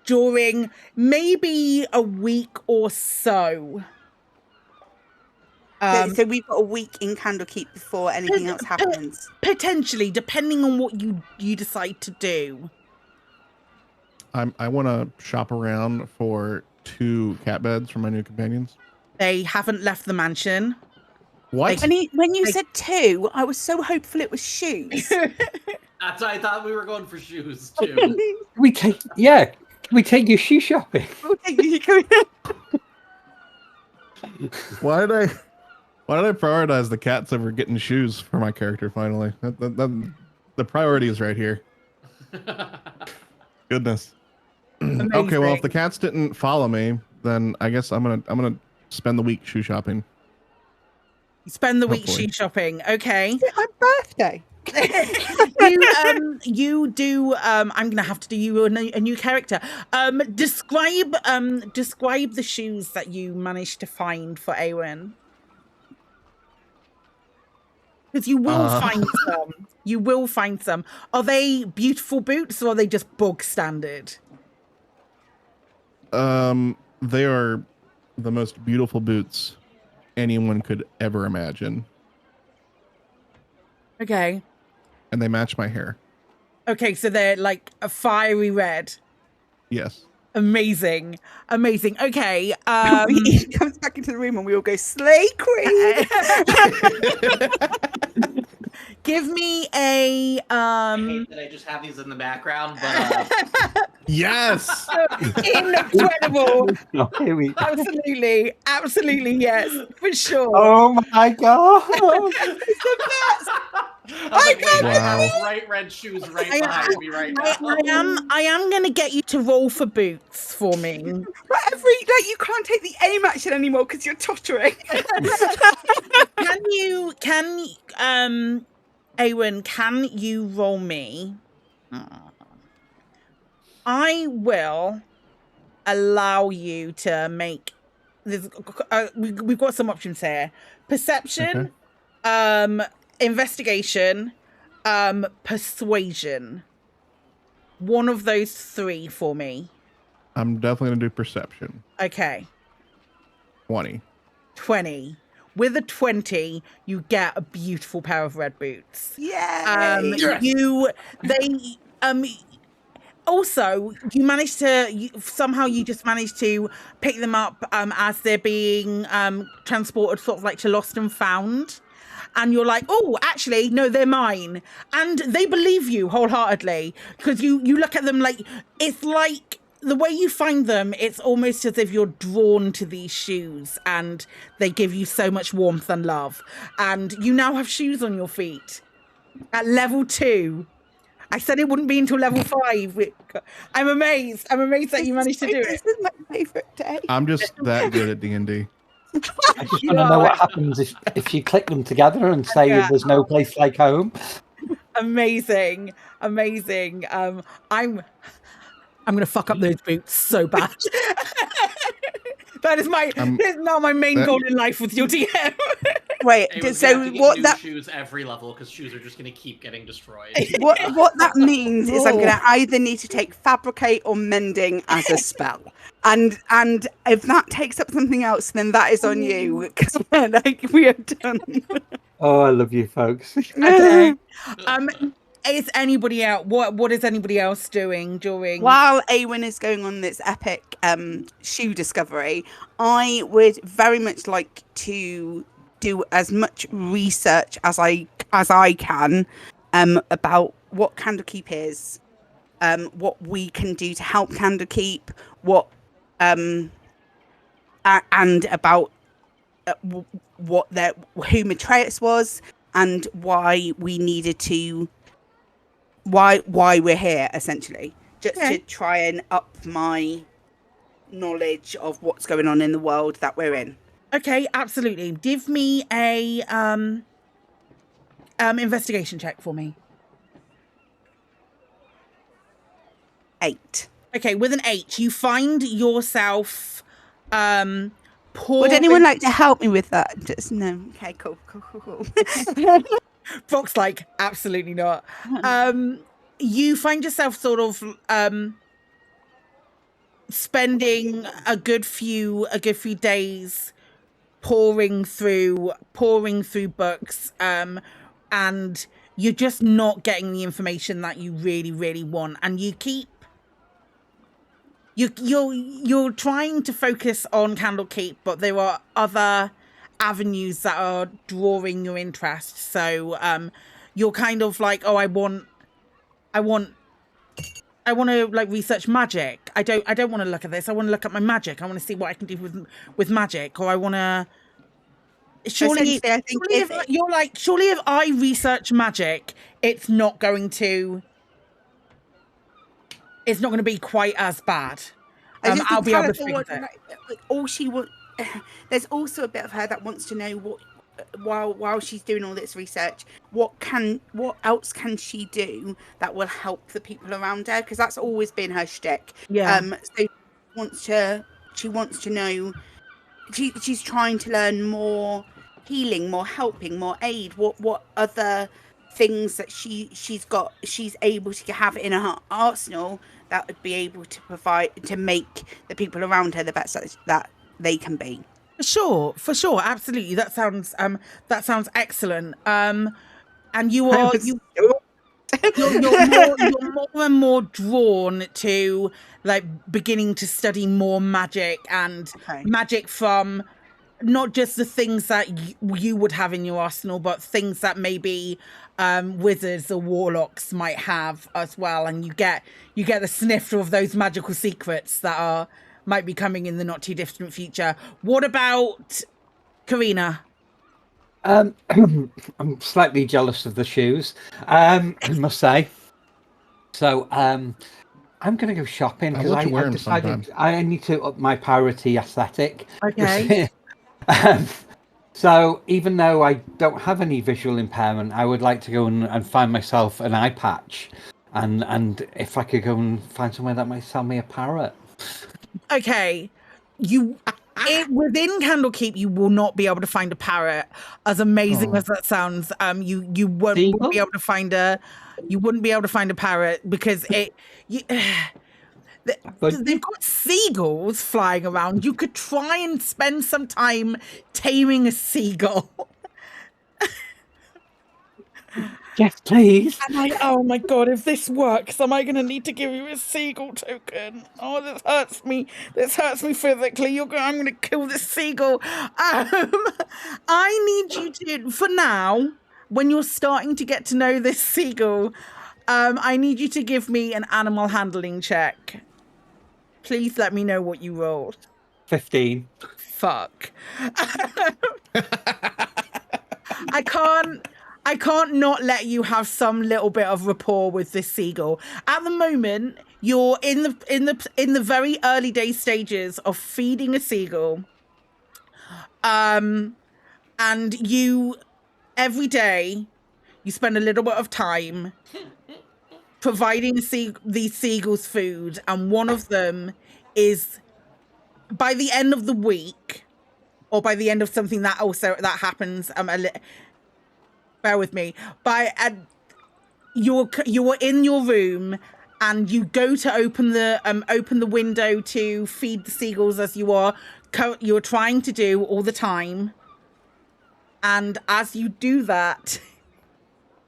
during maybe a week or so? So we've got a week in Candlekeep before anything else happens. Potentially, depending on what you decide to do. I want to shop around for 2 cat beds for my new companions. They haven't left the mansion. What? When you said 2, I was so hopeful it was shoes. That's why I thought we were going for shoes too. Can we take your shoe shopping? We'll take you. Why did I prioritize the cats over getting shoes for my character finally? The priority is right here. Goodness. Okay, well, if the cats didn't follow me, then I guess I'm gonna spend the week shoe shopping. Spend the week Hopefully. shoe shopping. Okay. It's my birthday. you do I'm gonna have to do you a new character. Describe the shoes that you managed to find for Awen. Because you will find some. Are they beautiful boots or are they just bog standard? They are the most beautiful boots anyone could ever imagine. Okay. And they match my hair. Okay, so they're like a fiery red. Yes. Amazing. Okay. He comes back into the room and we all go, Slay Queen! Give me a I hate that I just have these in the background, but Yes. incredible. Okay, Absolutely, yes, for sure. Oh my god! I Wow. have bright red shoes right behind me right now. I am gonna get you to roll for boots for me. You can't take the aim action anymore because you're tottering. Awen, can you roll me? I will allow you to make this. We've got some options here: perception, investigation, persuasion. One of those 3 for me. I'm definitely gonna do perception. Okay. 20. With a 20, you get a beautiful pair of red boots. Yeah. Also, you managed to somehow you just managed to pick them up as they're being transported sort of like to Lost and Found. And you're like, oh, actually, no, they're mine. And they believe you wholeheartedly because you look at them like, it's like the way you find them, it's almost as if you're drawn to these shoes and they give you so much warmth and love. And you now have shoes on your feet at level 2. I said it wouldn't be until level 5. I'm amazed that you managed to do This it. is my favourite day. I'm just that good at D&D. I just want to know what happens if you click them together and say there's no place like home. Amazing. I'm gonna fuck up those boots so bad. That is not my main goal in life with your DM. Wait, Hey, so what that shoes every level because shoes are just going to keep getting destroyed. what that means is I'm going to either need to take fabricate or mending as a spell, and if that takes up something else, then that is on you because like we are done. Oh, I love you, folks. Okay. Is anybody out? What is anybody else doing during? While Awen is going on this epic shoe discovery, I would very much like to do as much research as I can about what Candlekeep is, what we can do to help Candlekeep, what and about who Matreus was and why we needed to. Why we're here, essentially, just to try and up my knowledge of what's going on in the world that we're in. Okay, absolutely. Give me a investigation check for me. 8. Okay, with an 8, you find yourself pouring... Would anyone like to help me with that? Just no. Okay, cool. Fox like, absolutely not. You find yourself sort of spending a good few days pouring through books, and you're just not getting the information that you really, really want, and you keep you're trying to focus on Candlekeep, but there are other avenues that are drawing your interest. So you're kind of like, oh, I want to like research magic. I don't want to look at this. I want to look at my magic. I want to see what I can do with magic. Or I want to. Surely if I research magic, it's not going to be quite as bad. I'll be able to figure it. All she wants. There's also a bit of her that wants to know what, while she's doing all this research, what else can she do that will help the people around her? Because that's always been her shtick. Yeah. So she wants to know. She's trying to learn more healing, more helping, more aid. What other things that she's able to have in her arsenal that would be able to provide to make the people around her the best that they can be. For sure, absolutely. That sounds excellent. And you're more and more drawn to like beginning to study more magic and magic from not just the things that you would have in your arsenal, but things that maybe wizards or warlocks might have as well. And you get the snifter of those magical secrets that might be coming in the not too distant future. What about Karina? I'm slightly jealous of the shoes, I must say. So I'm going to go shopping because I decided I need to up my priority aesthetic. Okay. So even though I don't have any visual impairment, I would like to go and find myself an eye patch, and if I could go and find somewhere that might sell me a parrot. Okay, within Candlekeep, you will not be able to find a parrot. As amazing as that sounds, you wouldn't be able to find a parrot because they've got seagulls flying around. You could try and spend some time taming a seagull. Yes, please. And oh my god, if this works, am I going to need to give you a seagull token? Oh, this hurts me. This hurts me physically. I'm going to kill this seagull. I need you to, for now, when you're starting to get to know this seagull, I need you to give me an animal handling check. Please let me know what you rolled. 15. Fuck. I can't not let you have some little bit of rapport with this seagull. At the moment, you're in the very early day stages of feeding a seagull. And you every day you spend a little bit of time providing these seagulls food, and one of them is by the end of the week, or by the end of something that happens, bear with me. You're in your room, and you go to open the window to feed the seagulls, as you're trying to do all the time. And as you do that,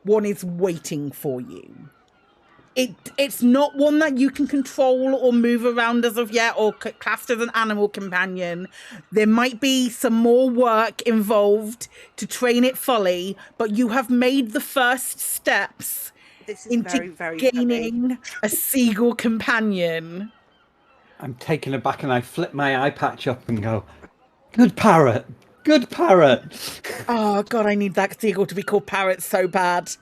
one is waiting for you. It's not one that you can control or move around as of yet, or classed as an animal companion. There might be some more work involved to train it fully, but you have made the first steps into very, very gaining a seagull companion. I'm taken aback and I flip my eye patch up and go, "Good parrot, good parrot." Oh God, I need that seagull to be called Parrot so bad.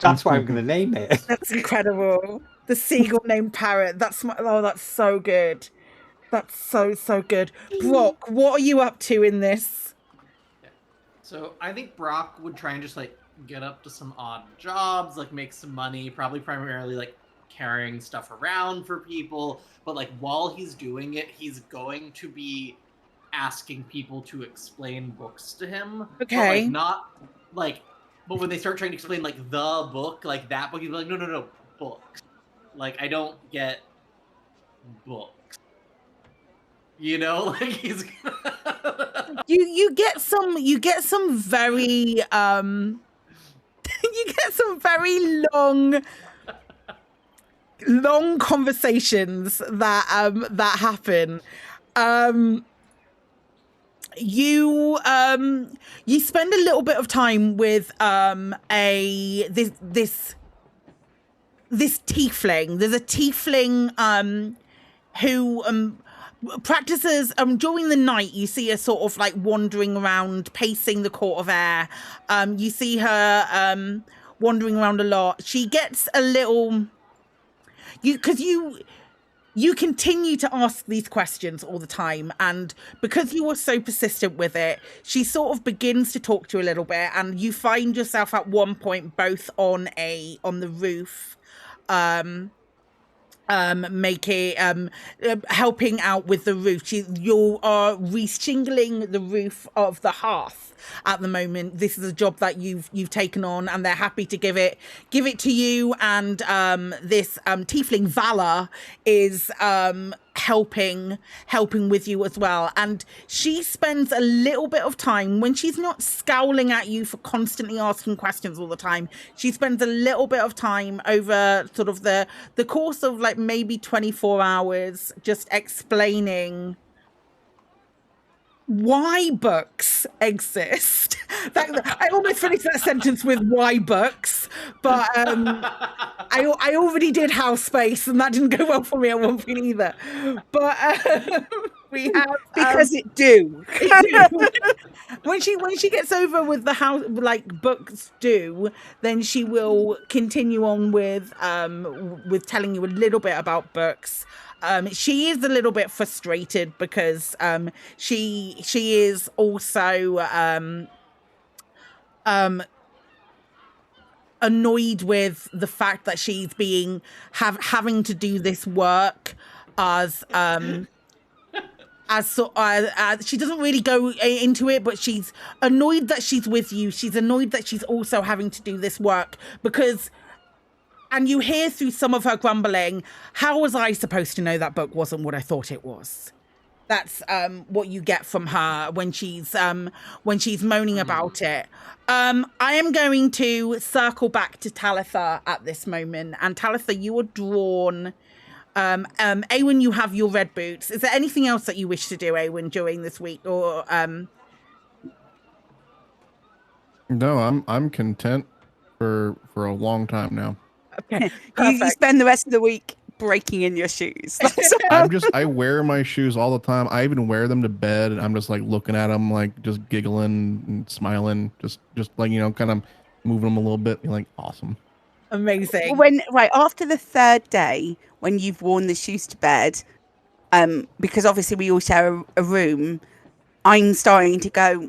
That's why I'm going to name it. That's incredible. The seagull named Parrot. That's so good. That's so good. Brock, what are you up to in this? So I think Brock would try and just like get up to some odd jobs, like make some money, probably primarily like carrying stuff around for people. But like while he's doing it, he's going to be asking people to explain books to him. Okay. But like not like, but when they start trying to explain like the book, like that book, he's like, no, books. Like I don't get books. You know, like he's you get some very you get some very long conversations that happen. You spend a little bit of time with this tiefling. There's a tiefling who practices during the night. You see her sort of like wandering around, pacing the court of air. You see her wandering around a lot. She gets a little because you continue to ask these questions all the time, and because you were so persistent with it, she sort of begins to talk to you a little bit, and you find yourself at one point both on the roof, helping out with the roof. You are reshingling the roof of the hearth at the moment. This is a job that you've taken on, and they're happy to give it to you. And this tiefling Valor is helping with you as well. And she spends a little bit of time, when she's not scowling at you for constantly asking questions all the time, she spends a little bit of time over sort of the course of like maybe 24 hours just explaining why books exist. I almost finished that sentence with why books, but I already did house space, and that didn't go well for me at one point either. But we have because it do. when she gets over with the house, like books do, then she will continue on with telling you a little bit about books. She is a little bit frustrated because she is also annoyed with the fact that she's having to do this work as she doesn't really go into it, but she's annoyed that she's with you. She's annoyed that she's also having to do this work because. And you hear through some of her grumbling, how was I supposed to know that book wasn't what I thought it was? That's what you get from her when she's moaning about it. I am going to circle back to Talitha at this moment. And Talitha, you are drawn. Awen, you have your red boots. Is there anything else that you wish to do, Awen, during this week? Or No, I'm content for a long time now. okay, you spend the rest of the week breaking in your shoes. I wear my shoes all the time. I even wear them to bed, and I'm just like looking at them, like just giggling and smiling, just like, you know, kind of moving them a little bit. You're like, awesome, amazing. After the third day, when you've worn the shoes to bed, because obviously we all share a room, I'm starting to go.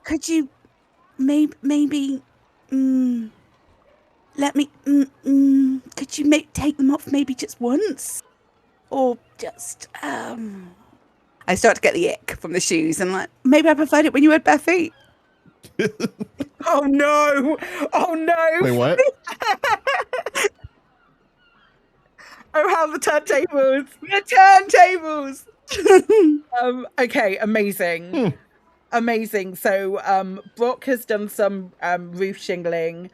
Could you maybe? Let me. Could you take them off maybe just once? or just I start to get the ick from the shoes, and like, maybe I preferred it when you had bare feet. Oh no! Oh no! Wait, what? Oh, how the turntables! The turntables. Okay, amazing. Amazing. So Brock has done some roof shingling.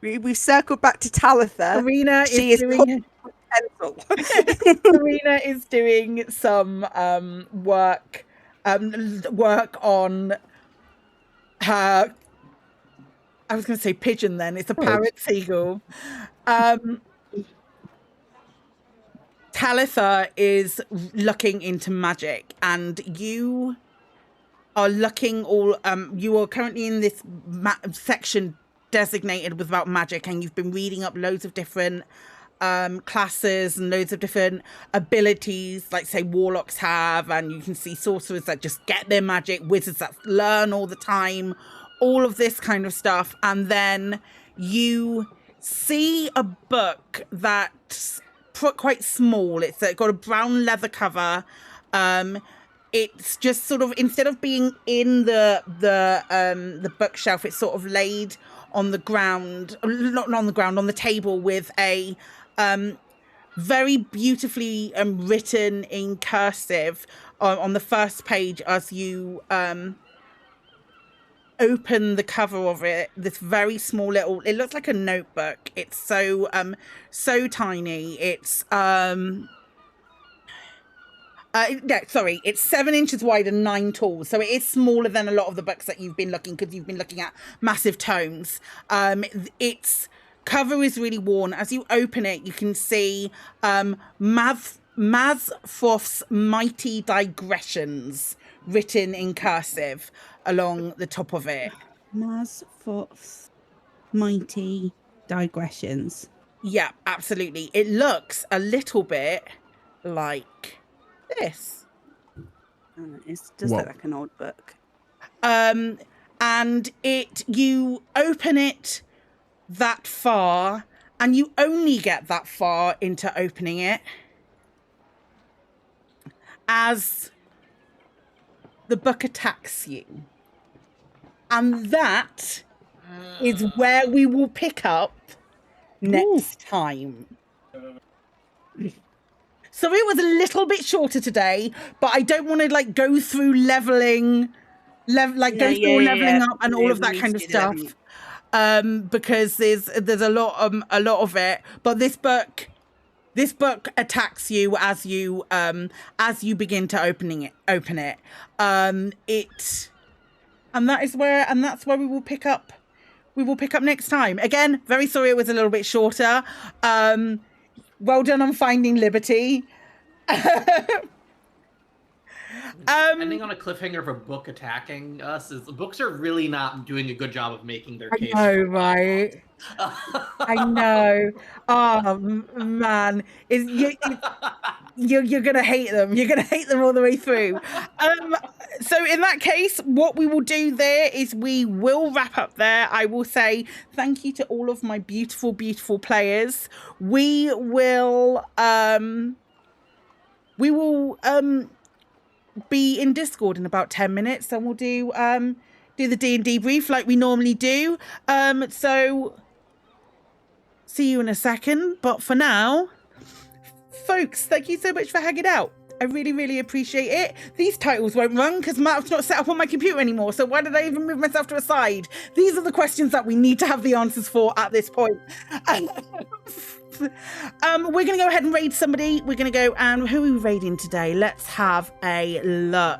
We've circled back to Talitha. Karina She is is doing pencil. Karina is doing some work on her. I was going to say pigeon. Then it's a parrot seagull. Talitha is looking into magic, and you are looking all. You are currently in this section designated with about magic, and you've been reading up loads of different classes and loads of different abilities, like say warlocks have, and you can see sorcerers that just get their magic, wizards that learn all the time, all of this kind of stuff. And then you see a book that's quite small. It's got a brown leather cover. It's just sort of, instead of being in the bookshelf, it's sort of laid on the ground, not on the ground, on the table, with a very beautifully written in cursive on the first page as you open the cover of it. This very small little, it looks like a notebook. It's so tiny. It's it's 7 inches wide and 9 tall, so it is smaller than a lot of the books that you've been looking, because you've been looking at massive tomes. Its cover is really worn. As you open it, you can see Mazfoth's Mighty Digressions written in cursive along the top of it. Mazfoth's Mighty Digressions. Yeah, absolutely. It looks a little bit like this. It does look like an old book. And you open it that far, and you only get that far into opening it as the book attacks you. And that is where we will pick up next time. So it was a little bit shorter today, but I don't want to go through leveling up and all of that kind of stuff, because there's a lot of it. But this book attacks you as you begin to open it. And that's where we will pick up. We will pick up next time. Again, very sorry it was a little bit shorter. Well done on finding liberty. Ending on a cliffhanger of a book attacking us is, the books are really not doing a good job of making their case. I know, right? I know. Oh man, you're gonna hate them. You're gonna hate them all the way through. So in that case, what we will do there is we will wrap up there. I will say thank you to all of my beautiful, beautiful players. We will be in Discord in about 10 minutes, and we'll do the D&D brief like we normally do. So see you in a second, but for now, folks, thank you so much for hanging out. I really, really appreciate it. These titles won't run because Matt's not set up on my computer anymore, so why did I even move myself to a side? These are the questions that we need to have the answers for at this point. We're going to go ahead and raid somebody. We're going to go, and who are we raiding today? Let's have a look.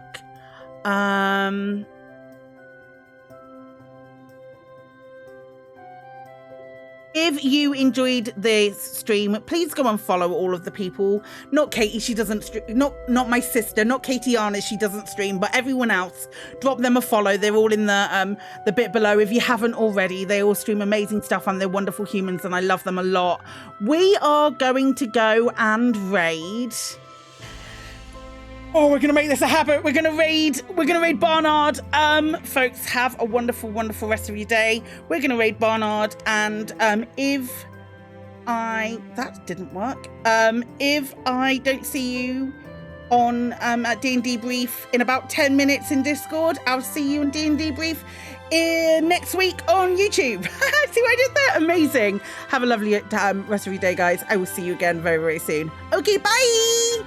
If you enjoyed this stream, please go and follow all of the people. Not Katie, she doesn't stream. Not my sister, not Katie Arnott, she doesn't stream, but everyone else, drop them a follow. They're all in the bit below. If you haven't already, they all stream amazing stuff, and they're wonderful humans, and I love them a lot. We are going to go and raid. Oh, we're going to make this a habit. We're going to raid Barnard. Folks, have a wonderful, wonderful rest of your day. We're going to raid Barnard. And if that didn't work. If I don't see you on at D&D Brief in about 10 minutes in Discord, I'll see you in D&D Brief next week on YouTube. See what I did there? Amazing. Have a lovely rest of your day, guys. I will see you again very, very soon. Okay, bye.